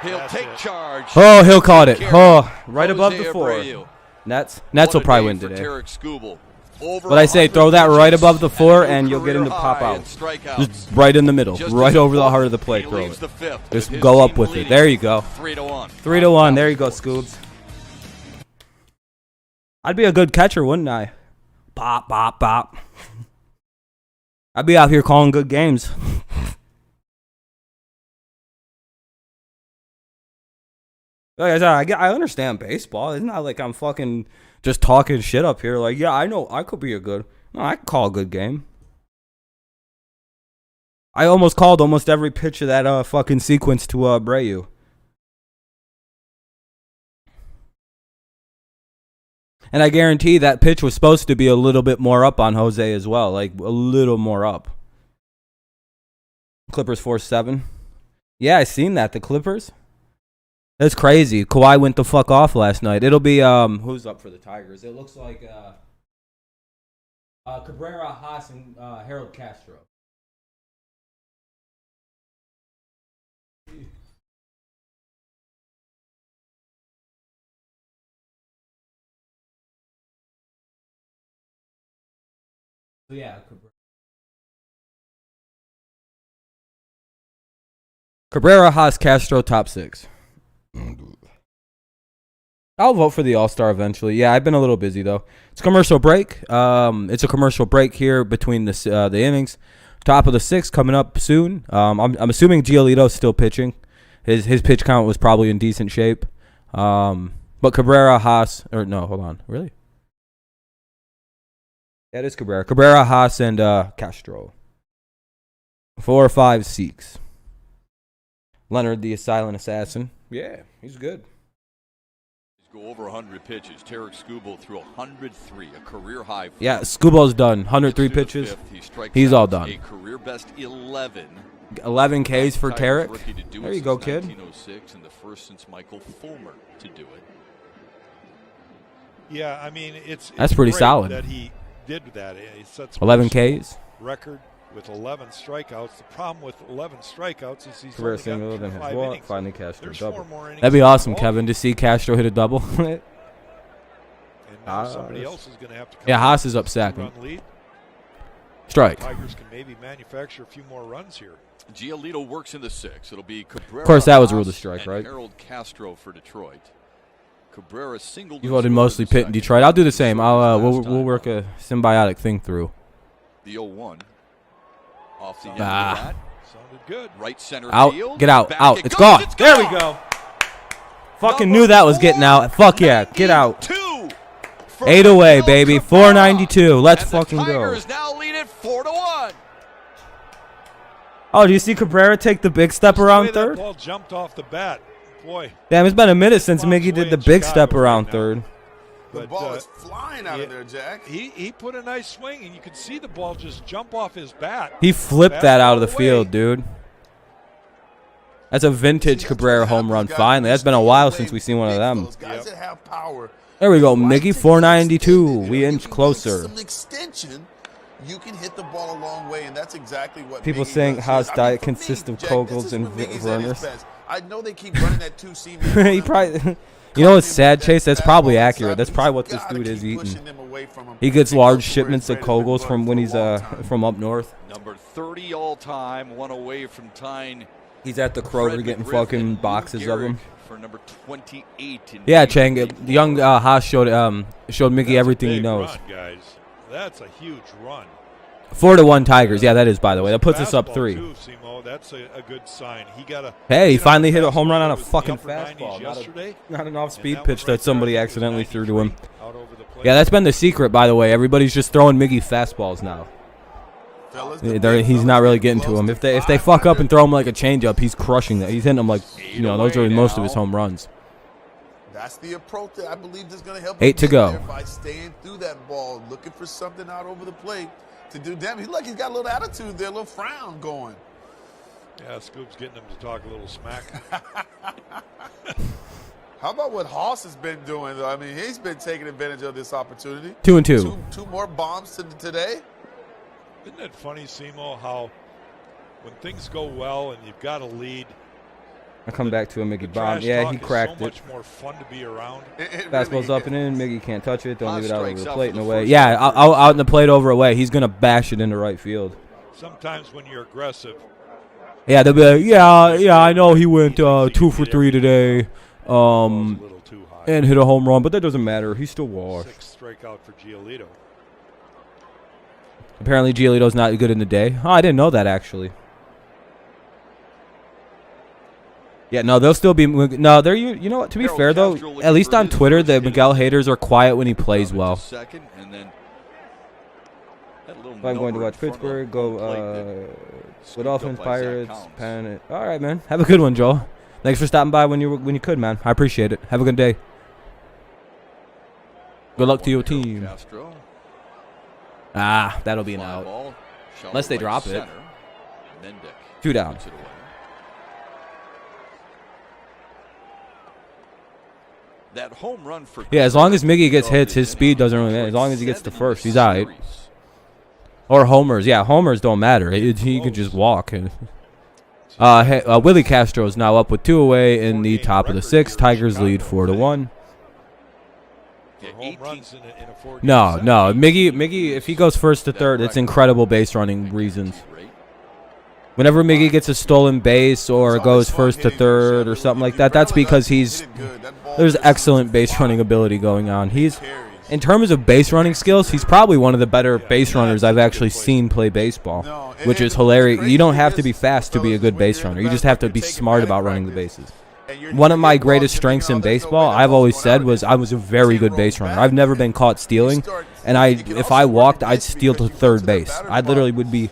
He'll That's take it. charge. Oh, he'll caught it. Carry. Oh, right above Jose the 4. Abreu. Nets What will a probably day win for today. Derek Skubal. Over But I say 100 throw that right pitches above the 4 and a and new you'll get him to career pop high out. in strikeouts. Just right in the middle. Just Right his over the fourth. heart of the plate. He Throw leaves it. the fifth Just with his go up team with it. leading There you go. 3-1. 3-1. There you go, Scoobs. I'd be a good catcher, wouldn't I? Bop, bop, bop. I'd be out here calling good games. Like I said, I understand baseball. It's not like I'm fucking just talking shit up here. Like, yeah, I know I could be a good. No, I could call a good game. I almost called almost every pitch of that fucking sequence to Abreu. And I guarantee that pitch was supposed to be a little bit more up on Jose as well. Like, a little more up. Clippers 4-7. Yeah, I seen that. The Clippers. That's crazy. Kawhi went the fuck off last night. It'll be, who's up for the Tigers? It looks like, Cabrera, Haas, and Harold Castro. So yeah, Cabrera, Haas, Castro, top 6. I'll vote for the All-Star eventually. Yeah, I've been a little busy though. It's a commercial break. It's a commercial break here between the innings. Top of the 6th coming up soon. I'm assuming Giolito's still pitching. His pitch count was probably in decent shape. But Cabrera, Haas, or no, hold on, really? Yeah, it is Cabrera. Cabrera, Haas, and Castro. 4 or 5 Seeks. Leonard, the silent assassin. Yeah, he's good. Go over 100 pitches. Tarek Skubal threw 103, a career high. Yeah, Skubal's done. 103 pitches. He's all done. A career best 11. 11 Ks for Tarek. There you go, kid. 1906 and the first since Michael Fulmer to do it. Yeah, I mean that's pretty great solid. that he did that. He sets 11 Ks. Record with 11 strikeouts. The problem with 11 strikeouts is he's Career only single, got then through has 5 what? innings. Finally Castro There's double. 4 more innings That'd be in the awesome, ball. Kevin, to see Castro hit a double. And now somebody else is going to have to come. Yeah, Haas is in, up second. 2-run lead. Strike. Tigers can maybe manufacture a few more runs here. Giolito works in the 6th. It'll be Cabrera. Of course, that was a rule to Haas, strike, and right? Harold Castro for Detroit. Cabrera singled. You voted mostly Pitt in Detroit. I'll do the same. We'll work a symbiotic thing through. The 0-1 off the end Ah. of that. Sounded good. Right center Out. field. Get out. Back Out. it It's goes, gone. There we go. Fucking knew that was getting out. Fuck yeah. Get out. 8 away, baby. 492. Let's fucking go. Tigers now lead it 4-1. Oh, do you see Cabrera take the big step The way around that third? ball jumped off the bat. Boy, Damn, it's been a minute since Bombs Miggy did away the in big Chicago step around right now. third. The But, ball is flying out of there, Jack. he put a nice swing, and you could see the ball just jump off his bat. He flipped Bat that out of the all the field, way. dude. That's a vintage Cabrera home run, finally. That's been a while since we've seen one of them. Those guys that have power. There we go, Right Miggy, to 492. extend it. We If inch you closer. get some extension, you can hit the ball a long way, and that's exactly what People Miggy saying does. Haas I mean, diet for consists me, of Jack, Kogels this is and when Miggy's at his Verners. best. I know they keep running that 2-seam. He probably, you know what's sad, Chase? That's probably accurate. That's probably what this dude is eating. He gets large shipments of Kogels from when he's from up north. Number 30 all time, one away from tying. He's at the Kroger Fred getting McGriff fucking and Lou boxes of them. Gehrig for number 28 in Yeah, Major Chang. League The young Haas showed Miggy That's a everything he big knows. Run, guys. That's a huge run. 4-1 Tigers. Yeah, that is, by the way. That puts us up Fastball, 3. Too, Simo. That's a good sign. He got a. Hey, he finally hit a fastball home run on a that was fucking the upper 90s fastball. yesterday, Not an off-speed and that pitch one that right somebody there was accidentally threw to him. 93 out over the plate. Yeah, that's been the secret, by the way. Everybody's just throwing Miggy fastballs now. He's not really getting to him. If they fuck up and throw him like a changeup, he's crushing that. He's hitting them like, those are most of his home runs. That's the approach that I believe is going to help. 8 to him go. there by staying through that ball, looking for something out over the plate to do damage. He's got a little attitude there, a little frown going. Yeah, Scoop's getting him to talk a little smack. How about what Haas has been doing, though? I mean, he's been taking advantage of this opportunity. 2-2. Two more bombs today. Isn't it funny, Simo, how when things go well and you've got a lead, I come back to a the Miggy bomb. trash Yeah, talk he is cracked so it. much more fun to be around. Fastball's really up and in. Miggy can't touch it. Don't Haas leave it out over strikes the out plate for and the away. first Yeah, time. out in the plate over away. He's going to bash it into right field. Sometimes when you're aggressive, Yeah, they'll be like, yeah, I know he went 2 for 3 today. it's a little too high. And hit a home run, but that doesn't matter. He's still washed. 6th strikeout for Giolito. Apparently, Giolito's not good in the day. Oh, I didn't know that, actually. Yeah, no, they'll still be. No, they're. You know what? To be fair, though, at least on Twitter, the Miguel haters are quiet when he plays well. Second, and then If I'm going to watch Pittsburgh, go with Dolphins, Pirates, Pen. All right, man. Have a good one, Joel. Thanks for stopping by when you could, man. I appreciate it. Have a good day. Good luck to your team. Castro. Ah, that'll be an Fly out. ball, shallow Unless they right drop it. center. Mendick 2 down. puts it away. That home run for Yeah, as long as Miggy gets hits, his speed doesn't really matter. As long as he gets to first, he's all right. Or homers. Yeah, homers don't matter. He could just walk. Willie Castro is now up with 2 away in the top of the 6th. Tigers lead 4-1. Home runs in a 4-game No, set. no. Miggy, if he goes first to third, it's incredible base running reasons. Whenever Miggy gets a stolen base or goes first to third or something like that, that's because there's excellent base running ability going on. He's in terms of base running skills, he's probably one of the better base runners I've actually seen play baseball, which is hilarious. You don't have to be fast to be a good base runner. You just have to be smart about running the bases. One of my greatest strengths in baseball, I've always said, was I was a very good base runner. I've never been caught stealing, and if I walked, I'd steal to third base. I literally would be,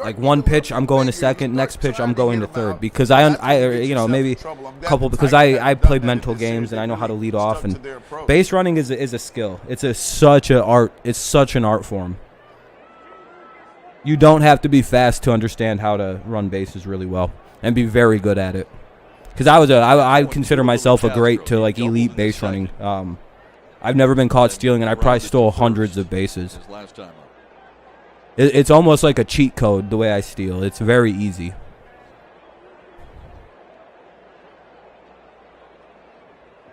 like one pitch, I'm going to second, next pitch, I'm going to third, because maybe a couple, because I played mental games and I know how to lead off, and base running is a skill. It's such an art. It's such an art form. You don't have to be fast to understand how to run bases really well and be very good at it. Because I consider myself a great to like elite base running. I've never been caught stealing, and I probably stole hundreds of bases. It's almost like a cheat code the way I steal. It's very easy.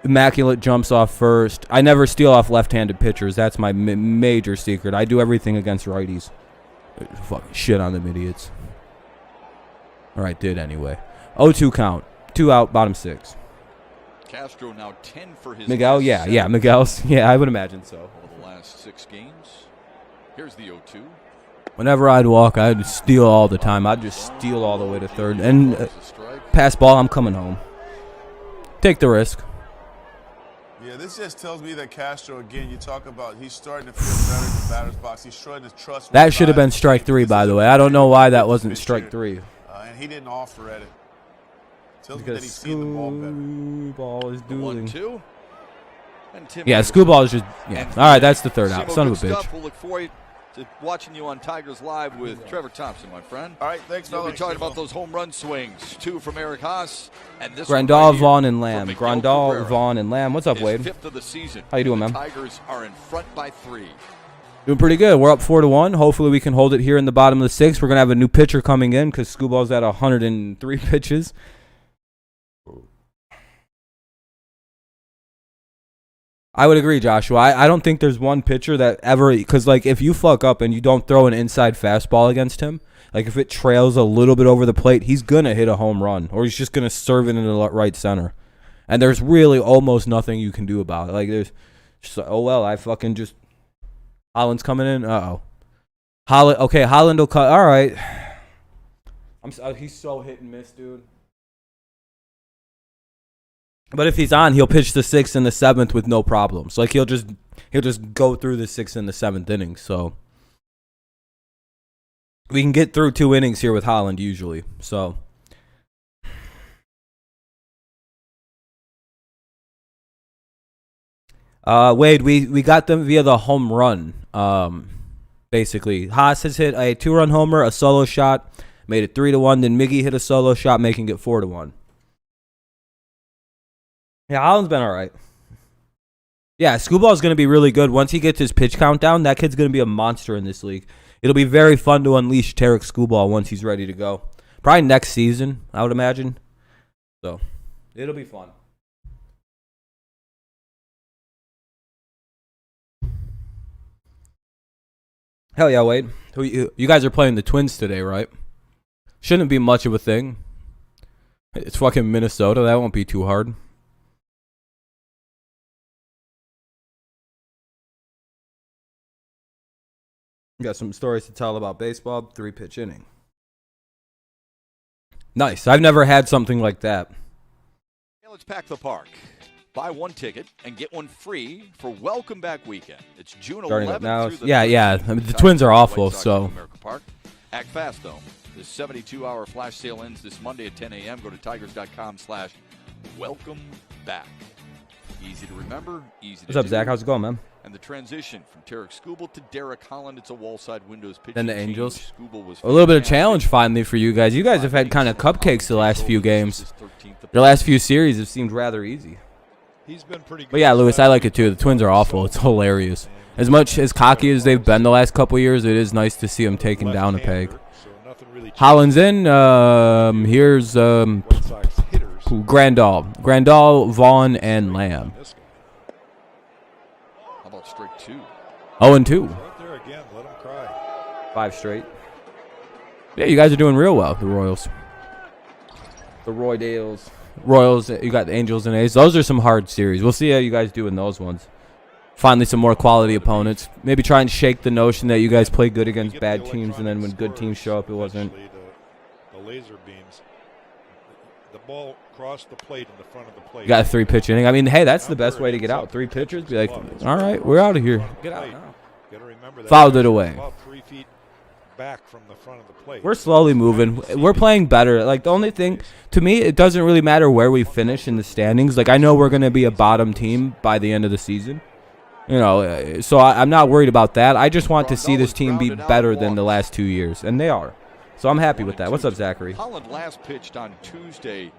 Immaculate jumps off first. I never steal off left-handed pitchers. That's my major secret. I do everything against righties. Fucking shit on them idiots. All right, did anyway. 0-2 count. 2 out, bottom 6. Castro now 10 for his Miguel, Miguel's. Yeah, I would imagine so. Over the last 6 games. Here's the 0-2. Whenever I'd walk, I'd steal all the time. I'd just steal all the way to third. And pass ball, I'm coming home. Take the risk. Yeah, this just tells me that Castro, again, you talk about he's starting to feel better in the batter's box. He's starting to trust. That should have been strike 3, by the way. I don't know why that wasn't strike 3. And he didn't offer at it. Because Skubal is dueling. 1-2. Yeah, Skubal is just. Yeah. All right, that's the third out. Son of a bitch. We'll look forward to watching you on Tigers Live with Trevor Thompson, my friend. All right, thanks, fellas. We'll be talking about those home run swings. 2 from Eric Haas, and this Grandal, Vaughn, and Lamb. Grandal, Vaughn, and Lamb. What's up, Wade? 5th of the season. How you doing, man? Tigers are in front by 3. Doing pretty good. We're up 4-1. Hopefully, we can hold it here in the bottom of the 6th. We're gonna have a new pitcher coming in because Skubal's at 103 pitches. I would agree, Joshua. I don't think there's one pitcher that ever, because like if you fuck up and you don't throw an inside fastball against him, like if it trails a little bit over the plate, he's gonna hit a home run, or he's just gonna serve it in the right center, and there's really almost nothing you can do about it. Like there's just, oh well, I fucking just Holland's coming in. Holland will cut. All right, he's so hit and miss, dude. But if he's on, he'll pitch the 6th and the 7th with no problems. Like he'll just go through the 6th and the 7th innings. So we can get through 2 innings here with Holland usually. So Wade, we got them via the home run. Basically, Haas has hit a 2-run homer, a solo shot, made it 3-1. Then Miggy hit a solo shot, making it 4-1. Yeah, Holland's been all right. Yeah, Skubal is going to be really good. Once he gets his pitch count down, that kid's going to be a monster in this league. It'll be very fun to unleash Tarek Skubal once he's ready to go. Probably next season, I would imagine. So, it'll be fun. Hell yeah, Wade. You guys are playing the Twins today, right? Shouldn't be much of a thing. It's fucking Minnesota. That won't be too hard. Got some stories to tell about baseball. 3-pitch inning. Nice. I've never had something like that. Let's pack the park. Buy 1 ticket and get 1 free for Welcome Back Weekend. It's June 11th now. through the Yeah. I mean, the Twins are awful, so. Park. Act fast, though. The 72-hour flash sale ends this Monday at 10 a.m. Go to tigers.com/welcome back. Easy to remember, easy to What's up, do. Zach? How's it going, man? And the transition from Tarek Skubal to Derek Holland, it's a wall-side windows pitch. Then the Angels. Was a little bit of challenge finally for you guys. You guys have had kind of cupcakes the last few games. The last few series have seemed rather easy. He's been pretty good. But yeah, Lewis, I like it too. The Twins are awful. It's hilarious. As much as cocky as they've been the last couple of years, it is nice to see them taking down a peg. Holland's in. Here's Grandal, Vaughn, and Lamb. How about strike 2? 0-2. Right there again. Let him cry. 5 straight. Yeah, you guys are doing real well, the Royals. The Royals, you got the Angels and A's. Those are some hard series. We'll see how you guys do in those ones. finally some more quality opponents. Maybe try and shake the notion that you guys play good against bad teams, and then when good teams show up, it wasn't. The laser beams. The ball crossed the plate in the front of the plate. You got a 3-pitch inning. I mean, hey, that's the best way to get out. 3 pitchers, be like, all right, we're out of here. Get out now. Fouled it away. About 3 feet back from the front of the plate. We're slowly moving. We're playing better. Like, the only thing, to me, it doesn't really matter where we finish in the standings. Like, I know we're going to be a bottom team by the end of the season. You know, so I'm not worried about that. I just want to see this team be better than the last 2 years, and they are. So I'm happy with that. What's up, Zachary? Holland last pitched on Tuesday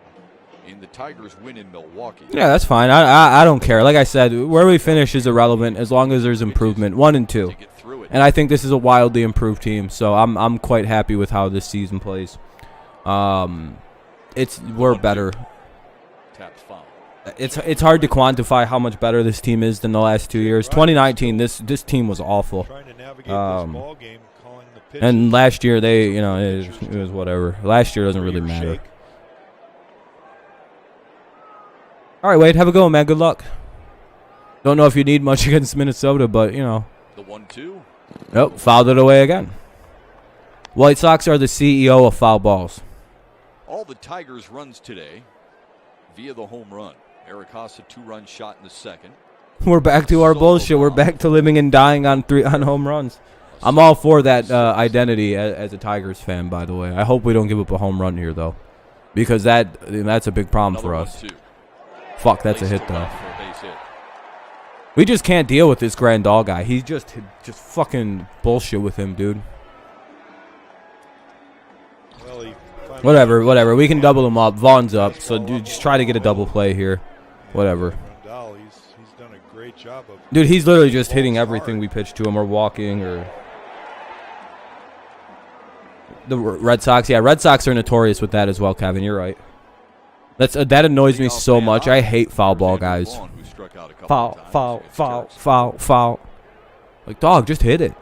in the Tigers' win in Milwaukee. Yeah, that's fine. I don't care. Like I said, where we finish is irrelevant as long as there's improvement. 1 and 2. And I think this is a wildly improved team, so I'm quite happy with how this season plays. We're better. It's hard to quantify how much better this team is than the last 2 years. 2019, this team was awful. And last year it was whatever. Last year doesn't really matter. All right, Wade, have a go, man. Good luck. Don't know if you need much against Minnesota, but you know. The 1-2. Nope, fouled it away again. White Sox are the CEO of foul balls. All the Tigers' runs today via the home run. Eric Haas a 2-run shot in the second. We're back to our bullshit. We're back to living and dying on home runs. I'm all for that identity as a Tigers fan, by the way. I hope we don't give up a home run here, though, because that's a big problem for us. Fuck, that's a hit, though. We just can't deal with this Grandal guy. He's just fucking bullshit with him, dude. Whatever. We can double him up. Vaughn's up, so dude, just try to get a double play here. Whatever. He's done a great job of. Dude, he's literally just hitting everything we pitch to him, or walking, or. The Red Sox, yeah, Red Sox are notorious with that as well, Kevin. You're right. That annoys me so much. I hate foul ball guys. Foul. Like, dog, just hit it.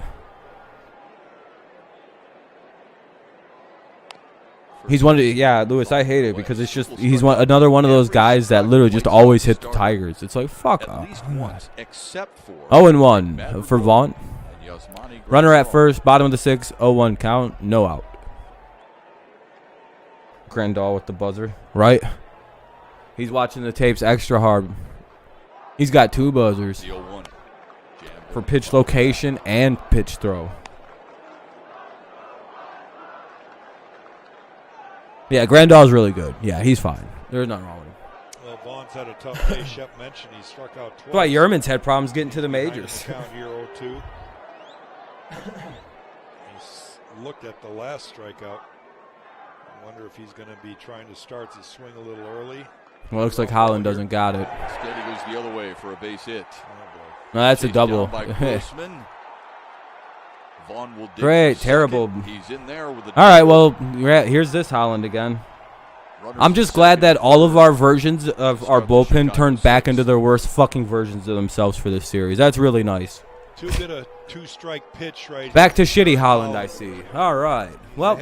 He's one of the, yeah, Lewis, I hate it because it's just, another one of those guys that literally just always hit the Tigers. It's like, fuck off. 0-1 for Vaughn. Runner at first, bottom of the 6th, 0-1 count, no out. Grandal with the buzzer, right? He's watching the tapes extra hard. He's got 2 buzzers for pitch location and pitch throw. Yeah, Grandal's really good. Yeah, he's fine. There's nothing wrong with him. Well, Vaughn's had a tough day. Shep mentioned he struck out twice. That's why Yerman's had problems getting to the majors. Count year 0-2. He's looked at the last strikeout. I wonder if he's going to be trying to start to swing a little early. Well, looks like Holland doesn't got it. Instead, he goes the other way for a base hit. No, that's a double. Great, terrible. He's in there with all right, well, here's this Holland again. I'm just glad that all of our versions of our bullpen turned back into their worst fucking versions of themselves for this series. That's really nice. Too good a 2-strike pitch right back to shitty Holland, I see. All right. Well,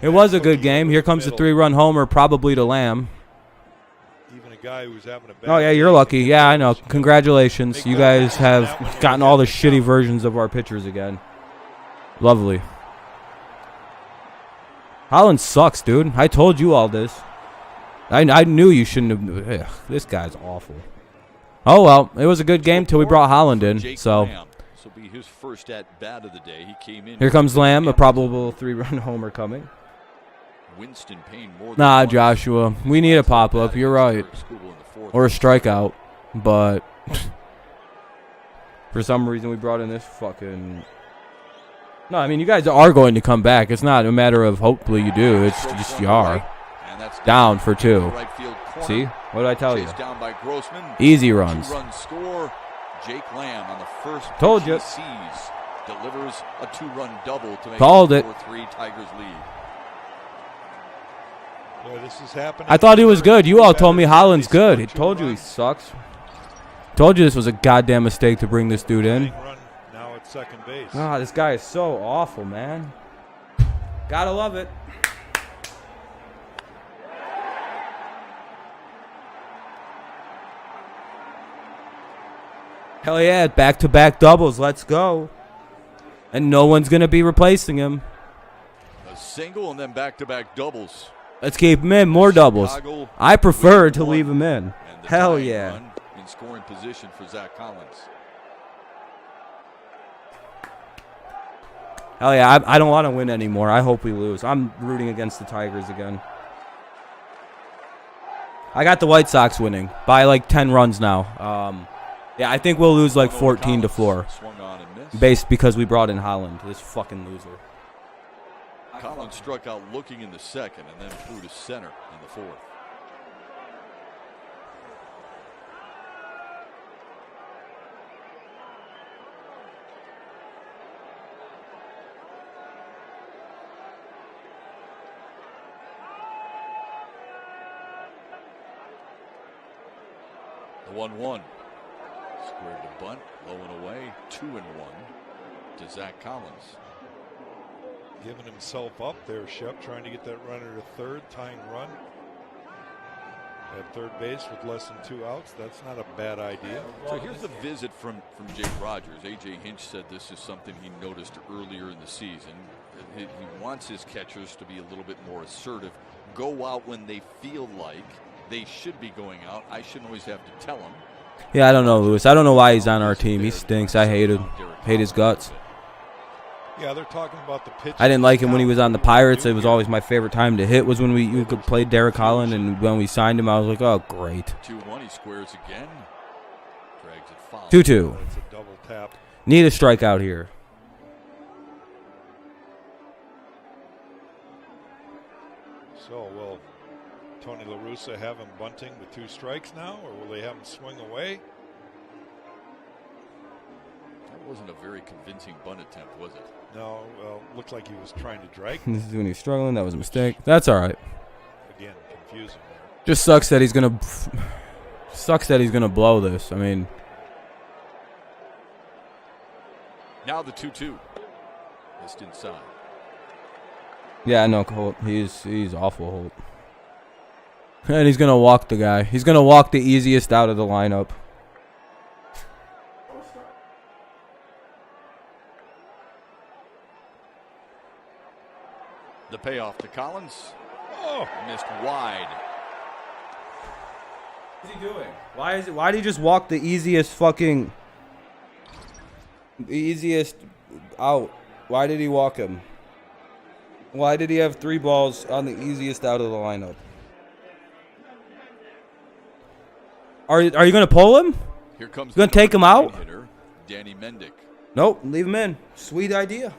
it was a good game. Here comes the 3-run homer, probably to Lamb. Even a guy who's having a bad. Oh, yeah, you're lucky. Yeah, I know. Congratulations. You guys have gotten all the shitty versions of our pitchers again. Lovely. Holland sucks, dude. I told you all this. I knew you shouldn't have. Ugh, this guy's awful. Oh, well. It was a good game till we brought Holland in. So be his first at bat of the day. He came in. Here comes Lamb, a probable 3-run homer coming. Winston Payne more than nah, Joshua. We need a pop-up. You're right. Or a strikeout. But for some reason we brought in this fucking... No, I mean, you guys are going to come back. It's not a matter of hopefully you do. It's just you are. Down for 2. See? What did I tell you? Easy runs. Score. Jake Lamb on the first told you. Delivers a 2-run double to make called it. 4-3 Tigers lead. Boy, this is happening. I thought he was good. You all told me Holland's good. He told you he sucks. Told you this was a goddamn mistake to bring this dude in. Now at second base. Ah, this guy is so awful, man. Gotta love it. Hell yeah, back-to-back doubles. Let's go. And no one's going to be replacing him. A single and then back-to-back doubles. Let's keep him in. More doubles. I prefer to leave him in. Hell yeah. Run in scoring position for Zach Collins. Hell yeah, I don't want to win anymore. I hope we lose. I'm rooting against the Tigers again. I got the White Sox winning by like 10 runs now. Yeah, I think we'll lose like 14-4. Swung on and missed. Based because we brought in Holland, this fucking loser. Collins struck out looking in the second and then threw to center in the fourth. The 1-1. Squared to bunt, low and away, 2-1 to Zach Collins. Giving himself up there, Shep, trying to get that runner to third, tying run at third base with less than 2 outs. That's not a bad idea. So here's the visit from Jake Rogers. A.J. Hinch said this is something he noticed earlier in the season. He wants his catchers to be a little bit more assertive, go out when they feel like they should be going out. I shouldn't always have to tell them. Yeah, I don't know, Lewis. I don't know why he's on our team. He stinks. I hate his guts. Yeah, they're talking about the pitch. I didn't like him when he was on the Pirates. It was always my favorite time to hit was when you could play Derek Holland, and when we signed him, I was like, oh, great. 2-1, he squares again. Drags it foul. 2-2. It's a double tap. Need a strikeout here. So will Tony La Russa have him bunting with 2 strikes now, or will they have him swing away? That wasn't a very convincing bunt attempt, was it? No, well, looked like he was trying to drag. This is when he's struggling. That was a mistake. That's all right. Again, confusing there. Just sucks that he's gonna blow this. I mean, Now the 2-2. Missed inside. yeah, no, Holt. He's awful, Holt. And he's gonna walk the guy. He's gonna walk the easiest out of the lineup. The payoff to Collins. Oh, Missed wide. What's he doing? Why did he just walk the easiest out? Why did he walk him? Why did he have 3 balls on the easiest out of the lineup? Are you gonna pull him? Here comes You gonna take him out? hitter, Danny Mendick. Nope, leave him in. Sweet idea.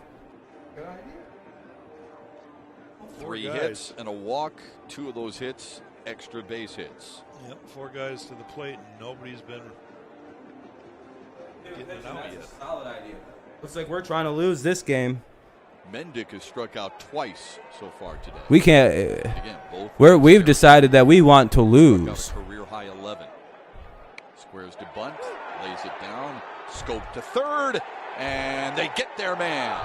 3 guys. hits and a walk. 2 of those hits, extra base hits. yep, 4 guys to the plate, and nobody's been getting it out yet. Solid idea. Looks like we're trying to lose this game. Mendick has struck out twice so far today. We can't. Again, both We've decided that we want to struck out lose. a career high 11. Squares to bunt, lays it down, scope to third, and they get their man.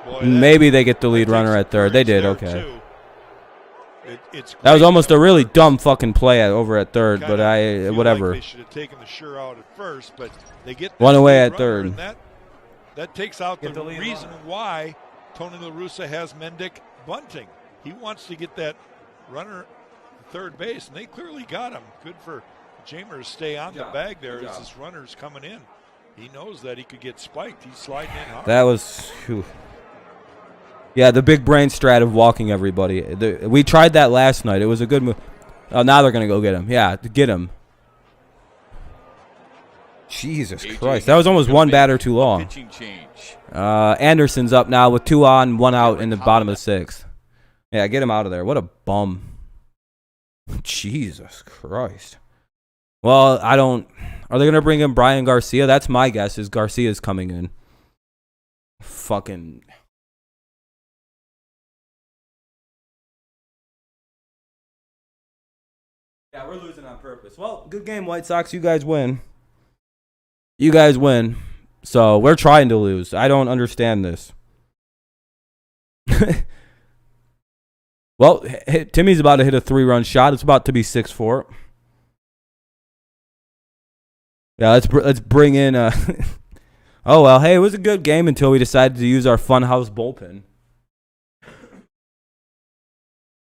Boy, Maybe they get the lead that runner takes at third. They did, there, okay. too. It's That was great, almost though. a really dumb fucking play over at third, but Kinda feel whatever. Like they should have taken the sure out at first, but they get One this away lead at runner, third. and that takes out Get the the lead reason runner. why Tony La Russa has Mendick bunting. He wants to get that runner at third base, and they clearly got him. Good for Jamer to stay on the bag there as this runner's coming in. He knows that he could get spiked. He's sliding in hard. That was. Whew. Yeah, the big brain strat of walking everybody. We tried that last night. It was a good move. Oh, now they're going to go get him. Yeah, get him. Jesus Christ. That was almost one batter too long. Pitching change. Anderson's up now with 2 on, 1 out in the bottom of the 6th. Yeah, get him out of there. What a bum. Jesus Christ. Well, I don't. Are they going to bring in Brian Garcia? That's my guess, is Garcia's coming in. Fucking. Yeah, we're losing on purpose. Well, good game, White Sox. You guys win. You guys win. So we're trying to lose. I don't understand this. Well, Timmy's about to hit a 3-run shot. It's about to be 6-4. Yeah, let's bring in. Oh well, hey, it was a good game until we decided to use our funhouse bullpen.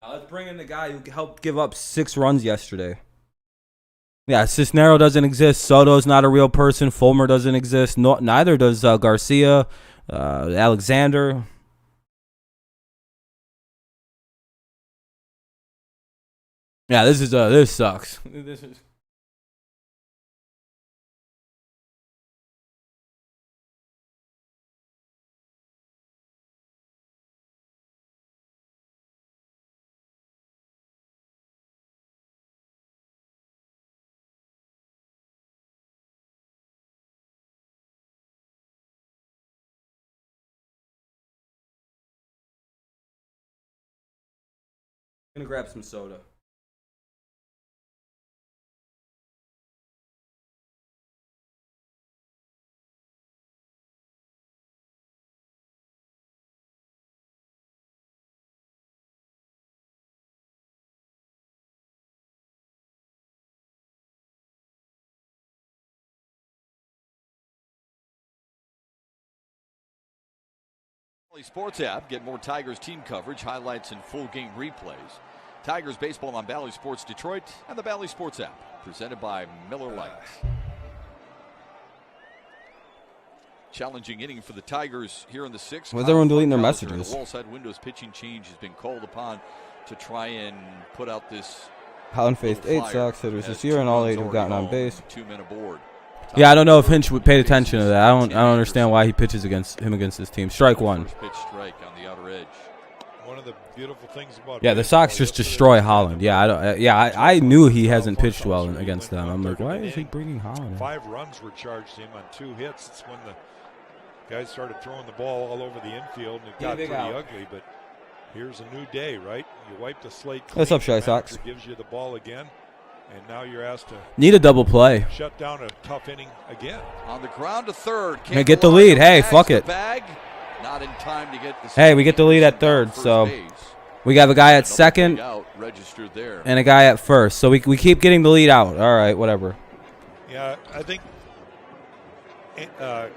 Let's bring in the guy who helped give up 6 runs yesterday. Yeah, Cisnero doesn't exist. Soto's not a real person. Fulmer doesn't exist. No, neither does Garcia, Alexander. Yeah, this sucks. This is. Gonna grab some soda. Sports app. Get more Tigers team coverage, highlights, and full game replays. Tigers baseball on Bally Sports Detroit and the Bally Sports app. Presented by Miller Lite. Challenging inning for the Tigers here in the 6th. Why's everyone deleting their messages? The wall-side windows pitching change has been called upon to try and put out this. Holland faced 8 Sox hitters this year, and all 8 have gotten on base. 2 men aboard. Yeah, I don't know if Hinch paid attention to that. I don't understand why he pitches against his team. Strike 1. Pitch strike on the outer edge. One of the beautiful things about yeah, the Sox just destroy Holland. Yeah, I knew he hasn't pitched well against them. I'm like, why is he bringing Holland in? 5 runs were charged to him on 2 hits. It's when the guys started throwing the ball all over the infield, and it got pretty ugly. But here's a new day, right? You wipe the slate clean. What's up, Shy Sox? Gives you the ball again. And now you're asked to need a double play. Shut down a tough inning again. On the ground to third. Hey, get the lead. Hey, fuck it. Not in time to get the hey, we get the lead at third, so we got a guy at second and a guy at first. So we keep getting the lead out. All right, whatever. Yeah, I think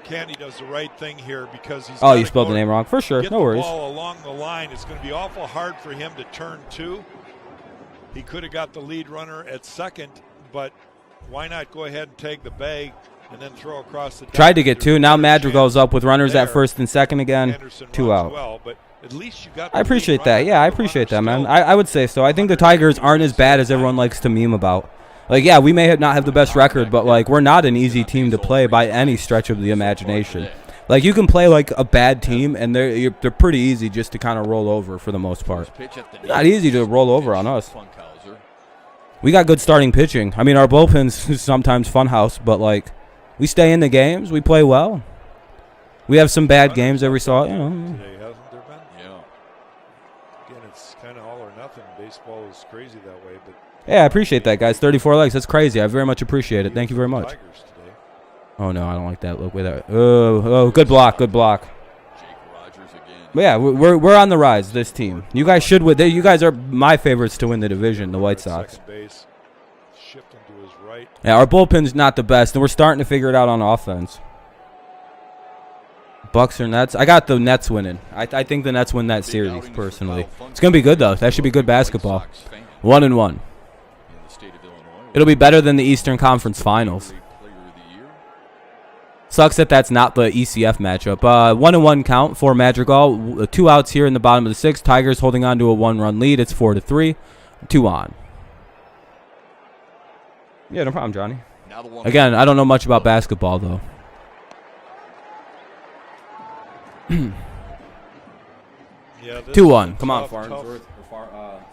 Candy does the right thing here because he's. Oh, you spelled the name wrong. For sure. No worries. Get the ball along the line. It's going to be awful hard for him to turn 2. He could have got the lead runner at second, but why not go ahead and take the bag and then throw across the. Tried to get 2. Now Madrigal's up with runners at first and second again. Anderson 2 out. Well, but at least you got I appreciate that. Yeah, I appreciate that, man. I would say so. I think the Tigers aren't as bad as everyone likes to meme about. Like, yeah, we may not have the best record, but, like, we're not an easy team to play by any stretch of the imagination. Like, you can play like a bad team, and they're pretty easy just to kind of roll over for the most part. Not easy to roll over on us. We got good starting pitching. I mean, our bullpen's sometimes funhouse, but, like, we stay in the games. We play well. We have some bad games every so today, hasn't there been? Yeah. Again, it's kind of all or nothing. Baseball is crazy that way, but. Yeah, I appreciate that, guys. 34 legs. That's crazy. I very much appreciate it. Thank you very much. Oh, no, I don't like that look. With that. Oh, good block. Good block. But yeah, we're on the rise, this team. You guys should win. You guys are my favorites to win the division, the White Sox. Yeah, our bullpen's not the best, and we're starting to figure it out on offense. Bucks or Nets? I got the Nets winning. I think the Nets win that series, personally. It's going to be good, though. That should be good basketball. 1-1. It'll be better than the Eastern Conference Finals. Sucks that that's not the ECF matchup. 1-1 count for Madrigal. 2 outs here in the bottom of the 6th. Tigers holding on to a 1-run lead. It's 4-3. 2 on. Yeah, no problem, Johnny. Again, I don't know much about basketball, though. Yeah, 2-1. Come on, Farnsworth.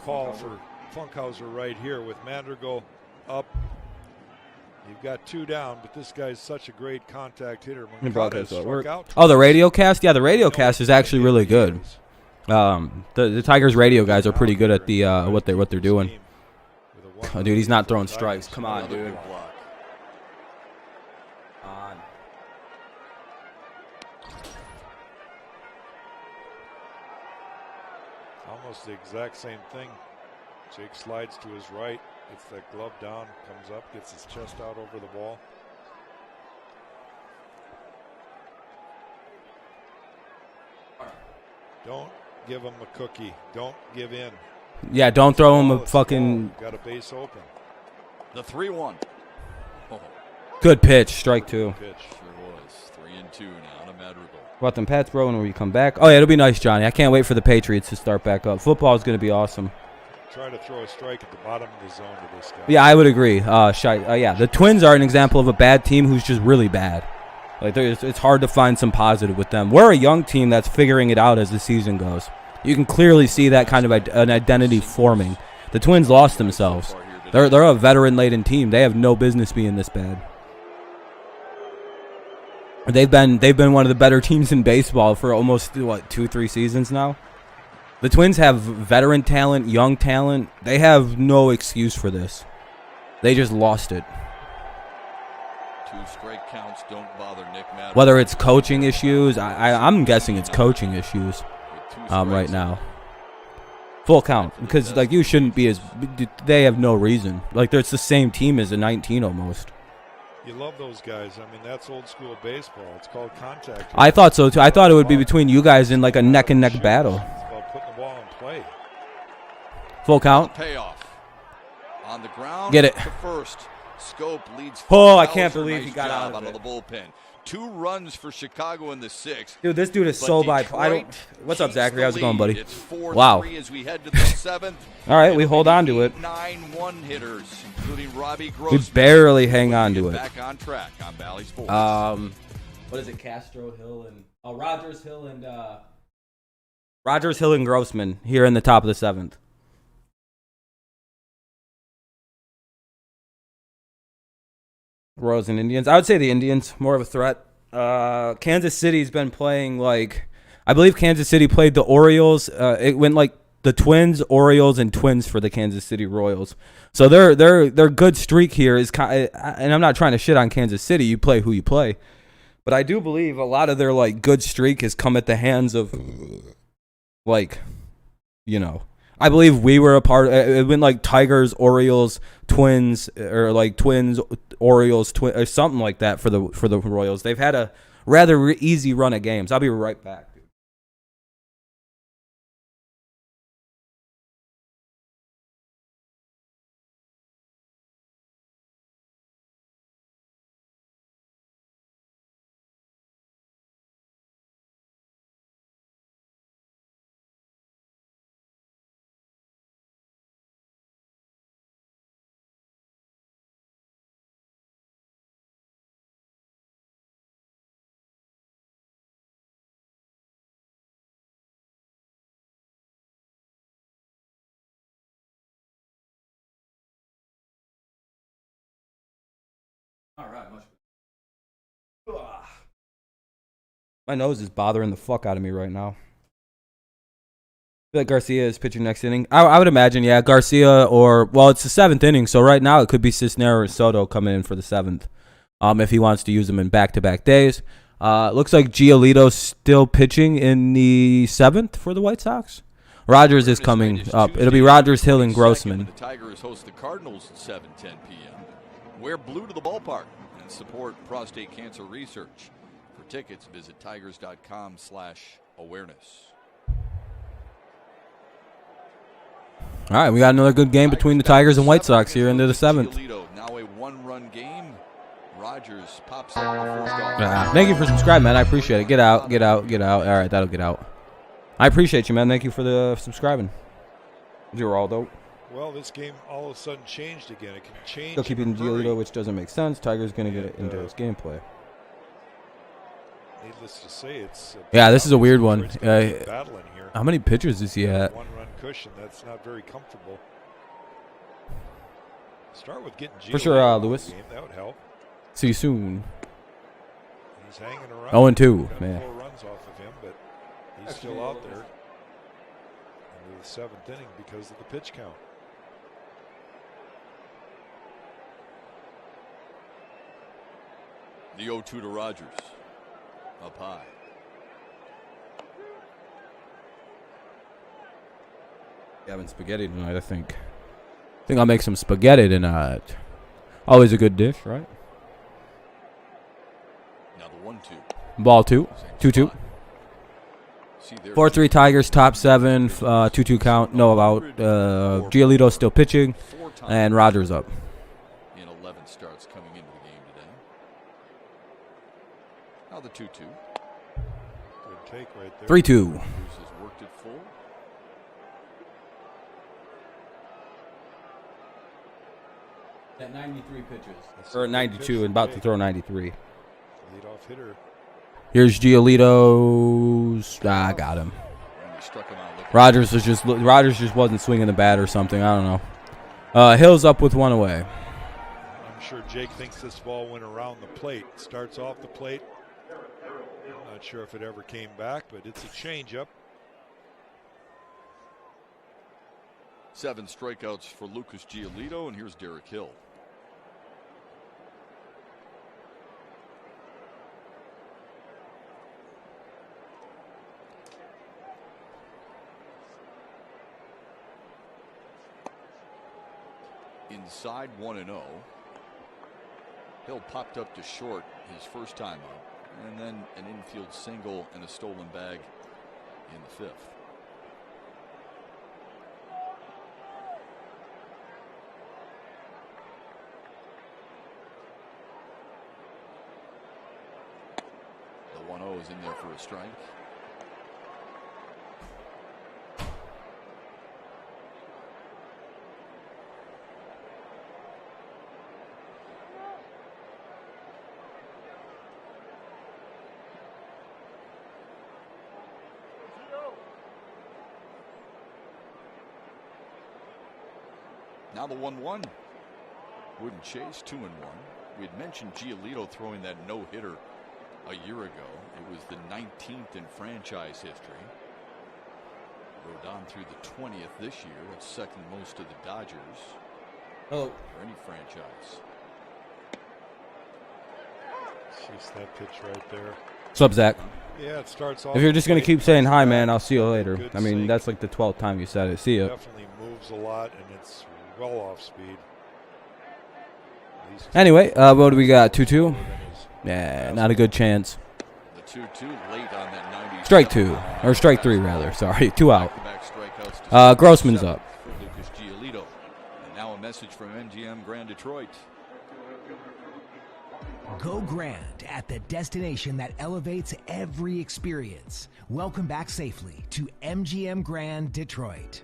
Call for Funkhauser right here with Madrigal up. You've got 2 down, but this guy's such a great contact hitter. Oh, the radio cast? Yeah, the radio cast is actually really good. The Tigers radio guys are pretty good at the what they're doing. Oh, dude, he's not throwing strikes. Come on, dude. Almost the exact same thing. Jake slides to his right, gets that glove down, comes up, gets his chest out over the ball. Don't give him a cookie. Don't give in. Yeah, don't throw him a It's fucking got a base open. The 3-1. Oh, good pitch. Strike 2. Pitch. sure was. 3-2 now to Madrigal. What them Pats, bro, when we come back? Oh, yeah, it'll be nice, Johnny. I can't wait for the Patriots to start back up. Football is going to be awesome. Try to throw a strike at the bottom of the zone to this guy. Yeah, I would agree. Yeah, the Twins are an example of a bad team who's just really bad. Like, it's hard to find some positive with them. We're a young team that's figuring it out as the season goes. You can clearly see that kind of an identity forming. The Twins lost themselves. They're a veteran-laden team. They have no business being this bad. They've been one of the better teams in baseball for almost 2-3 seasons now. The Twins have veteran talent, young talent. They have no excuse for this. They just lost it. 2 strike counts don't bother Nick Madrigal. Whether it's coaching issues, I'm guessing it's coaching issues right now. Full count, because like you shouldn't be as. They have no reason. Like it's the same team as a 19 almost. You love those guys. I mean, that's old school baseball. It's called contact. I thought so too. I thought it would be between you guys in like a neck and neck battle. It's about putting the ball in play. Full count. Payoff. On the ground. Get it. To first. Scope leads. Oh, I can't believe he got job out of the bullpen. 2 runs for Chicago in the 6th. Dude, this dude is But so by. Detroit I don't. What's up, keeps Zachary? the How's it going, lead. buddy? It's 4-3 Wow. as we head to the 7th. All right, we hold on to it. 9 one-hitters, including Robbie We Grossman. barely hang on to it. Back on track on Valley Sports. What is it? Castro Hill and Rogers Hill and Grossman here in the top of the 7th. Royals and Indians. I would say the Indians, more of a threat. Kansas City's been playing like, I believe Kansas City played the Orioles. It went like the Twins, Orioles, and Twins for the Kansas City Royals. So their good streak here is and I'm not trying to shit on Kansas City. You play who you play, but I do believe a lot of their like good streak has come at the hands of like, I believe we were a part. It went like Tigers, Orioles, Twins, or like Twins, Orioles, or something like that for the Royals. They've had a rather easy run of games. I'll be right back, dude. All right, much better. My nose is bothering the fuck out of me right now. I feel like Garcia is pitching next inning. I would imagine, yeah, Garcia it's the 7th inning, so right now it could be Cisnero or Soto coming in for the 7th. If he wants to use them in back-to-back days. Looks like Giolito's still pitching in the 7th for the White Sox. Rogers is coming up. It'll be Rogers, Hill, and Grossman. The Tigers host the Cardinals at 7:10 p.m. Wear blue to the ballpark and support prostate cancer research. For tickets, visit tigers.com/awareness. All right, we got another good game between the Tigers and White Sox here into the 7th. Giolito, now a 1-run game. Rogers pops up the first off. Thank you for subscribing, man. I appreciate it. Get out. All right, that'll get out. I appreciate you, man. Thank you for the subscribing. Geraldo. Well, this game all of a sudden changed again. It can change. Still keeping in a hurry. Giolito, which doesn't make sense. Tiger's going to get it into his gameplay. Needless to say, it's This is a weird one. It's gonna be a battle in here. How many pitchers is he at? 1-run cushion. That's not very comfortable. Start with getting Giolito For sure, out of the Lewis. game. That would help. See you soon. He's hanging around. 0-2, Got man. 4 runs off of him, but he's still out there into the 7th inning because of the pitch count. The 0-2 to Rogers. Up high. Having spaghetti tonight, I think. I'll make some spaghetti tonight. Always a good dish, right? Now the 1-2. Ball 2. 2-2. see there. 4-3 Tigers, top 7, 2-2 count, no out. Giolito still pitching, and Rogers up. In 11 starts coming into the game today. Now the 2-2. Good take right there. 3-2. Cruz has worked it full. At 93 pitches. Or 92, and about to throw 93. Leadoff hitter. Here's Giolito's. I got him. And he struck him out looking. Rogers just wasn't swinging the bat or something. I don't know. Hill's up with 1 away. I'm sure Jake thinks this ball went around the plate. Starts off the plate. I'm not sure if it ever came back, but it's a changeup. 7 strikeouts for Lucas Giolito, and here's Derek Hill. Inside 1-0. Hill popped up to short his first time up, and then an infield single and a stolen bag in the 5th. The 1-0 is in there for a strike. Now the 1-1. Wouldn't chase, 2-1. We had mentioned Giolito throwing that no-hitter a year ago. It was the 19th in franchise history. Rodon through the 20th this year. That's second most to the Dodgers. Oh. Or any franchise. Sees that pitch right there. What's up, Zach? Yeah, it starts off. If you're just going to keep saying hi, man, I'll see you Good later. I mean, sink. that's like the 12th time you said it. See ya. Definitely moves a lot, and it's well off speed. Anyway, what do we got? 2-2? Yeah, not a good chance. The 2-2 late on that 90. Strike 2. Or strike 3, rather. Sorry. 2 out. Back-to-back strikeouts to Grossman's 7 up. for Lucas Giolito. And now a message from MGM Grand Detroit. Go grand at the destination that elevates every experience. Welcome back safely to MGM Grand Detroit.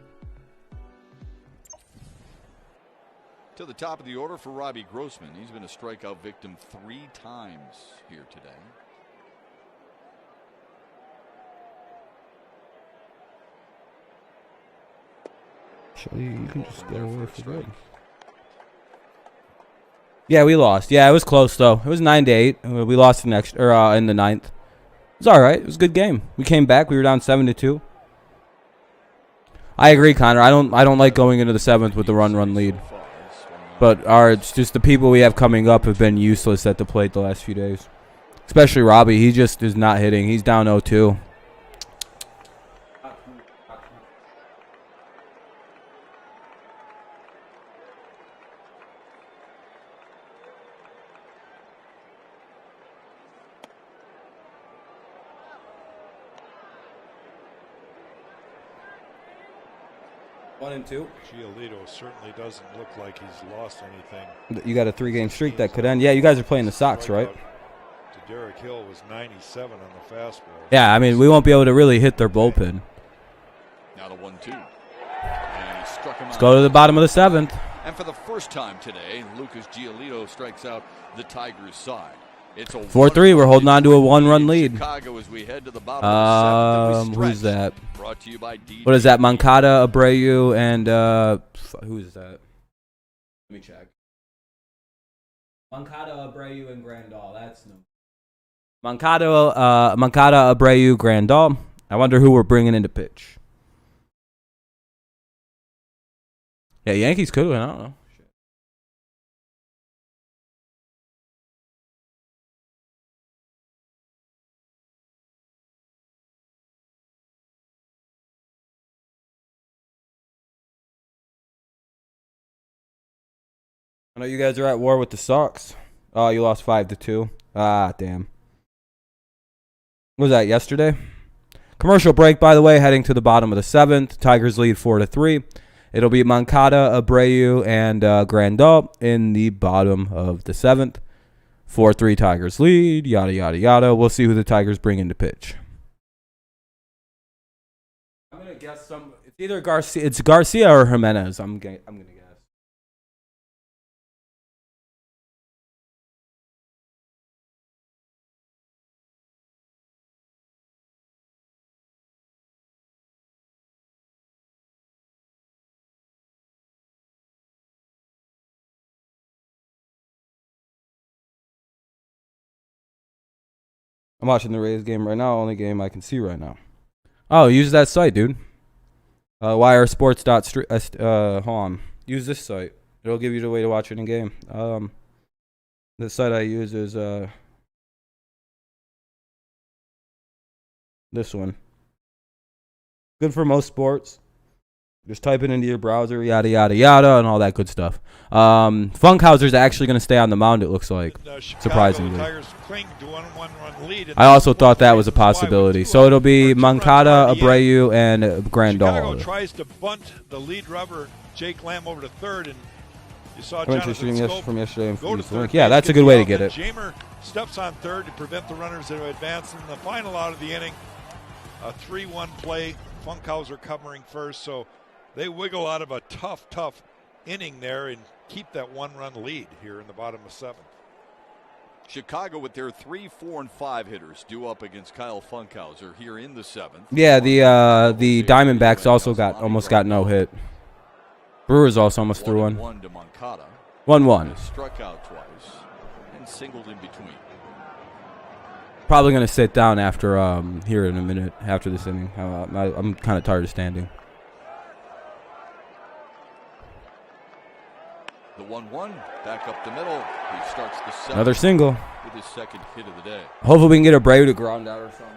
To the top of the order for Robbie Grossman. He's been a strikeout victim 3 times here today. Actually, you can just get away for good. Yeah, we lost. Yeah, it was close though. It was 9-8. We lost in the in the 9th. It was all right. It was a good game. We came back. We were down 7-2. I agree, Connor. I don't like going into the 7th with the run lead. But it's just the people we have coming up have been useless at the plate the last few days. Especially Robbie. He just is not hitting. He's down 0-2. One and two. Giolito certainly doesn't look like he's lost anything. You got a 3-game streak that could end. Yeah, you guys are playing the Sox, right? To Derek Hill was 97 on the fastball. Yeah, I mean, we won't be able to really hit their bullpen. Now the 1-2. And he struck him Let's out. go to the bottom of the 7th. And for the first time today, Lucas Giolito strikes out the Tigers' side. It's a 4-3. We're holding on to a 1-run lead. Chicago as we head to the bottom of the 7th. Who's that? Brought to you by DJ. What is that? Moncada, Abreu, and who is that? Let me check. Moncada, Abreu, and Grandal. That's no. Moncada, Abreu, Grandal. I wonder who we're bringing in to pitch. Yeah, Yankees could win. I don't know. I know you guys are at war with the Sox. Oh, you lost 5-2. Ah, damn. What was that, yesterday? Come Commercial break, by the way, heading to the bottom of the 7th. Tigers lead 4-3. It'll be Moncada, Abreu, and Grandal in the bottom of the 7th. 4-3 Tigers lead, yada, yada, yada. We'll see who the Tigers bring in to pitch. I'm going to guess it's either Garcia or Jimenez. I'm going to guess. I'm watching the Rays game right now. Only game I can see right now. Oh, use that site, dude. Wiresports. Hold on. Use this site. It'll give you the way to watch it in game. The site I use is this one. Good for most sports. Just type it into your browser, yada, yada, yada, and all that good stuff. Funkhauser's actually going to stay on the mound, it looks like, surprisingly. I also thought that was a possibility. So it'll be Moncada, Abreu, and Grandal. Chicago tries to bunt the lead rubber, Jake Lamb, over to third, and you saw Jonathan Skubal from yesterday. go to third. Yeah, that's a good way to get it. Jamer steps on third to prevent the runners that advance in the final out of the inning. A 3-1 play. Funkhauser covering first, so they wiggle out of a tough inning there and keep that 1-run lead here in the bottom of 7th. Chicago with their 3, 4, and 5 hitters due up against Kyle Funkhauser here in the 7th. Yeah, the Diamondbacks also almost got no hit. Brewers also almost threw one. 1-1 to Moncada. 1-1. Struck out twice and singled in between. Probably gonna sit down after here in a minute after this inning. I'm kind of tired of standing. The 1-1 back up the middle. He starts the 7th. Another single. With his second hit of the day. Hopefully we can get Abreu to ground out or something.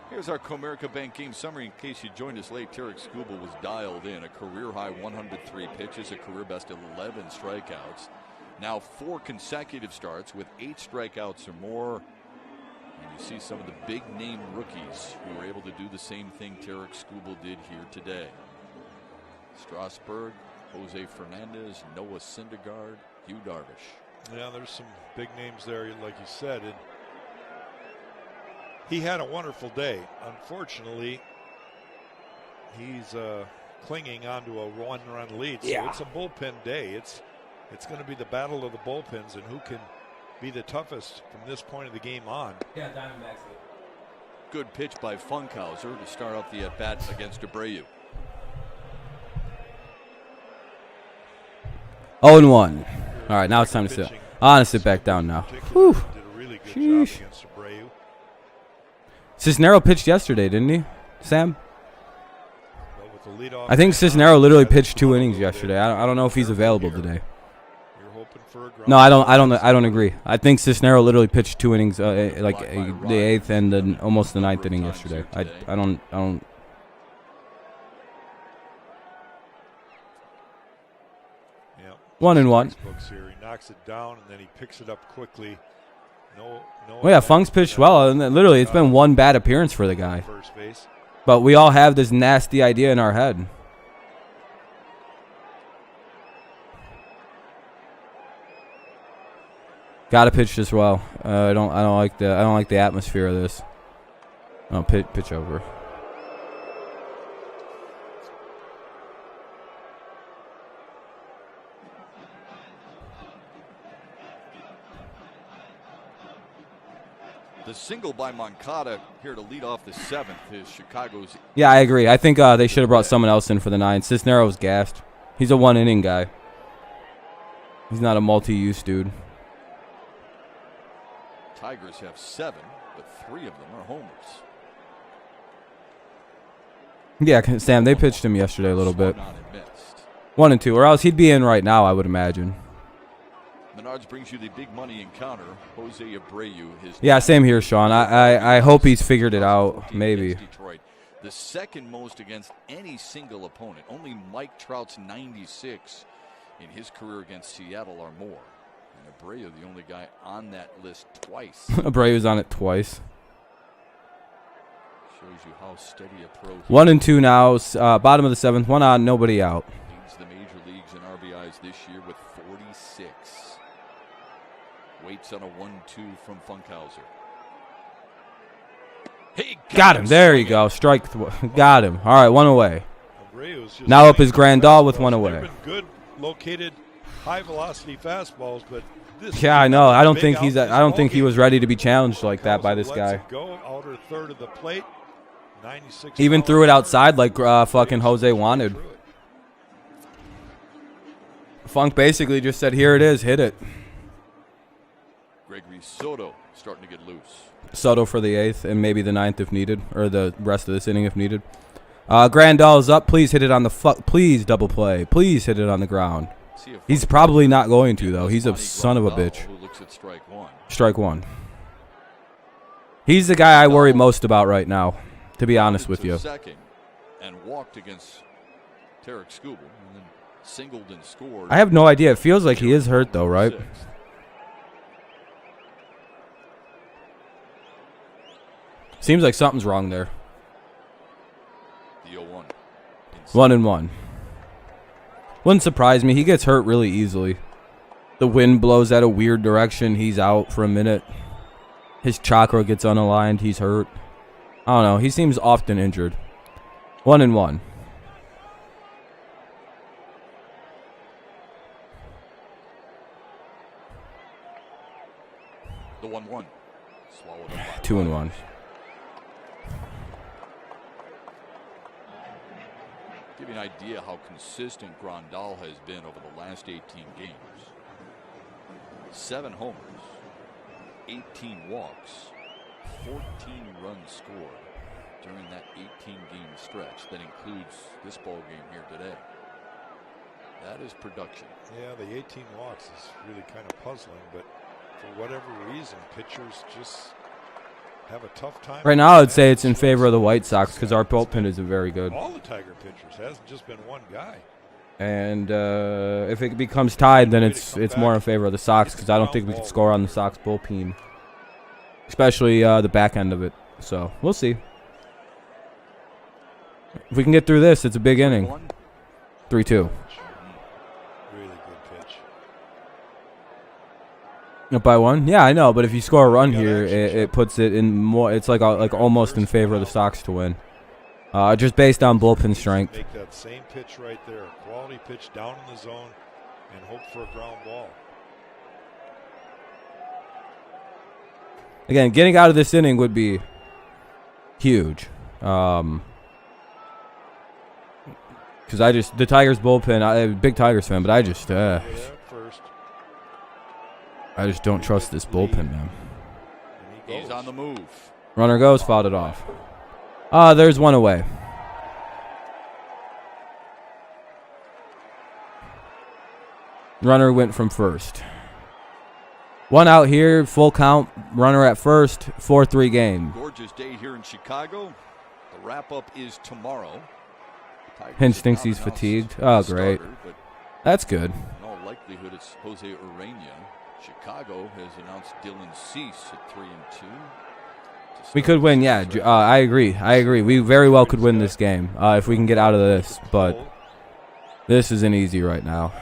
Here's our Comerica Bank game summary. In case you joined us late, Tarek Skubal was dialed in. A career-high 103 pitches, a career best 11 strikeouts. Now 4 consecutive starts with 8 strikeouts or more. And you see some of the big-name rookies who were able to do the same thing Tarek Skubal did here today. Strasburg, Jose Fernandez, Noah Syndergaard, Hugh Darvish. Yeah, there's some big names there, like you said. And he had a wonderful day. Unfortunately, he's clinging onto a 1-run lead. So it's a bullpen day. It's going to be the battle of the bullpens and who can be the toughest from this point of the game on. Yeah, Diamondbacks. Good pitch by Funkhauser to start off the at-bat against Abreu. 0-1. All right, now it's time to sit. I'm going to sit back down now. Whew. Did a really good job against Abreu. Cisnero pitched yesterday, didn't he, Sam? Well, with the leadoff I think Cisnero literally pitched 2 innings yesterday. I don't know if he's available today. You're hoping for a ground. No, I don't agree. I think Cisnero literally pitched 2 innings, the 8th and almost the 9th inning yesterday. I don't. Yeah. 1-1. Here. He knocks it down and then he picks it up quickly. No. Well, yeah, Funk's pitched well, and literally it's been 1 bad appearance for the guy. First base. But we all have this nasty idea in our head. Got to pitch this well. I don't like the atmosphere of this. Oh, pitch over. The single by Moncada here to lead off the 7th is Chicago's. Yeah, I agree. I think they should have brought someone else in for the 9th. Cisneros gassed. He's a 1-inning guy. He's not a multi-use dude. Tigers have 7, but 3 of them are homers. Yeah, Sam, they pitched him yesterday a little bit. 1 and 2, or else he'd be in right now, I would imagine. Menards brings you the big money encounter. Jose Abreu. Yeah, same here, Sean. I hope he's figured it out. Maybe. Detroit, the second most against any single opponent. Only Mike Trout's 96 in his career against Seattle or more. And Abreu, the only guy on that list twice. Abreu's on it twice. Shows you how steady a throw. 1-2 now. Bottom of the 7th. 1 on, nobody out. Leads the major leagues in RBIs this year with 46. Waits on a 1-2 from Funkhauser. He Got him. There you go. Strike. Got him. All right, 1 away. Abreu's just Now up his swinging Grandal with fastballs. 1 They've away. been good, located, high-velocity fastballs, but this Yeah, I know. I don't think big he's. out in I don't this think he ballgame. was ready to be challenged like that by this Funkhauser guy. lets it go outer third of the plate. 96 Even miles threw it an hour. outside like fucking Jose wanted. Threw it. Funk basically just said, "Here it is, hit it." Gregory Soto starting to get loose. Soto for the 8th and maybe the 9th if needed, or the rest of this inning if needed. Grandal's up. Please hit it on the Please double play. Please hit it on the ground. See if He's probably not going to though. He's a son of a bitch. Who looks at strike 1. Strike 1. He's the guy I worry most about right now, to be honest with To you. second and walked against Tarek Skubal and then singled and scored. I have no idea. It feels like he is hurt though, right? Sixth. Seems like something's wrong there. The 0-1. 1-1. Wouldn't surprise me. He gets hurt really easily. The wind blows at a weird direction. He's out for a minute. His chakra gets unaligned. He's hurt. I don't know. He seems often injured. 1-1. The 1-1. Swallowed up by 2-1. Give you an idea how consistent Grandal has been over the last 18 games. 7 homers, 18 walks, 14 runs scored during that 18-game stretch. That includes this ball game here today. That is production. Yeah, the 18 walks is really kind of puzzling, but for whatever reason, pitchers just have a tough time. Right now, I would say it's in favor of the White Sox because our bullpen isn't very good. All the Tiger pitchers hasn't just been one guy. And if it becomes tied, then it's more in favor of the Sox because I don't think we can score on the Sox bullpen, especially the back end of it. So we'll see. If we can get through this, it's a big inning. 3-2. Really good pitch. Up by 1? Yeah, I know. But if you score a run here, it puts it in more. It's like almost in favor of the Sox to win. Just based on bullpen strength. Make that same pitch right there, a quality pitch down in the zone, and hope for a ground ball. Again, getting out of this inning would be huge. Because the Tigers bullpen, I'm a big Tigers fan, but I just don't trust this bullpen, man. He's on the move. Runner goes, fouled it off. There's 1 away. Runner went from first. 1 out here, full count. Runner at first, 4-3 game. Gorgeous day here in Chicago. The wrap-up is tomorrow. Hinch thinks he's fatigued. Oh, great. That's good. In all likelihood, it's Jose Urania. Chicago has announced Dylan Cease at 3-2. We could win, yeah. I agree. We very well could win this game if we can get out of this, but this isn't easy right now.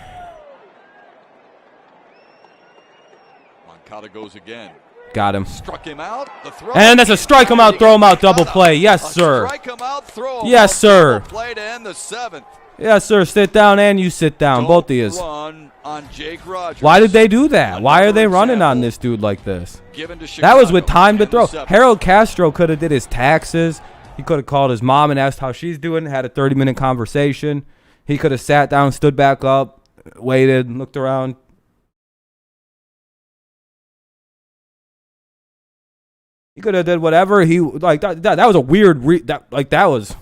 Moncada goes again. Got him. Struck him out. The throw. And that's a strike him out, throw him out, double play. Yes, sir. Strike him out, throw him Yes, out, sir. double play to end the 7th. Yes, sir. Sit down and you sit down. Both of you. Run on Jake Rogers. Why did they do that? Why are they running on this dude like this? Given to That Chicago was with time to in the throw. 7th. Harold Castro could have did his taxes. He could have called his mom and asked how she's doing, had a 30-minute conversation. He could have sat down, stood back up, waited, looked around. He could have did whatever he like. That was a weird. That was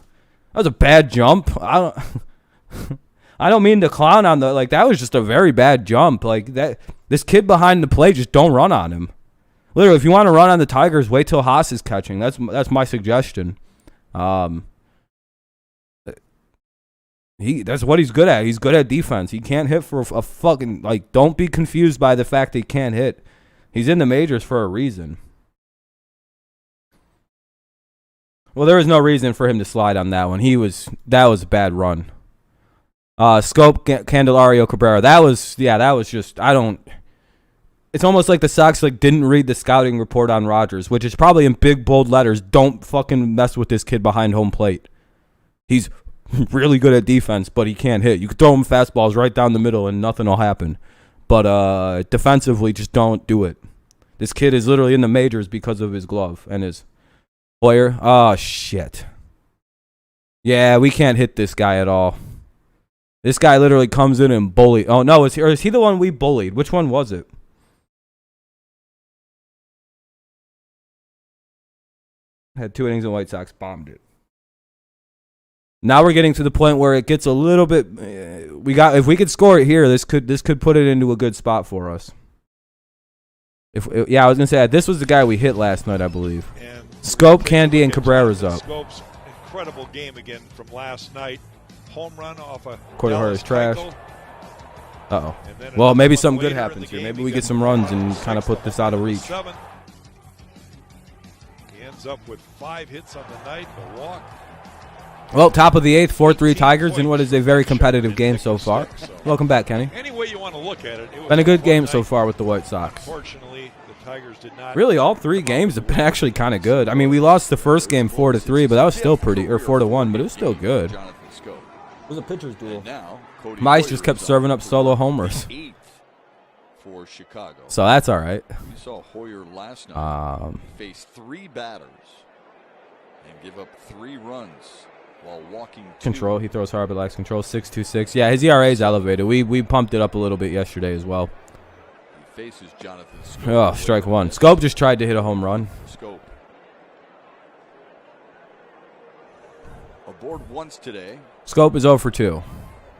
a bad jump. I don't mean to clown on the that was just a very bad jump. Like that. This kid behind the plate, just don't run on him. Literally, if you want to run on the Tigers, wait till Haas is catching. That's my suggestion. That's what he's good at. He's good at defense. He can't hit for a fucking Don't be confused by the fact that he can't hit. He's in the majors for a reason. Well, there was no reason for him to slide on that one. That was a bad run. Scope, Candelario, Cabrera. That was just, it's almost like the Sox didn't read the scouting report on Rogers, which is probably in big, bold letters. Don't fucking mess with this kid behind home plate. He's really good at defense, but he can't hit. You can throw him fastballs right down the middle and nothing will happen. But defensively, just don't do it. This kid is literally in the majors because of his glove and his player. Oh, shit. Yeah, we can't hit this guy at all. This guy literally comes in and bullied. Oh, no, is he the one we bullied? Which one was it? Had 2 innings and White Sox bombed it. Now we're getting to the point where it gets a little bit. If we could score it here, this could put it into a good spot for us. I was gonna say this was the guy we hit last night, I believe. And Scope, Candy, and Cabrera's up. Scope's incredible game again from last night. Home run off a Quarter heart is trash. Keuchel. Uh-oh. And then Well, maybe another something one good later in happens the here. game, Maybe we he get got some runs and six kind of put this out of reach. 7. He ends up with 5 hits on the night, a walk. Well, top of the 8th, 4-3 Tigers in what is a very competitive game so far. Welcome back, Kenny. Any way you want to look at it, it was Been a good game night. so far with the White Sox. Unfortunately, the Tigers did not. Really, all 3 games have been actually kind of good. I mean, we lost the first game 4-3, but that was still pretty, or 4-1, but it was still good. It was a pitcher's duel. Mize just kept serving up solo homers. For Chicago. So that's all right. We saw Hoyer last night face 3 batters and give up 3 runs while walking 2. Control. He throws hard but lacks control. 6.26. Yeah, his ERA is elevated. We pumped it up a little bit yesterday as well. He faces Jonathan Scope. Oh, strike 1. Scope just tried to hit a home run. Scope. Aboard once today. Scope is 0 for 2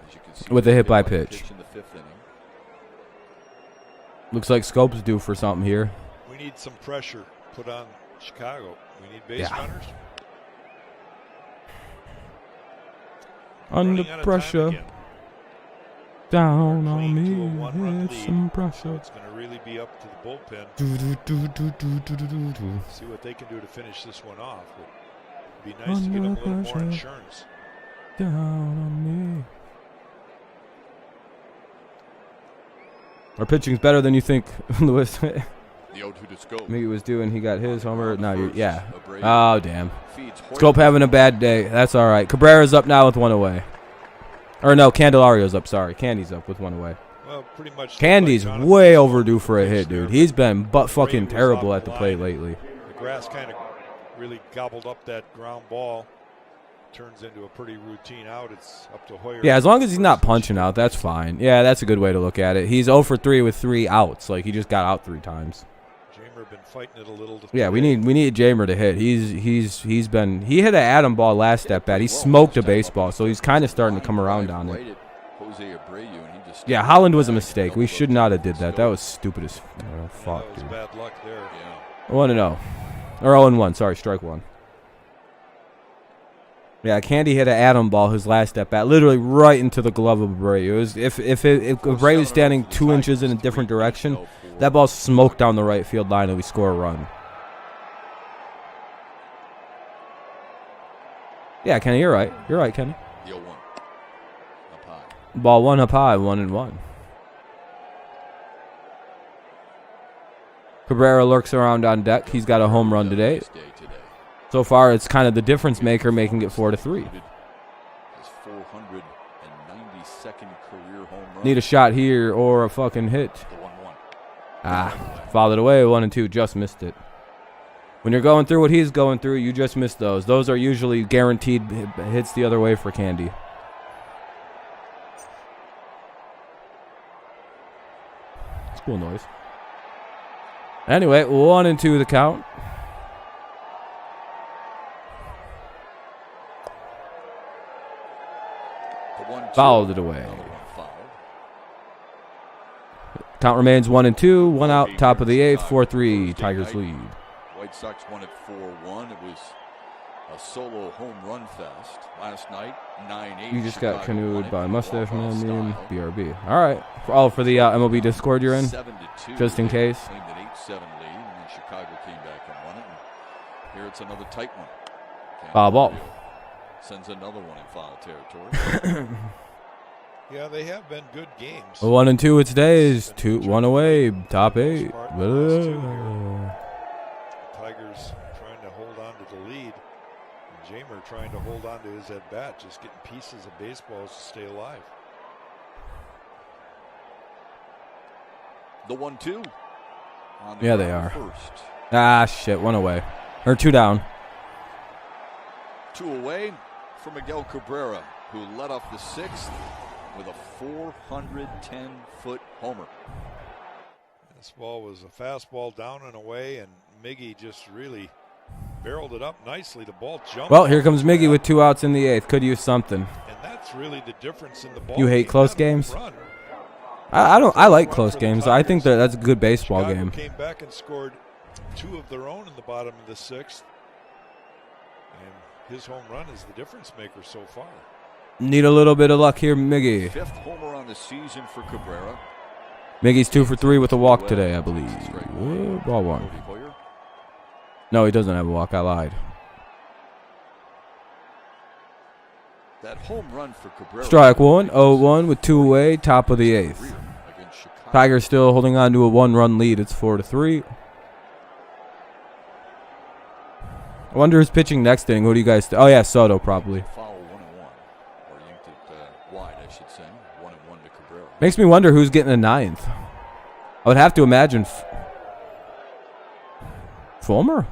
As you can see, with a hit by pitch pitch. in the 5th inning. Looks like Scope's due for something here. We need some pressure put on Chicago. We need base runners. Under Running out of time pressure. again. Down They're on clean to a 1-run me. Hit lead. some pressure. It's going to really be up to the bullpen. See what they can do to finish this one off. It'd be nice to get them a little more pressure. insurance. Down on me. Our pitching's better than you think, Lewis. The 0-2 to Scope. Maybe it was due and he got his homer. No, First, yeah. Abreu Oh, damn. feeds Hoyer. Scope having a bad day. That's all right. Cabrera's up now with 1 away. Or no, Candelario's up. Sorry. Candy's up with 1 away. Well, pretty much. Candy's like way Jonathan overdue for a hit, dude. He's been butt fucking was terrible off at the the plate line. lately. The grass kind of really gobbled up that ground ball. Turns into a pretty routine out. It's up to Hoyer. Yeah, as long as he's not punching out, that's fine. Yeah, that's a good way to look at it. He's 0 for 3 with 3 outs. Like, he just got out 3 times. Jamer been fighting it a little. Yeah, we need Jamer to hit. He hit an Adam ball last at bat. He smoked a baseball, so he's kind of starting to come around on it. Right at Jose Abreu, and he just Yeah, Holland was a mistake. We should not have did that. That was stupid as fuck, That was dude. bad luck there. Yeah. 1-0. Or 0-1. Sorry, strike 1. Yeah, Candy hit an Adam ball his last at bat, literally right into the glove of Abreu. It was, if Abreu was standing 2 inches in a different direction, that ball smoked down the right field line and we score a run. Yeah, Kenny, you're right. You're right, Kenny. The 0-1. Up high. Ball 1 up high, 1-1. Cabrera lurks around on deck. He's got a home run today. Nice day today. So far, it's kind of the difference maker, making it 4-3. His 492nd career home run. Need a shot here or a fucking hit. The 1-1. Fouled it away. 1-2. Just missed it. When you're going through what he's going through, you just miss those. Those are usually guaranteed hits the other way for Candy. It's cool noise. Anyway, 1-2 the count. The 1-2. Fouled it away. Another one fouled. Count remains 1-2. 1 out. Top of the 8th. 4-3. Tigers lead. White Sox won at 4-1. It was a solo home run fest last night. 9-8. You just got Chicago won canoed it by in Mustache walk-off Man, style. BRB. All right. For the MLB Discord you're in, 7-2. just in case. Claimed an 8-7 lead, and then Chicago came back and won it. And here it's another tight one. Foul ball. Sends another one in foul territory. Yeah, they have been good games. 1-2 it's days. 2-1 away. Top 8. Tigers trying to hold on to the lead. And Jamer trying to hold on to his at-bat, just getting pieces of baseballs to stay alive. The 1-2. Yeah, they are. First. Ah, shit. 1 away. Or 2 down. 2 away for Miguel Cabrera, who led off the 6th with a 410-foot homer. This ball was a fastball down and away, and Miggy just really barreled it up nicely. The ball jumped. Well, here comes Miggy with 2 outs in the 8th. Could use something. And that's really the difference in the ball. You hate close games? I don't. I like close games. I think that's a good baseball Chicago game. Came back and scored 2 of their own in the bottom of the 6th. And his home run is the difference maker so far. Need a little bit of luck here, Miggy. 5th homer on the season for Cabrera. Miggy's 2 for 3 with a walk today, I believe. Ball 1. No, he doesn't have a walk. I lied. That home run for Cabrera. Strike 1, 0-1 with 2 away, top of the 8th. Tigers still holding on to a 1-run lead. It's 4-3. I wonder who's pitching next inning. Who do you guys? Oh yeah, Soto probably. Foul 1-1, or yanked it wide, I should say. 1-1 to Cabrera. Makes me wonder who's getting a 9th. I would have to imagine Fulmer.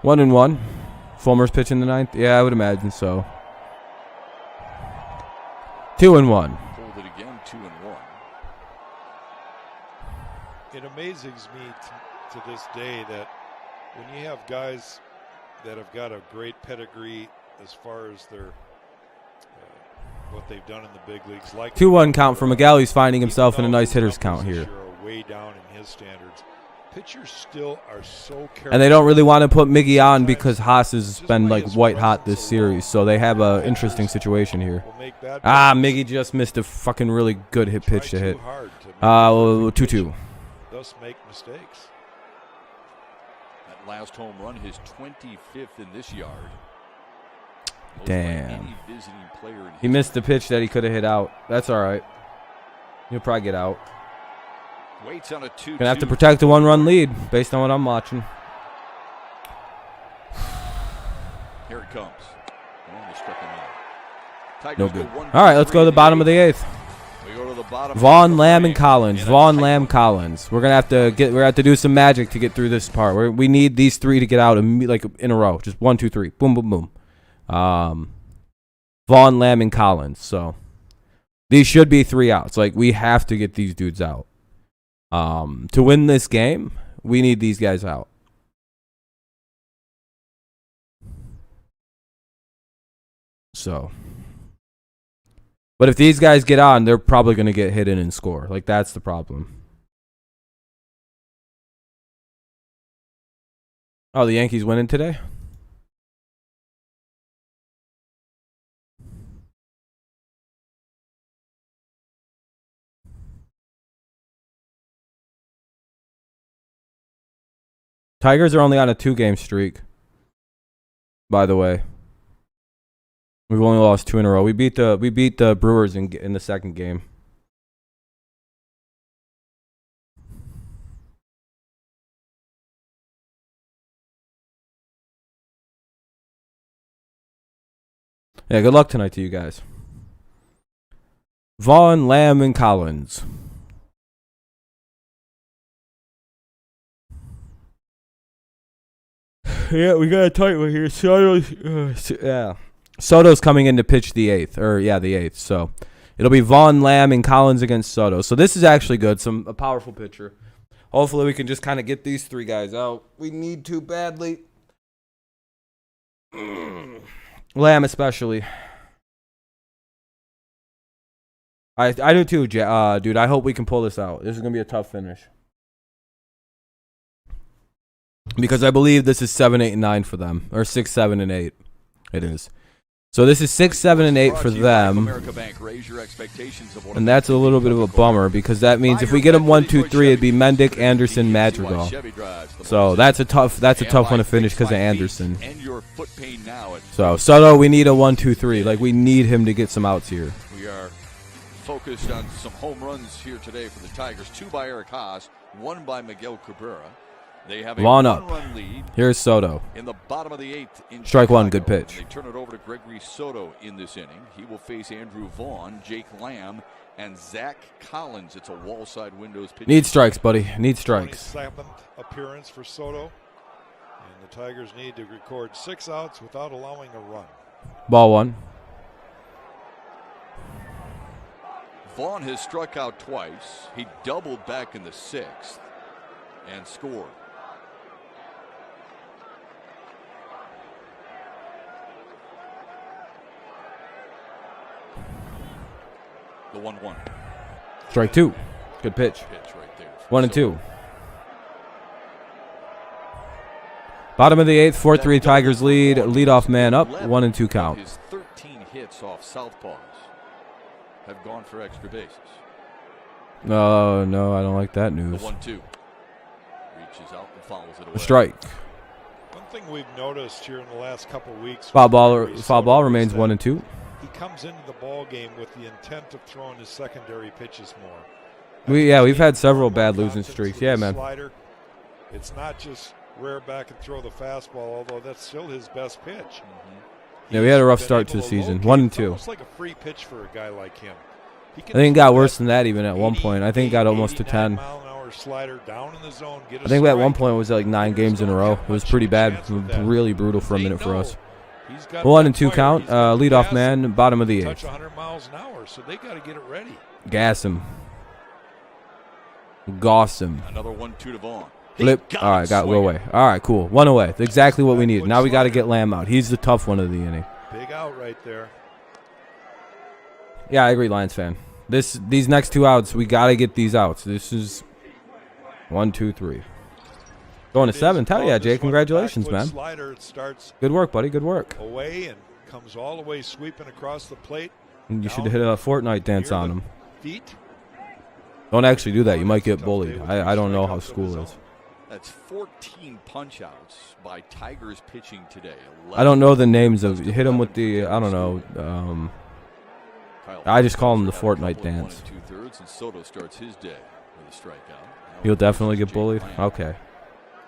1-1. Fulmer's pitching the 9th. Yeah, I would imagine so. 2-1. Hold it again, 2-1. It amazes me to this day that when you have guys that have got a great pedigree as far as their what they've done in the big leagues, like 2-1 count for Miguel. He's finding himself in a nice hitter's count here. Are way down in his standards. Pitchers still are so careful. And they don't really want to put Miggy on because Haas has been like white hot this series, so they have an interesting situation here. Ah, Miggy just missed a fucking really good hit pitch to hit. 2-2. Thus make mistakes. That last home run, his 25th in this yard. Most Damn. like any visiting player in He missed the pitch that he could have hit out. That's all right. He'll probably get out. Waits on a 2-2. Gonna have to protect the 1-run lead based on what I'm watching. Here it comes. Oh, struck him out. Tigers No good. go 1-2-3 All right, let's go to the bottom of the 8th. We go to the bottom. Vaughn, Lamb, and Collins. Vaughn, Lamb, Collins. We're gonna have to do some magic to get through this part. We need these 3 to get out like in a row. Just 1, 2, 3. Boom, boom, boom. Vaughn, Lamb, and Collins. So these should be 3 outs. Like we have to get these dudes out. To win this game, we need these guys out. So, but if these guys get on, they're probably going to get hit in and score. Like that's the problem. Oh, the Yankees winning today? Tigers are only on a 2-game streak, by the way. We've only lost 2 in a row. We beat the Brewers in the second game. Yeah, good luck tonight to you guys. Vaughn, Lamb, and Collins. Yeah, we got a tight one here. Soto's coming in to pitch the 8th, the 8th. So it'll be Vaughn, Lamb, and Collins against Soto. So this is actually good. A powerful pitcher. Hopefully we can just kind of get these 3 guys out. We need to badly. Lamb especially. I do too, dude. I hope we can pull this out. This is gonna be a tough finish. Because I believe this is 7, 8, and 9 for them. Or 6, 7, and 8. It is. So this is 6, 7, and 8 for them. And that's a little bit of a bummer because that means if we get them 1, 2, 3, it'd be Mendick, Anderson, Madrigal. So that's a tough one to finish because of Anderson. So Soto, we need a 1, 2, 3. Like we need him to get some outs here. We are focused on some home runs here today for the Tigers. 2 by Eric Haas, 1 by Miguel Cabrera. They have a one-run lead. Here's Soto. In the bottom of the 8th in Strike Chicago. 1, good pitch. They turn it over to Gregory Soto in this inning. He will face Andrew Vaughn, Jake Lamb, and Zach Collins. It's a wall side windows pitch. Need strikes, buddy. Need strikes. 27th appearance for Soto. And the Tigers need to record 6 outs without allowing a run. Ball 1. Vaughn has struck out twice. He doubled back in the 6th and scored. The 1-1. Strike 2. Good pitch. Right there 1 and 2. Bottom of the 8th, 4-3 Tigers lead. Leadoff man up. 1 and 2 count. His 13 hits off southpaws have gone for extra bases. No, I don't like that news. The 1-2 reaches out and follows it away. A strike. One thing we've noticed here in the last couple of weeks. Foul ball remains 1 and 2. He comes into the ball game with the intent of throwing his secondary pitches more. We've had several bad losing streaks. Yeah, man. Slider. It's not just rear back and throw the fastball, although that's still his best pitch. Yeah, we had a rough start to the season. 1 and 2. It's like a free pitch for a guy like him. I think it got worse than that even at one point. I think it got almost to 10. Slider down in the zone, I think at one point it was like 9 games in a row. It was pretty bad. Really brutal for a minute for us. 1 and 2 count. Leadoff man, bottom of the 8th. Touch 100 miles an hour, so they got to get it ready. Gas him. Goss him. Another 1-2 to Vaughn. Flip. All right, go away. All right, cool. 1 away. That's exactly what we needed. Now we got to get Lamb out. He's the tough one of the inning. Big out right there. Yeah, I agree, Lions fan. These next 2 outs, we got to get these outs. This is 1, 2, 3. Going to 7. Hell yeah, Jay. Congratulations, man. Slider, it starts good work, buddy. Good work. Away and comes all the way sweeping across the plate. You should hit a Fortnite dance on him. Feet. Don't actually do that. You might get bullied. I don't know how school is. That's 14 punch-outs by Tigers pitching today. I don't know the names of. You hit him with the. I don't know. I just call him the Fortnite dance. 2/3, and Soto starts his day with a strikeout. He'll definitely get bullied. Okay.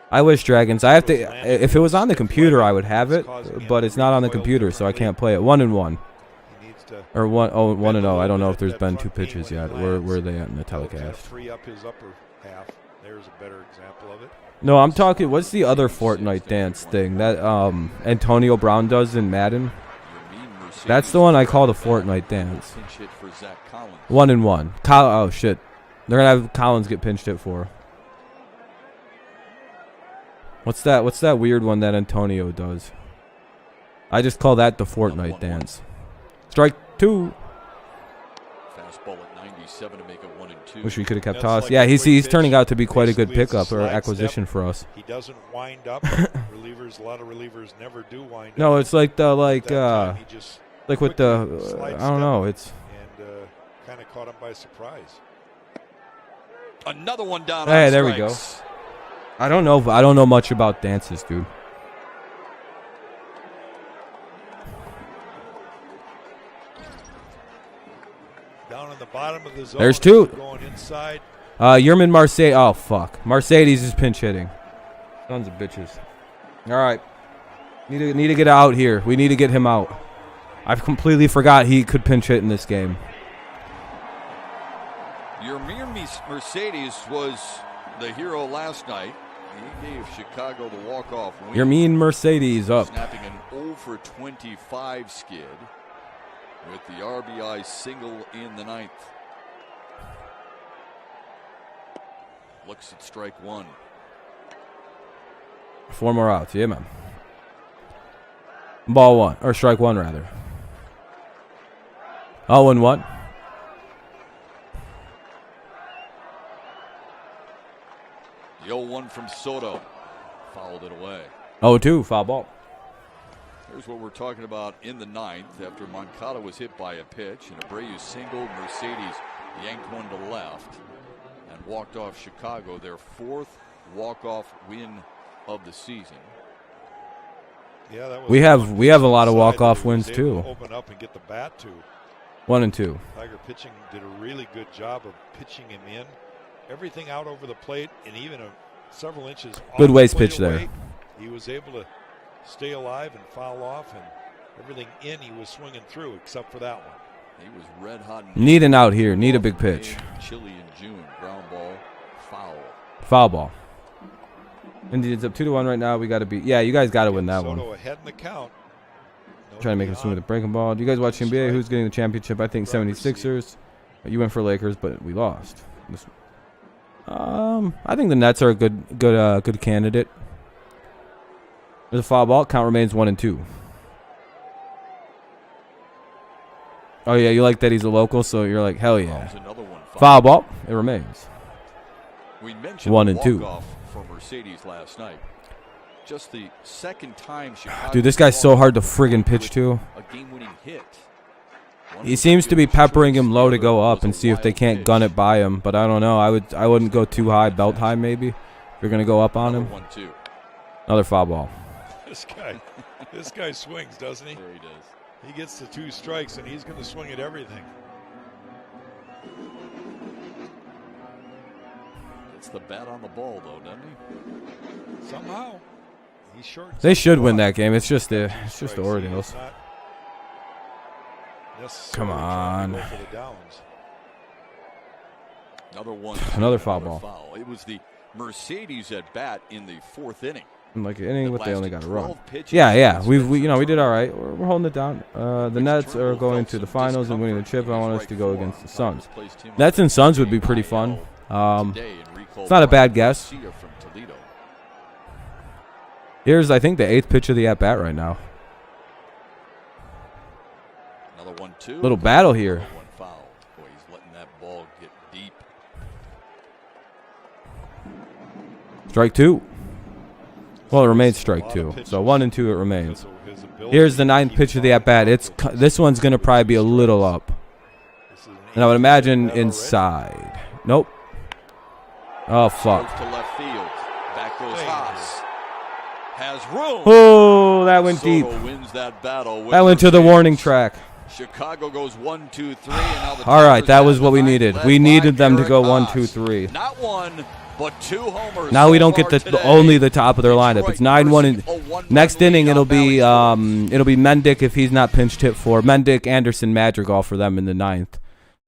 I wish Dragons. I have to. If it was on the computer, I would have it, but it's not on the computer, so I can't play it. 1 and 1. Or 1 and 0. I don't know if there's been 2 pitches yet. Where are they at in the telecast? Free up his upper half. There's a better example of it. No, I'm talking. What's the other Fortnite dance thing that Antonio Brown does in Madden? That's the one I call the Fortnite dance. 1 and 1. Oh shit! They're gonna have Collins get pinched hit for. What's that weird one that Antonio does? I just call that the Fortnite dance. Strike 2. Fastball at 97 to make it 1 and 2. Wish we could have kept Toss. Yeah, he's turning out to be quite a good pickup or acquisition for us. He doesn't wind up. A lot of relievers never do wind up. No, it's like the like with the I don't know. It's and kind of caught him by surprise. Another one down. Hey, there we go. I don't know much about dances, dude. Down in the bottom of the zone. There's 2. Going inside. Yerman Mercedes. Oh fuck. Mercedes is pinch hitting. Sons of bitches. All right. Need to get out here. We need to get him out. I've completely forgot he could pinch hit in this game. Yerman Mercedes was the hero last night. He gave Chicago the walk-off win. Yerman Mercedes up. Snapping an 0 for 25 skid with the RBI single in the 9th. Looks at strike 1. 4 more outs. Yeah, man. Ball 1. Or strike 1, rather. 0 and 1. The 0-1 from Soto. Fouled it away. 0-2. Foul ball. Here's what we're talking about in the ninth after Moncada was hit by a pitch and Abreu singled. Mercedes yanked one to left and walked off Chicago, their 4th walk-off win of the season. Yeah, that was we have a lot of walk-off that he was wins able too. to open up and get the bat to. 1 and 2. Tiger pitching did a really good job of pitching him in. Everything out over the plate and even several inches off Good the waist plate pitch there. away, he was able to stay alive and foul off, and everything in he was swinging through except for that one. He was red hot. Need an out here. Need a big pitch. Chile in June. Ground ball. Foul. Foul ball. Indians up 2-1 right now. We got to beat. Yeah, you guys got to win that one. Soto ahead in the count. Trying to make it swing with a breaking ball. Do you guys watch NBA? Who's getting the championship? I think 76ers. You went for Lakers, but we lost. I think the Nets are a good candidate. There's a foul ball. Count remains 1 and 2. Oh yeah, you like that he's a local, so you're like, hell yeah. Foul ball. It remains. We mentioned 1 and 2. For Mercedes last night. Just the second time Chicago. Dude, this guy's so hard to friggin' pitch to. A game-winning hit. He seems to be peppering him low to go up and see if they can't gun it by him, but I don't know. I wouldn't go too high, belt high maybe. If you're gonna go up on him. Another foul ball. This guy swings, doesn't he? Sure he does. He gets the 2 strikes and he's going to swing at everything. Gets the bat on the ball though, doesn't he? Somehow. He's short. They should win that game. It's just the Orioles. Come on. Another foul ball. It was the Mercedes at bat in the 4th inning. Like an inning, but they only got a run. Yeah. We did all right. We're holding it down. The Nets are going to the finals and winning the chip. I want us to go against the Suns. Nets and Suns would be pretty fun. It's not a bad guess. Here's, I think, the 8th pitch of the at bat right now. Another 1-2. Little battle here. One foul. Boy, he's letting that ball get deep. Strike 2. Well, it remains strike 2. So 1 and 2 it remains. Here's the 9th pitch of the at bat. This one's gonna probably be a little up, and I would imagine inside. Nope. Oh fuck. To left field. Back goes Haas. Has room. Oh, that went deep. Wins that battle. That went to the warning track. Chicago goes 1, 2, 3, and now the all right, that was what we needed. We needed them to go 1, 2, 3. Not one, but 2 homers. Now we don't get only the top of their lineup. It's 9-1. Next inning it'll be Mendick if he's not pinched hit for. Mendick, Anderson, Madrigal for them in the 9th.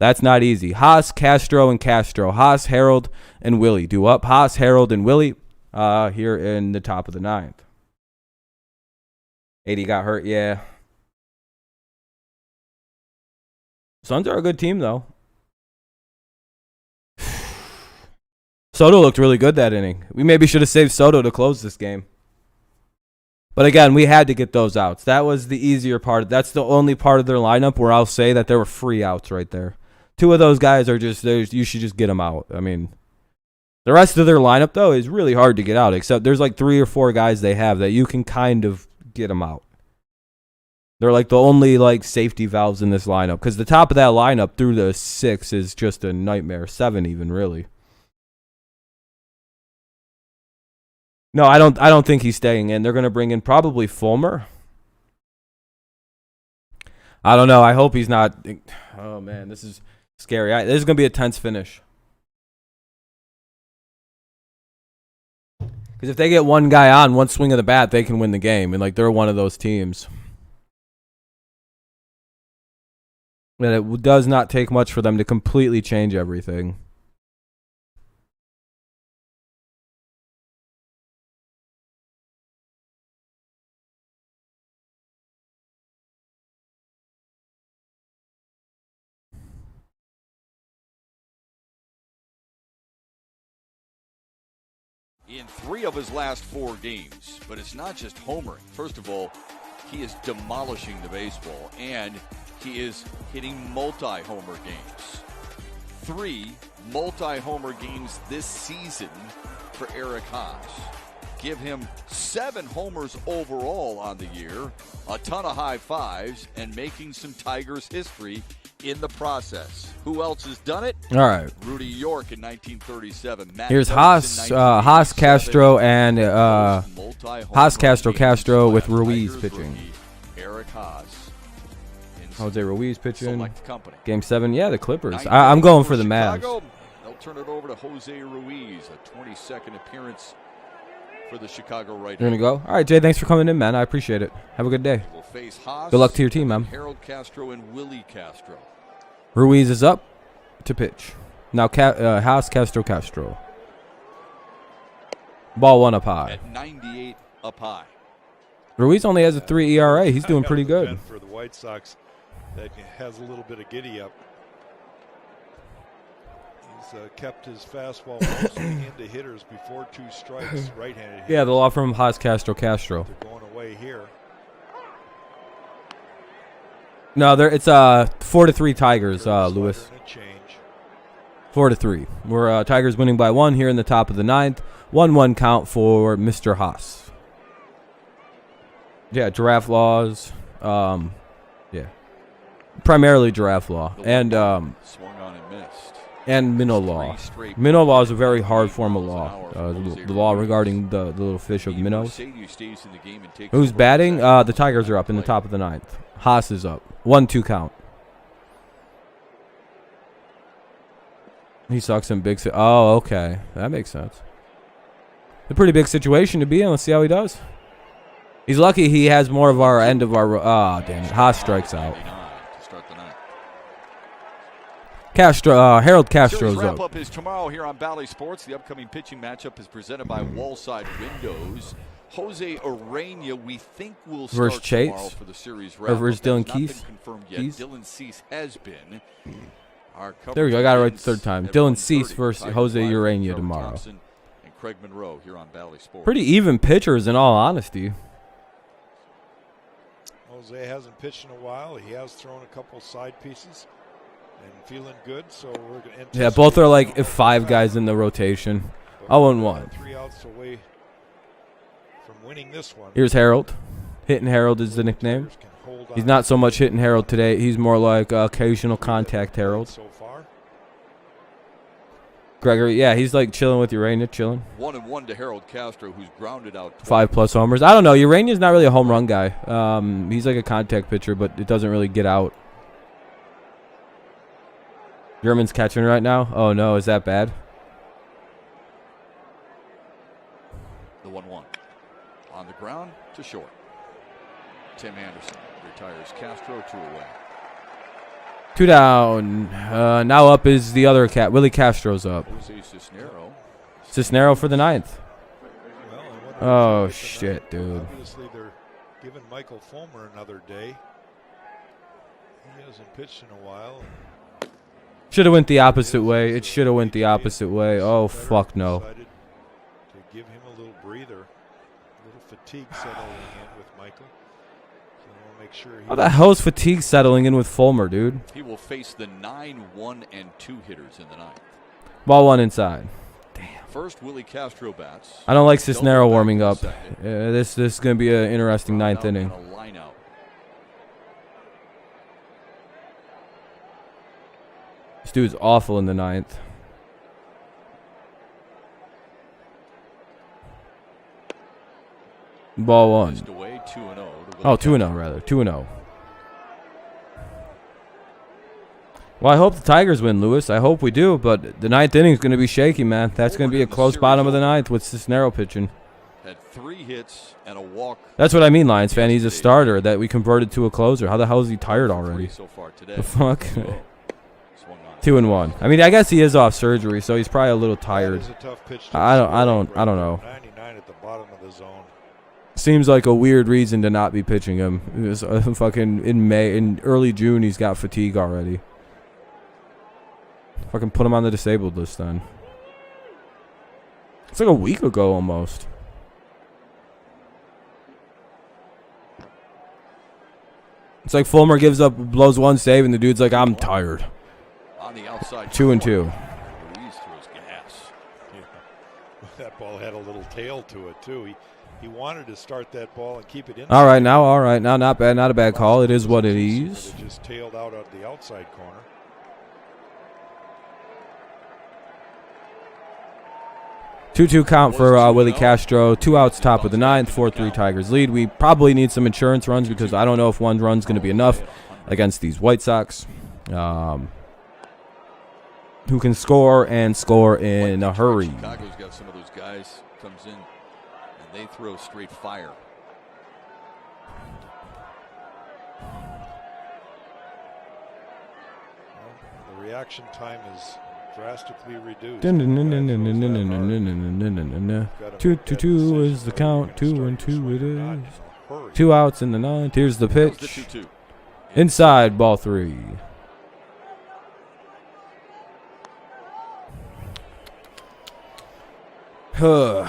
That's not easy. Haas, Castro, and Castro. Haas, Harold, and Willie. Do up. Haas, Harold, and Willie here in the top of the 9th. 80 got hurt, yeah. Suns are a good team, though. Soto looked really good that inning. We maybe should have saved Soto to close this game. But again, we had to get those outs. That was the easier part. That's the only part of their lineup where I'll say that there were free outs right there. 2 of those guys are just, you should just get them out. I mean, the rest of their lineup, though, is really hard to get out, except there's like 3 or 4 guys they have that you can kind of get them out. They're like the only like safety valves in this lineup, because the top of that lineup through the 6 is just a nightmare. 7 even, really. No, I don't think he's staying in. They're going to bring in probably Fulmer. I don't know. I hope he's not. Oh, man, this is scary. This is going to be a tense finish. Because if they get one guy on, one swing of the bat, they can win the game. And, like, they're one of those teams. And it does not take much for them to completely change everything. In 3 of his last 4 games. But it's not just homering. First of all, he is demolishing the baseball, and he is hitting multi-homer games. 3 multi-homer games this season for Eric Haas. give him 7 homers overall on the year, a ton of high fives, and making some Tigers history in the process. Who else has done it? All right. Rudy York in 1937. Matt Here's Phillips in Haas 1987. Castro and Multi-home Haas run Castro game with slash Ruiz Tigers pitching. rookie Eric Haas. in Jose Ruiz pitching. Select company. Game 7. Yeah, the Clippers. I'm going for the Chicago, Mavs. they'll turn it over to Jose Ruiz, a 22nd appearance for the Chicago You're right going to go? All right, Jay, thanks for coming in, man. I appreciate it. Have a good day. Will face Haas, Good luck to your team, man. Harold Castro and Willie Castro. Ruiz is up to pitch. Now, Haas Castro. Ball 1 up high. At 98 up high. Ruiz only has a 3 ERA. He's doing pretty good. For the White Sox, that has a little bit of giddy up. He's kept his fastball mostly into hitters before 2 strikes, right-handed hitters. Yeah, the law firm Haas Castro. They're going away here. No, it's 4-3 Tigers, Slider Lewis. and a change. 4-3. We're Tigers winning by 1 here in the top of the 9th. 1-1 count for Mr. Haas. Yeah, giraffe laws. Yeah, primarily giraffe law and Swung on and missed. and minnow law. Minnow law is a very hard form of law. The law regarding the little fish of minnows. Who's batting? The Tigers are up in the top of the 9th. Haas is up. 1-2 count. He sucks in big. Oh, okay, that makes sense. A pretty big situation to be in. Let's see how he does. He's lucky he has more of our end of our. Ah, damn it. Haas strikes out. Harold Castro's Series wrap up. up is tomorrow here on Bally Sports. The upcoming pitching matchup is presented by Wallside Windows. Jose Arena, we think, will start Versus Chase? tomorrow for the series wrap-up. Versus That has Dylan not been Cease? confirmed yet. Cease? Dylan Cease has been. Our There we go. I got it right the coverage third time. begins Dylan at Cease 1:30. versus Tigers Jose Live with Urania Trevor tomorrow. Thompson and Craig Monroe here on Bally Sports. Pretty even pitchers, in all honesty. Jose hasn't pitched in a while. He has thrown a couple side pieces and feeling good. So we're going to. Yeah, both are like 5 guys in the rotation. 0-1. 3 outs away from winning this one. Here's Harold. Hitting Harold is the nickname. He's not so much hitting Harold today. He's more like occasional contact Harold. So far. Gregory, yeah, he's like chilling with Urania, chilling. 1-1 to Harold Castro, who's grounded out 5+ homers. I don't know. Urania's not really a home run guy. He's like a contact pitcher, but it doesn't really get out. German's catching right now. Oh no, is that bad? The 1-1. On the ground to short. Tim Anderson retires Castro, 2 away. 2 down. Now up is the other cat. Willie Castro's up. Jose Cisnero. Cisnero for the 9th. Well, I wonder Oh, if they're shit, dude. Obviously, they're giving Michael Fulmer another day. He hasn't pitched in a while. Should have went the opposite way. It should have went the opposite way. Oh, fuck no. Decided to give him a little breather, a little fatigue settling in with Michael. So we'll make sure. How the hell's fatigue settling in with Fulmer, dude? He will face the 9, 1, and 2 hitters in the 9th. Ball 1 inside. First, Willie Castro bats. I don't like Cisnero Double warming back up. in the second. This is going to be an interesting 9th Out inning. and a line out. This dude's awful in the 9th. Ball 1. Missed away, 2-0. Oh, 2-0 rather. 2-0. Well, I hope the Tigers win, Lewis. I hope we do, but the 9th inning is going to be shaky, man. That's going to be a close bottom of the 9th with Cisnero pitching. Had 3 hits and a walk. That's what I mean, Lions fan. He's a starter that we converted to a closer. How the hell is he tired already? So far today. The fuck? Swung on. 2-1. I mean, I guess he is off surgery, so he's probably a little tired. That is a tough pitch to I don't score know. 99 at the bottom of the zone. Seems like a weird reason to not be pitching him. It was fucking in early June. He's got fatigue already. Fucking put him on the disabled list then. It's like a week ago almost. It's like Fulmer blows 1 save, and the dude's like, I'm tired. On the outside. 2-2. Ruiz throws gas. That ball had a little tail to it too. He wanted to start that ball and keep it in. All right, now, not bad, not a bad call. It is what it is. It just tailed out of the outside corner. 2-2 count for Willie Castro. 2 outs, top of the ninth. 4-3 Tigers lead. We probably need some insurance runs because I don't know if one run's going to be enough against these White Sox, who can score and score in a hurry. Chicago's got some of those guys comes in and they throw straight fire. Well, the reaction time is drastically reduced. 2-2 is the count. 2-2 it is. 2 outs in the ninth. Here's the pitch. Inside, ball 3. Did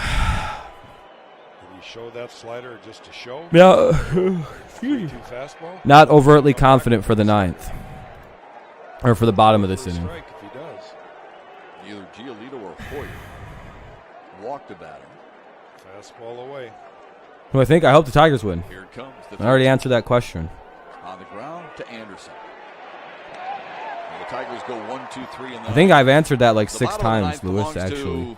he show that slider just to show? Yeah. 3-2 fastball? Not overtly confident for the ninth. Or for the bottom of this inning. Strike if he does. Either Giolito or Hoyer walked the batter. Fastball away. Who I hope the Tigers win. Here it comes. I already answered that question. On the ground to Anderson. And the Tigers go 1-2-3 in the I think I've answered that like The 6 bottom of the times, ninth Lewis, belongs to actually.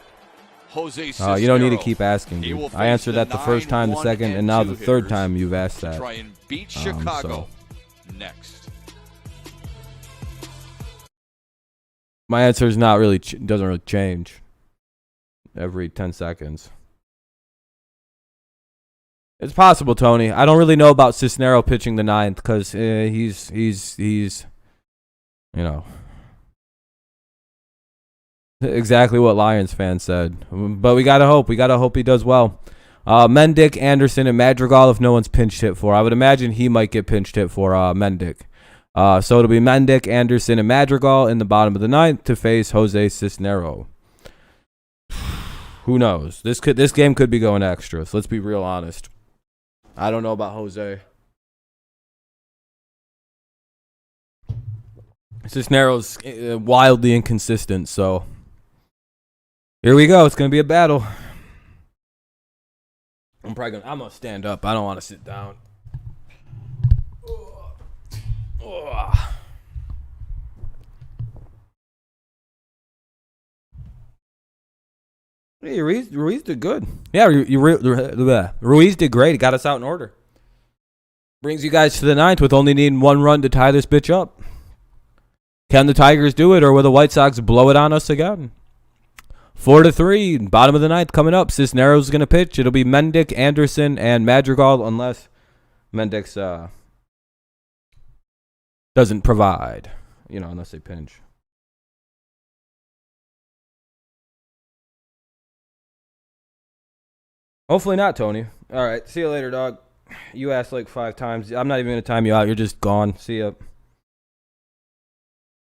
Jose You don't need to Cisnero. keep asking, He dude. will I answered face that the first time, the 9-1 second, and now the and 2 third hitters time you've asked to that. try and beat Chicago next. My answer is not really doesn't really change every 10 seconds. It's possible, Tony. I don't really know about Cisnero pitching the ninth because he's exactly what Lions fans said. But we gotta hope. We gotta hope he does well. Mendick, Anderson, and Madrigal if no one's pinch hit for. I would imagine he might get pinch hit for Mendick. So it'll be Mendick, Anderson, and Madrigal in the bottom of the ninth to face Jose Cisnero. Who knows? This game could be going extra. So let's be real honest. I don't know about Jose. Cisnero's wildly inconsistent, so here we go. It's gonna be a battle. I'm gonna stand up. I don't want to sit down. Hey, Ruiz did good. Yeah, Ruiz did great. He got us out in order. Brings you guys to the ninth with only needing 1 run to tie this bitch up. Can the Tigers do it, or will the White Sox blow it on us again? 4-3, bottom of the ninth coming up. Cisnero's going to pitch. It'll be Mendick, Anderson, and Madrigal, unless Mendick's doesn't provide, unless they pinch. Hopefully not, Tony. All right, see you later, dog. You asked like 5 times. I'm not even going to time you out. You're just gone. See ya.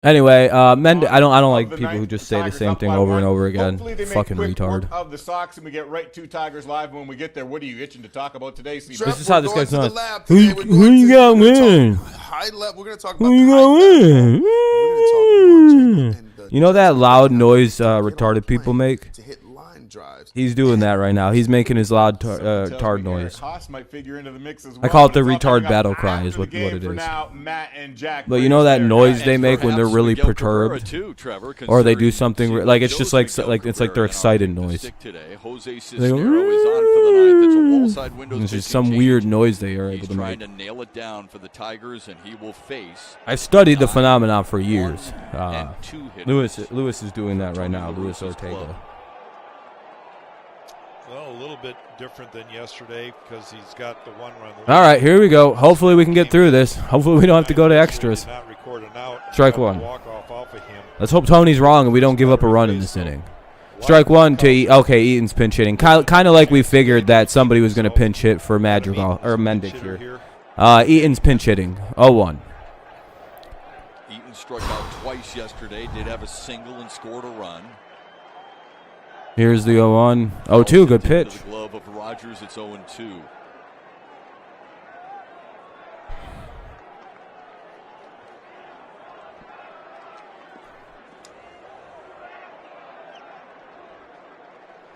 Anyway, I don't like people who just say the same thing over and over again. Fucking retard. Of the Sox, and we get right to Tigers Live. When we get there, what are you itching to talk about today, Steve? This is how this guy's going not. to the lab. Who you got win? High level. We're going to talk about Who you the got high win? level. We're going to talk more You know that loud noise retarded people make? to hit line drives. He's doing that right now. He's making his loud tard noise. Haas might figure into the mix as well. I call it the It's all retard coming up battle cry after is the what game it for is. now, Matt and Jack But you know that Briggs noise there. they make when they're really Perhaps Miguel Cabrera, perturbed? too, Trevor, Or they do considering something like it's just like it's like they're Cabrera excited on the noise. stick today. Jose They Cisnero go, is on for the ninth. It's a wall side windows It's just pitching some change. weird noise they are able He's to trying make. to nail it down for the Tigers, and he will face I've studied the phenomenon for years. and 2 hitters. Lewis is doing that right now. Lewis Ortega. Well, a little bit different than yesterday because he's got the 1 run. All right, here we go. Hopefully we can get through this. Hopefully we don't have to go to extras. Not record an out. Strike 1. Walk off of him. Let's hope Tony's wrong and we don't give up a run in this inning. Strike 1 to Eaton's pinch hitting. Kind of like we figured that somebody was going to pinch hit for Madrigal or Mendick here. Eaton's pinch hitting. 0-1. Eaton struck out twice yesterday, did have a single and scored a run. Here's the 0-1. 0-2, good pitch. The glove of Rogers, it's 0-2.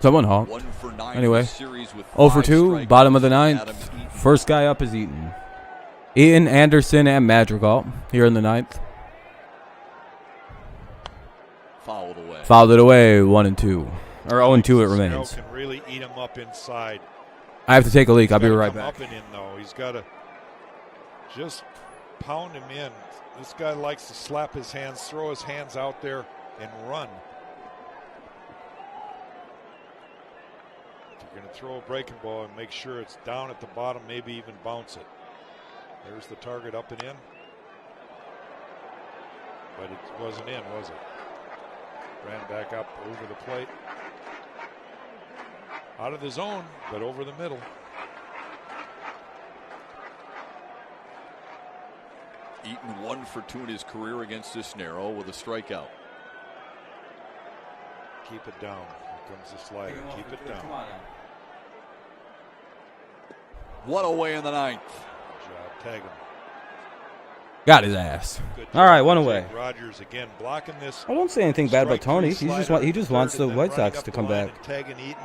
Someone honked. 1 for 9 Anyway, in the series with 0 for 5 2, strikeouts. bottom of the Adam ninth. Eaton. First guy up is Eaton. Eaton, Anderson, and Madrigal here in the ninth. Fouled away. Fouled it away, 1 and 2. Or 0 and 2 it Snell remains. can really eat him up inside. I have to take a leak. I'll be Gotta right come back. Up and in though. He's got to just pound him in. This guy likes to slap his hands, throw his hands out there, and run. If you're going to throw a breaking ball and make sure it's down at the bottom, maybe even bounce it. There's the target up and in. But it wasn't in, was it? Ran back up over the plate. Out of the zone, but over the middle. Eaton 1 for 2 in his career against Cisnero with a strikeout. Keep it down. Here comes the slider. Keep it down. One away in the ninth. Good job. Tag him. Got his ass. Good All right, job. 1 away. Jake Rogers again blocking this. I don't say anything bad about strike Tony. three He slider, just wants third, the and then White running Sox up to the come line back. and tagging Eaton.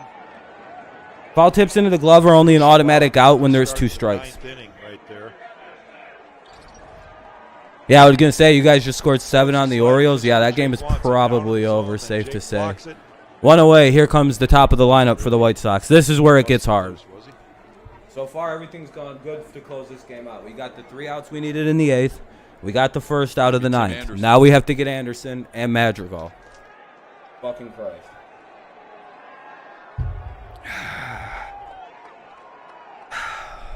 Foul tips into the glove are only an automatic out when there's 2 Starts the strikes. ninth inning right there. Yeah, I was gonna say you guys just scored 7 on the Orioles. Yeah, that game is probably over. Safe to say. 1 away. Here comes the top of the lineup for the White Sox. This is where it gets hard. So far, everything's gone good to close this game out. We got the 3 outs we needed in the 8th. We got the first out of the 9th. Anderson. Now we have to get Anderson and Madrigal. Fucking Christ.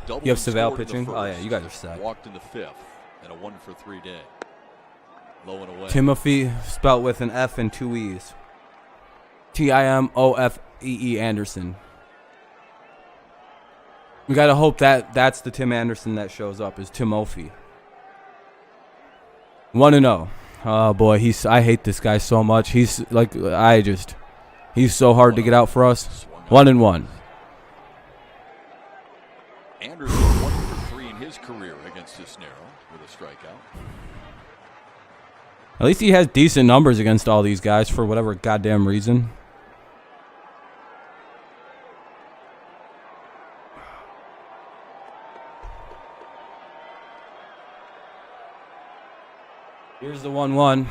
You have Skubal pitching? Oh, yeah, you guys are set. Walked in the 5th and a 1 for 3 day. Low and away. Timothy, spelt with an F and 2 E's. Timofee Anderson. We got to hope that's the Tim Anderson that shows up, is Timothy. 1-0. Oh, boy, I hate this guy so much. He's so hard to get out for us. 1-1. Anderson 1 for 3 in his career against Cisnero with a strikeout. At least he has decent numbers against all these guys for whatever goddamn reason. Here's the 1-1.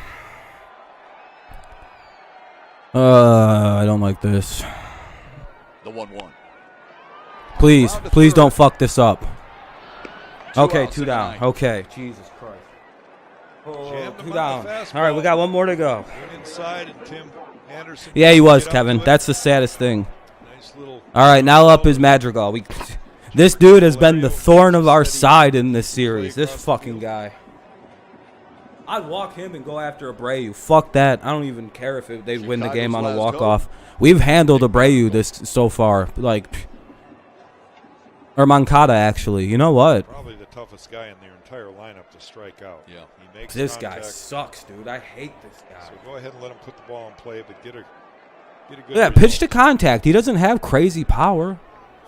I don't like this. The 1-1. Please don't fuck this up. Okay, outs 2 in the down. ninth. Okay, Jesus Christ. Oh, Jammed him 2 on the down. fastball. All right, we got 1 more to go. Went inside and Tim Anderson. Yeah, he was, get up Kevin. to it. That's the saddest thing. Nice little. All right, now up is Madrigal. This dude has been the thorn of our side in this series. This fucking guy. I'd walk him and go after Abreu. Fuck that. I don't even care if they'd win the game on a Chicago's last walk-off. We've handled Abreu this so far. Or Moncada, actually. You know what? Probably the toughest guy in their entire lineup to strike out. Yeah. He makes This guy contact. sucks, dude. I hate this guy. So go ahead and let him put the ball in play, but get a good. Yeah, pitch to contact. He doesn't have crazy power.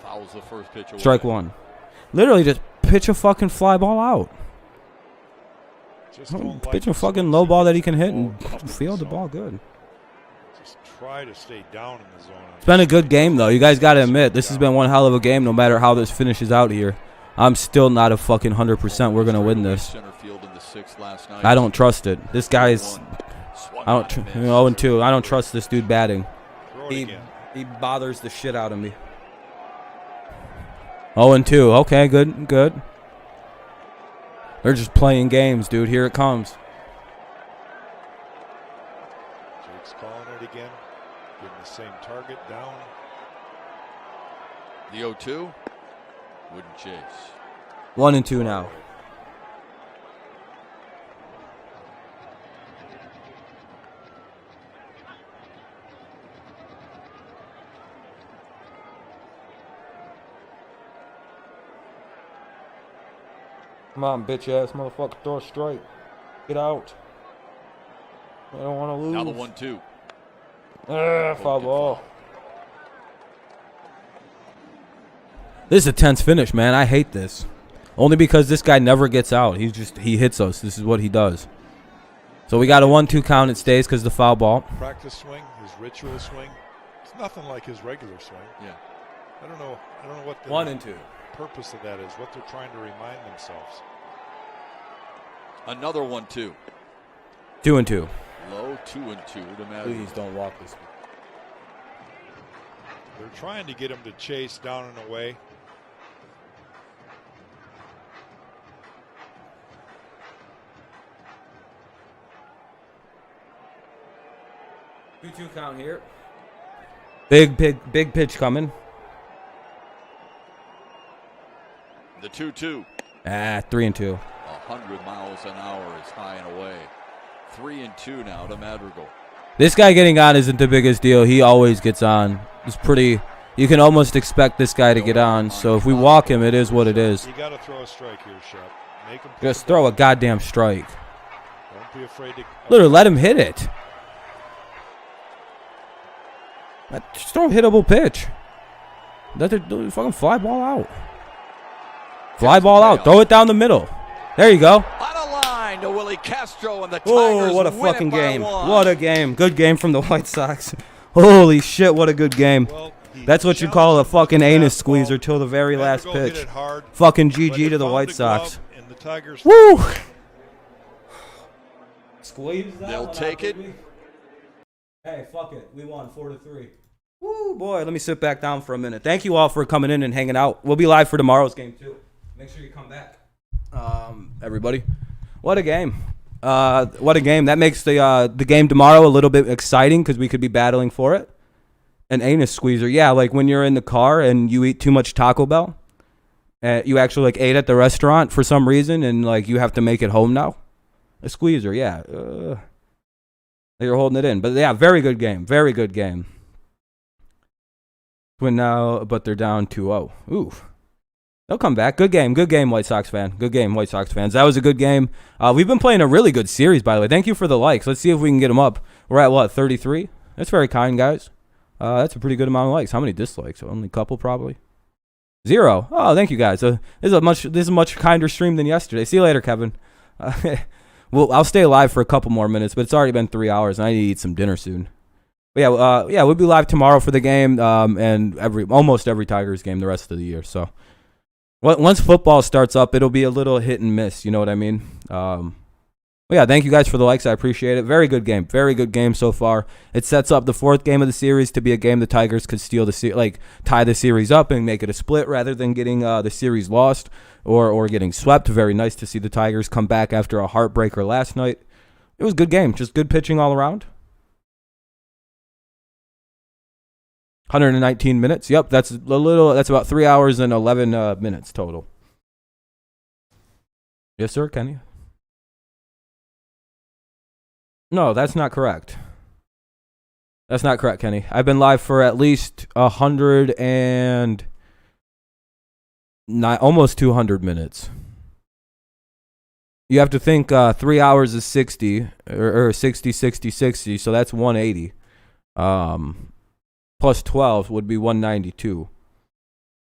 Fouls the first pitch away. Strike 1. Literally just pitch a fucking fly ball out. Just don't like Pitch a the fucking swings low he ball that gets he can the hit ball and up field the zone. ball good. Just try to stay down in the zone. It's been a good game, though. You guys got to admit, this has been one hell of a game no matter how this finishes out here. I'm still not a fucking 100% we're going to win this. Center field in the 6th last night. I don't trust it. This guy's... Swung I on don't... and missed. 0-2. I don't trust this dude batting. Throw it again. He bothers the shit out of me. 0-2. Okay, good. They're just playing games, dude. Here it comes. Jake's calling it again. Getting the same target down. The 0-2 wouldn't chase. 1-2 now. Come on, bitch ass motherfucker, throw a strike. Get out. I don't want to lose. Now the 1-2. Foul ball. This is a tense finish, man. I hate this. Only because this guy never gets out. He hits us. This is what he does. So we got a 1-2 count. It stays because the foul ball. Practice swing, his ritual swing. It's nothing like his regular swing. Yeah. I don't know what the 1 and 2. purpose of that is, what they're trying to remind themselves. Another 1-2. 2 and 2. Low 2-2 to Madrigal. Please don't walk this. They're trying to get him to chase down and away. Two count here. Big pitch coming. The 2-2. 3 and 2. 100 miles an hour is high and away. 3-2 now to Madrigal. This guy getting on isn't the biggest deal. He always gets on. It's pretty. You can almost expect this guy to get on. So if we walk him, it is what it is. You got to throw a strike here, Shep. Make him Just throw a goddamn strike. Don't be afraid to. Literally, let him hit it. Just throw a hittable pitch. Let the fucking fly ball out. Fly ball out. Throw it down the middle. There you go. On a line to Willie Castro and the Tigers. Oh, what a win fucking it by game. 1. What a game. Good game from the White Sox. Holy shit, what a good game. Well, That's what you call a fucking anus squeezer till the very last pitch. Fucking GG to the White Sox. And the Tigers. Woo! Squeeze that. They'll take it. Hey, fuck it. We won 4-3. Woo, boy. Let me sit back down for a minute. Thank you all for coming in and hanging out. We'll be live for tomorrow's game, too. Make sure you come back. Everybody. What a game. What a game. That makes the game tomorrow a little bit exciting because we could be battling for it. An anus squeezer. Yeah, like when you're in the car and you eat too much Taco Bell. You actually like ate at the restaurant for some reason and like you have to make it home now. A squeezer, yeah. You're holding it in. But yeah, very good game. Very good game. But they're down 2-0. Ooh. They'll come back. Good game. Good game, White Sox fan. Good game, White Sox fans. That was a good game. We've been playing a really good series, by the way. Thank you for the likes. Let's see if we can get them up. We're at, what, 33? That's very kind, guys. That's a pretty good amount of likes. How many dislikes? Only a couple, probably. 0. Oh, thank you, guys. This is a much kinder stream than yesterday. See you later, Kevin. Well, I'll stay live for a couple more minutes, but it's already been 3 hours, and I need to eat some dinner soon. But yeah, we'll be live tomorrow for the game, and almost every Tigers game the rest of the year. So once football starts up, it'll be a little hit and miss. You know what I mean? Yeah, thank you guys for the likes. I appreciate it. Very good game. Very good game so far. It sets up the 4th game of the series to be a game the Tigers could tie the series up and make it a split rather than getting the series lost or getting swept. Very nice to see the Tigers come back after a heartbreaker last night. It was a good game. Just good pitching all around. 119 minutes. Yep, that's about 3 hours and 11 minutes total. Yes, sir, Kenny. No, that's not correct. That's not correct, Kenny. I've been live for at least almost 200 minutes. You have to think 3 hours is 60, or 60, 60, 60, so that's 180. Plus 12 would be 192.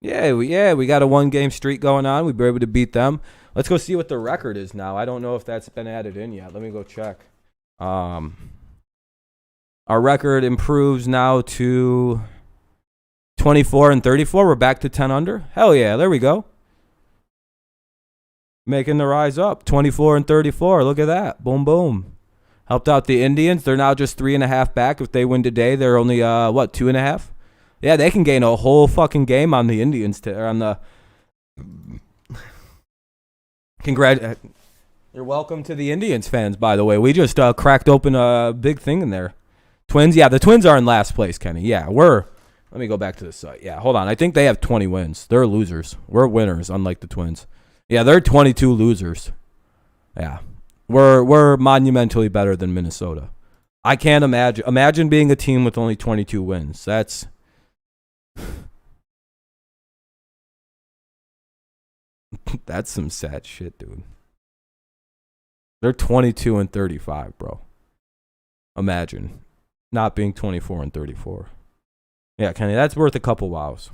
Yeah, we got a 1-game streak going on. We were able to beat them. Let's go see what the record is now. I don't know if that's been added in yet. Let me go check. Our record improves now to 24 and 34. We're back to 10 under. Hell yeah, there we go. Making the rise up. 24 and 34. Look at that. Boom, boom. Helped out the Indians. They're now just 3.5 back. If they win today, they're only 2.5. Yeah, they can gain a whole fucking game on the Indians. You're welcome to the Indians fans, by the way. We just cracked open a big thing in there. Twins, yeah, the Twins are in last place, Kenny. Yeah, let me go back to the site. Yeah, hold on. I think they have 20 wins. They're losers. We're winners, unlike the Twins. Yeah, they're 22 losers. Yeah. We're monumentally better than Minnesota. I can't imagine being a team with only 22 wins. That's that's some sad shit, dude. They're 22 and 35, bro. Imagine not being 24 and 34. Yeah, Kenny, that's worth a couple wows.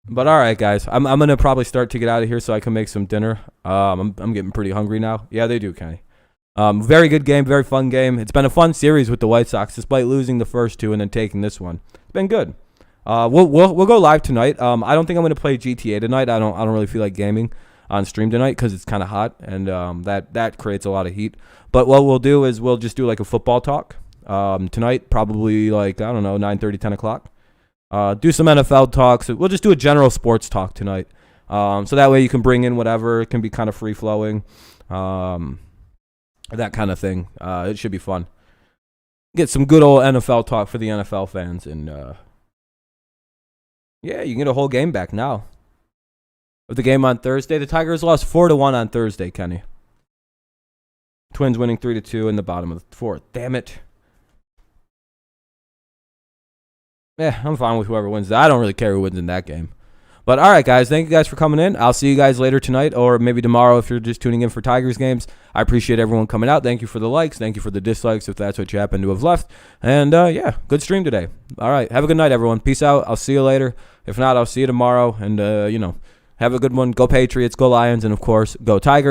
But all right, guys, I'm gonna probably start to get out of here so I can make some dinner. I'm getting pretty hungry now. Yeah, they do, Kenny. Very good game, very fun game. It's been a fun series with the White Sox, despite losing the first two and then taking this one. It's been good. We'll go live tonight. I don't think I'm gonna play GTA tonight. I don't really feel like gaming on stream tonight because it's kind of hot and that creates a lot of heat. But what we'll do is we'll just do like a football talk tonight, probably like, I don't know, 9:30, 10 o'clock. Do some NFL talks. We'll just do a general sports talk tonight. So that way you can bring in whatever. It can be kind of free-flowing. That kind of thing. It should be fun. Get some good old NFL talk for the NFL fans. And, yeah, you can get a whole game back now. With the game on Thursday, the Tigers lost 4-1 on Thursday, Kenny. Twins winning 3-2 in the bottom of the fourth. Damn it. Yeah, I'm fine with whoever wins that. I don't really care who wins in that game. But all right, guys, thank you guys for coming in. I'll see you guys later tonight or maybe tomorrow if you're just tuning in for Tigers games. I appreciate everyone coming out. Thank you for the likes. Thank you for the dislikes if that's what you happen to have left. And, yeah, good stream today. All right, have a good night, everyone. Peace out. I'll see you later. If not, I'll see you tomorrow. And, have a good one. Go Patriots, go Lions, and, of course, go Tigers.